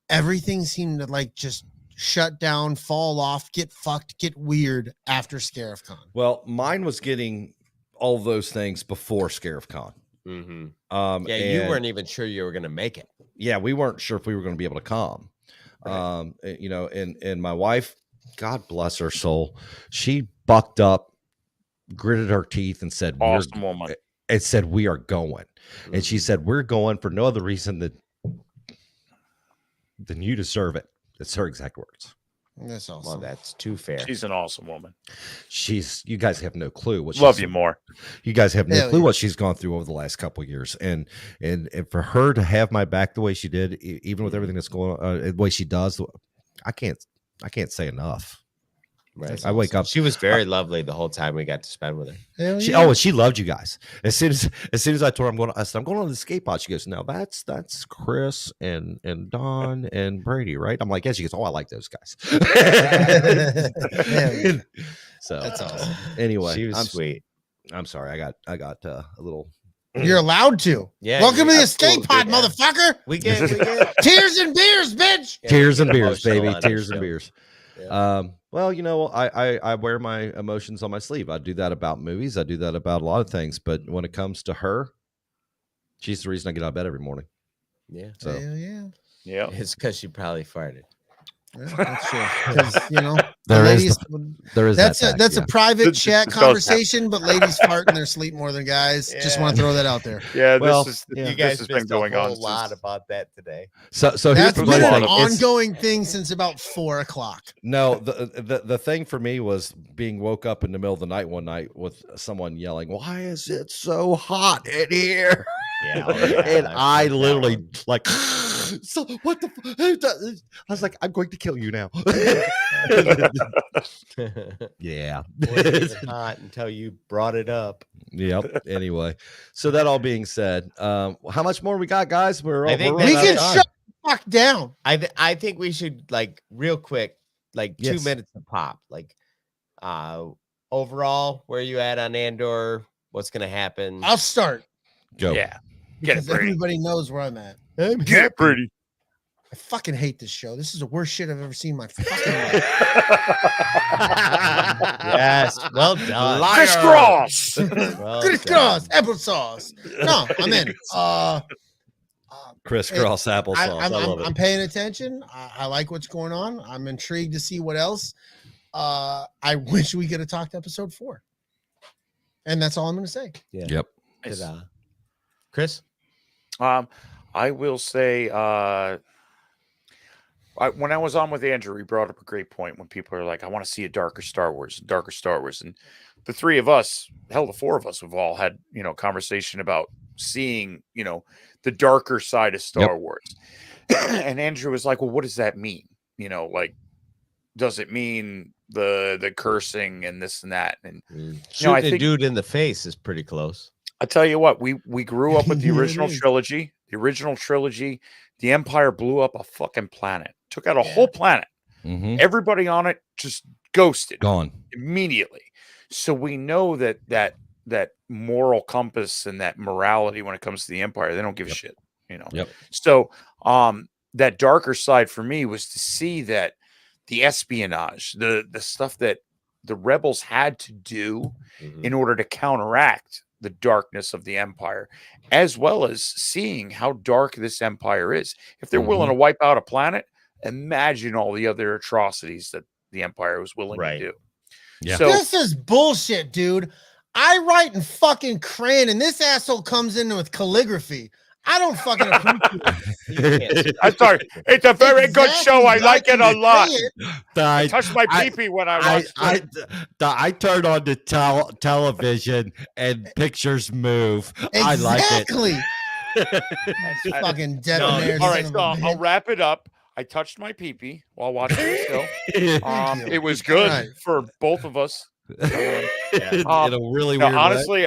everything seemed to like just shut down, fall off, get fucked, get weird after ScarifCon. Well, mine was getting all those things before ScarifCon. Mm-hmm. Yeah, Yeah, you weren't even sure you were gonna make it. Yeah, we weren't sure if we were going to be able to come. Right. And my wife, God bless her soul, she bucked up, gritted her teeth, and said, awesome woman. It said, we are going. And she said, we're going for no other reason than you deserve it. That's her exact words. That's awesome. Well, that's too fair. She's an awesome woman. You guys have no clue what Love you more. You guys have no Hell clue yeah. what she's gone through over the last couple of years. And for her to have my back the way she did, even with everything that's going on, the way she does, I can't say enough. Right. I wake up. She was very lovely the whole time we got to spend with her. Hell She, yeah. oh, and she loved you guys. As soon as I told her I'm going on the skate pod, she goes, "Now that's Chris and Don and Brady, right?" I'm like, "Yeah." She goes, "Oh, I like those guys." Yeah. So That's awesome. Anyway, She was I'm sweet. I'm sorry. I got a little. You're allowed to. Yeah. Welcome to the that's escape cool, pod, dude. motherfucker. We get Tears and beers, bitch. yeah, Tears we and get beers, emotional baby. on Tears this and show. beers. Yeah. Well, I wear my emotions on my sleeve. I do that about movies. I do that about a lot of things. But when it comes to her, she's the reason I get out of bed every morning. Yeah. So Hell yeah. Yeah. It's because she probably farted. Yeah, that's true. 'Cause, There is ladies, there is that's that a that's fact, a private This chat does conversation, but ladies fart in their sleep more than guys. Just want to throw that out there. Yeah. Well, This yeah. You guys has been missed going a on whole lot since- about that today. So here's That's the been funny an thing. It's- ongoing thing since about 4:00. No, the thing for me was being woke up in the middle of the night one night with someone yelling, "Why is it so hot in here?" Yeah. And I I've heard that literally one. like, so what the? I was like, I'm going to kill you now. Yeah. Wasn't even hot until you brought it up. Yep. Anyway, so that all being said, how much more we got, guys? I think running We out of can time. shut the fuck down. I think we should like real quick, like Yes. 2 minutes to pop. Like overall, where you at on Andor? What's gonna happen? I'll start Go. Yeah. Get because it, Brady. everybody knows where I'm at. Get Brady. I fucking hate this show. This is the worst shit I've ever seen in my fucking life. Yes, well done. Crisscross. Well Crisscross done. applesauce. No, I'm in. Crisscross applesauce. I love it. I'm paying attention. I like what's going on. I'm intrigued to see what else. I wish we could have talked episode 4. And that's all I'm going to say. Yeah. Yep. Ta-da. Chris? I will say, when I was on with Andrew, he brought up a great point when people are like, I want to see a darker Star Wars. And the three of us, hell, the four of us have all had, conversation about seeing, the darker side of Star Wars. And Andrew was like, well, what does that mean? Does it mean the cursing and this and that? And Shooting I think a dude in the face is pretty close. I tell you what, we grew up with the original trilogy. The original trilogy, the Empire blew up a fucking planet, took out a whole planet. Mm-hmm. Everybody on it just ghosted, Gone immediately. So we know that moral compass and that morality when it comes to the Empire, they don't give a shit, Yep. So that darker side for me was to see that the espionage, the stuff that the rebels had to do in order to counteract the darkness of the Empire, as well as seeing how dark this Empire is. If they're willing to wipe out a planet, imagine all the other atrocities that the Empire was willing to do. Yeah. So This is bullshit, dude. I write in fucking crayon, and this asshole comes in with calligraphy. I don't fucking appreciate it. I'm sorry. It's a very good show. I like it a lot. I I touched my pee-pee when I watched it. I turn on the television and pictures move. I like it. Exactly. Fucking debonair. All right, son so of a I'll bitch. wrap it up. I touched my pee-pee while watching the show. Thank you. It was good Right. for both of us. In a really weird way. Honestly,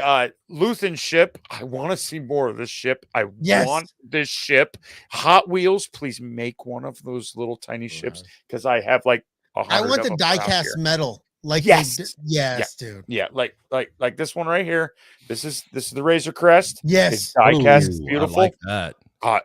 Luthen's ship, I want to see more of this ship. I want this ship. Hot Wheels, please make one of those little tiny ships because I have like 100 I want of the them around die-cast here. metal. Like Yes. yes, dude. Yeah, like this one right here. This is the Razor Crest. Yes. It's die-cast. It's Ooh, beautiful. I like that.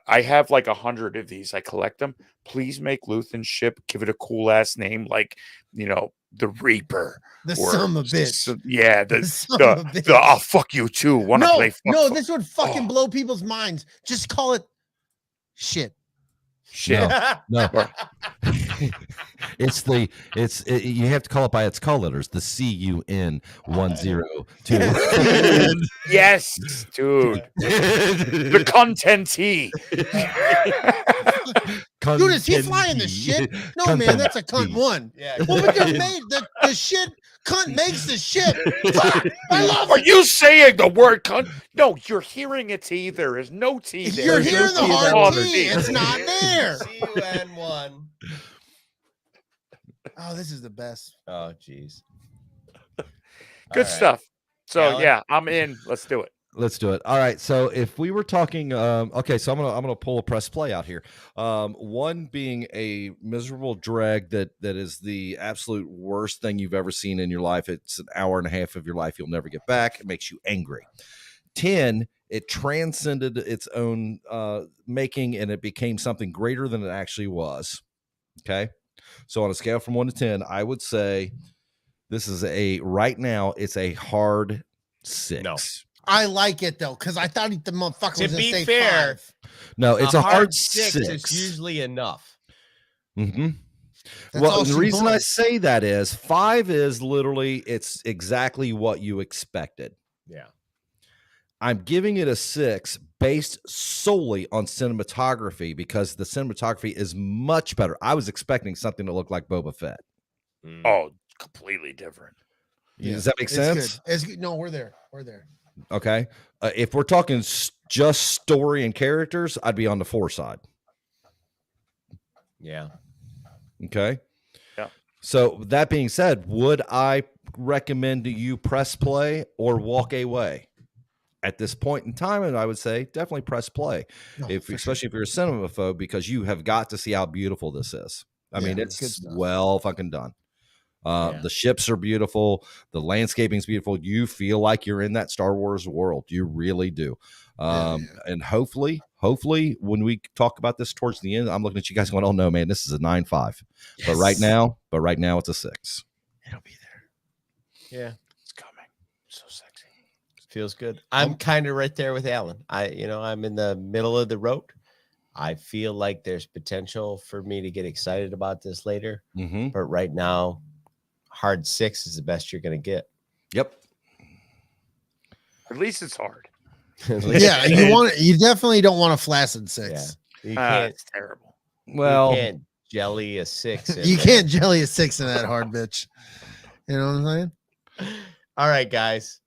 I have like 100 of these. I collect them. Please make Luthen's ship. Give it a cool ass name, like the Reaper. The or son of a bitch. Yeah, The son of a bitch. I'll fuck you too. Want to No, play? no, fuck? this would fucking blow people's minds. Just call it shit. Shit. No. You have to call it by its call letters. The CUN 102. Yes, dude. The contentee. Dude, is he flying the shit? No, man, that's a cunt one. Yeah. Well, but they're made the shit. Cunt makes the shit. Fuck, I love Are it. you saying the word cunt? No, you're hearing a T. There is no T there. You're There's hearing no the T there. hard Oh, T. It's not there. CUN1. Oh, this is the best. Oh, jeez. Good stuff. So Alan? yeah, I'm in. Let's do it. Let's do it. All right. So if we were talking, okay, so I'm gonna pull a press play out here. One being a miserable drag that is the absolute worst thing you've ever seen in your life. It's an hour and a half of your life you'll never get back. It makes you angry. 10, it transcended its own making and it became something greater than it actually was. Okay. So on a scale from 1 to 10, I would say this is right now it's a hard 6. No. I like it though, because I thought the motherfucker To was gonna be say fair, 5. No, it's a hard 6 6. is usually enough. Mm-hmm. That's Well, all the she reason I wants. say that is 5 is literally it's exactly what you expected. Yeah. I'm giving it a 6 based solely on cinematography because the cinematography is much better. I was expecting something to look like Boba Fett. Oh, completely different. Does that make It's sense? good. It's good. No, we're there. We're there. Okay. If we're talking just story and characters, I'd be on the 4 side. Yeah. Okay. Yeah. So that being said, would I recommend you press play or walk away? At this point in time, and I would say definitely press play, No, especially if you're a cinemaphobe, because you have got to see how beautiful this is. I mean, good it's stuff. well fucking done. Yeah. The ships are beautiful. The landscaping's beautiful. You feel like you're in that Star Wars world. You really do. And hopefully, when we talk about this towards the end, I'm looking at you guys going, "Oh no, man, this is a 9.5." Yes. But right now, it's a 6. It'll be there. Yeah. It's coming. So sexy. Feels good. I'm kind of right there with Alan. I'm in the middle of the road. I feel like there's potential for me to get excited about this later. Mm-hmm. But right now, hard 6 is the best you're going to get. Yep. At least it's hard. Yeah, you definitely don't want a flaccid 6. You can't. It's terrible. Well, you can't jelly a 6. You can't jelly a 6 in that hard bitch. You know what I'm saying? All right, guys.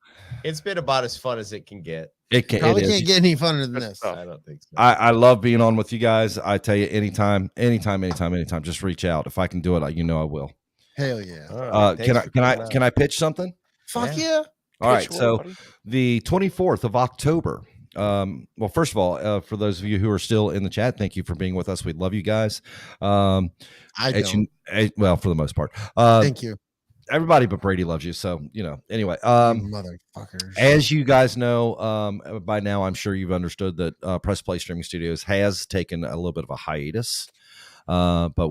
It's been about as fun as it can get. Probably it is. can't get any funner than Good this. stuff. I don't think so. I love being on with you guys. I tell you, anytime. Just reach out. If I can do it, I will. Hell yeah. All right, thanks for coming out. Can I pitch something? Fuck yeah. All right. Pitch So war, buddy. the 24th of October. Well, first of all, for those of you who are still in the chat, thank you for being with us. We love you guys. I don't. Well, for the most part. Thank you. Everybody but Brady loves you. So, anyway, You motherfuckers. as you guys know, by now, I'm sure you've understood that Press Play Streaming Studios has taken a little bit of a hiatus. But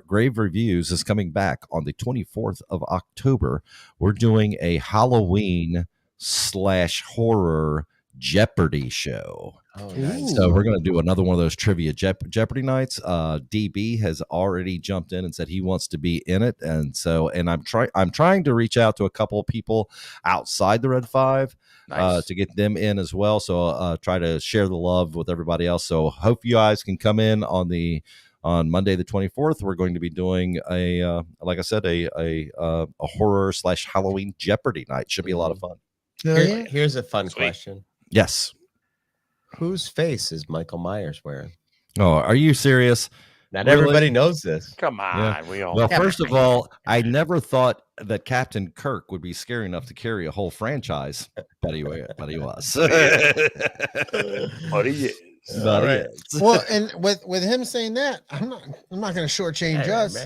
Grave Reviews is coming back on the 24th of October. We're doing a Halloween / horror Jeopardy show. Oh, nice. So we're going to do another one of those trivia Jeopardy nights. DB has already jumped in and said he wants to be in it, and I'm trying to reach out to a couple of people outside the Red 5 Nice. to get them in as well. So try to share the love with everybody else. So hope you guys can come in on Monday the 24th. We're going to be doing like I said, a horror / Halloween Jeopardy night. Should be a lot of fun. Here's a fun question. Yes. Whose face is Michael Myers wearing? Oh, are you serious? Not Really? everybody knows this. Come on, Yeah. we all. Well, first of all, I never thought that Captain Kirk would be scary enough to carry a whole franchise, but he was. But he is. But he right. is. Well, and with him saying that, I'm not going to shortchange us.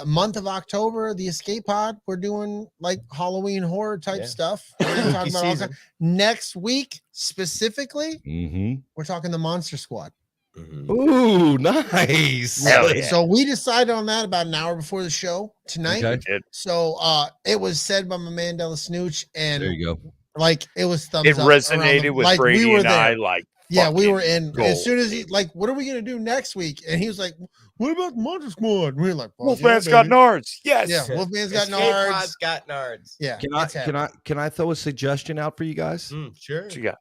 Month of October, the Escape Pod, we're doing like Halloween horror type Yeah. stuff. We're gonna talk Spooky about all season. kinds. Next week specifically, Mm-hmm. we're talking the Monster Squad. Mhm. Ooh, nice. Hell yeah. So we decided on that about an hour before the show tonight. Okay. So it was said by my man DellaSnooch, and There you go. like it was thumbs It up around resonated the- with like, Brady we were and I. there. Like, Yeah, we were fucking in gold. as soon as he like, what are we gonna do next week? And he was like, what about the Monster Squad? We were like, fuck Wolfman's yeah, got baby. nards. Yes. Yeah, Wolfman's got Escape nards. Pod's got nards. Yeah, it's happening. Can I throw a suggestion out for you guys? Sure. What you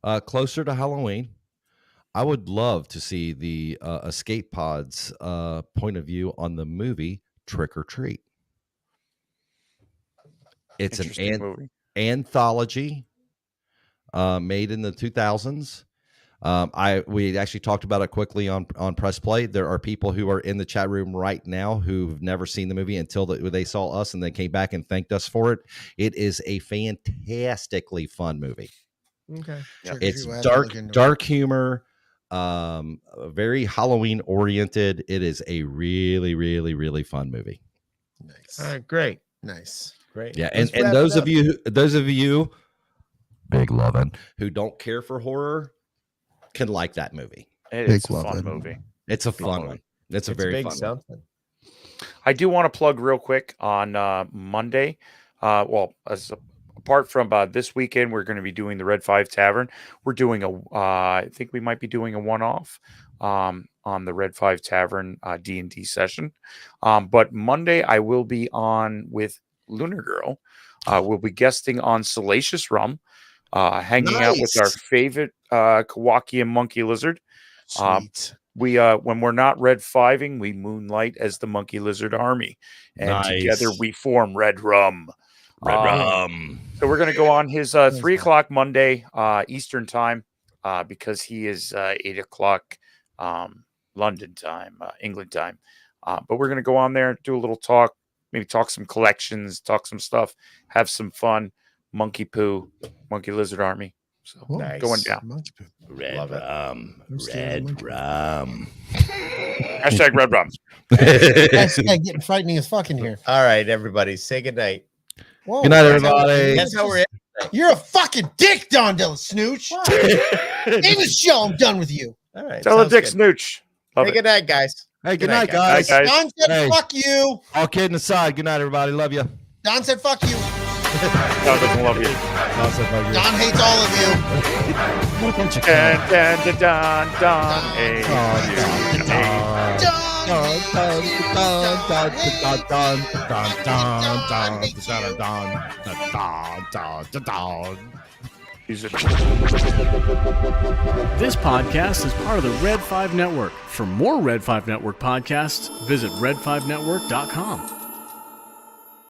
got? Closer to Halloween, I would love to see the Escape Pod's point of view on the movie Trick or Treat. It's an Interesting movie. anthology made in the 2000s. We actually talked about it quickly on Press Play. There are people who are in the chat room right now who've never seen the movie until they saw us and they came back and thanked us for it. It is a fantastically fun movie. Okay. Yeah. It's We'll have to look into it. dark humor, very Halloween oriented. It is a really, really, really fun movie. Nice, All right. Great. nice. Great. Yeah, Let's and wrap those it of you, big lovin', who don't care for horror, can like that movie. It's Big a fun love it. movie. It's a fun one. It's a very big fun one. something. I do want to plug real quick on Monday. Apart from this weekend, we're going to be doing the Red 5 Tavern. We're doing I think we might be doing a one-off on the Red 5 Tavern D&D session. But Monday, I will be on with Lunar Girl. We'll be guesting on Salacious Rum, hanging out with our Nice. favorite Kawakian monkey lizard. Sweet. We when we're not red 5ing, we moonlight as the monkey lizard army, and Nice. together we form Red Rum. So we're going to go on his 3 o'clock Monday Eastern time because he is 8 o'clock London time, England time. But we're going to go on there, do a little talk, maybe talk some collections, talk some stuff, have some fun. Monkey poo, monkey lizard army. So Nice. going down. Monkey poo. Love it. I'm scared of monkey poo. Hashtag Red Rum. That's getting frightening as fuck in here. All right, everybody. Say goodnight. Whoa, Good night, that's how- everybody. That's how we're You're a fucking dick, Don DellaSnooch. End the show. I'm done with you. all right. Tell a sounds dick good. snooch. Love Say it. good night, guys. Hey, good night, night, guys. Guys. Don said Hey. fuck you. All kidding aside, good night, everybody. Love you. Don said fuck you. No, doesn't love you. Don hates all of you. Dun, dun, dun, dun, dun. Hey, hey. Don. He's a This podcast is part of the Red 5 Network. For more Red 5 Network podcasts, visit red5network.com.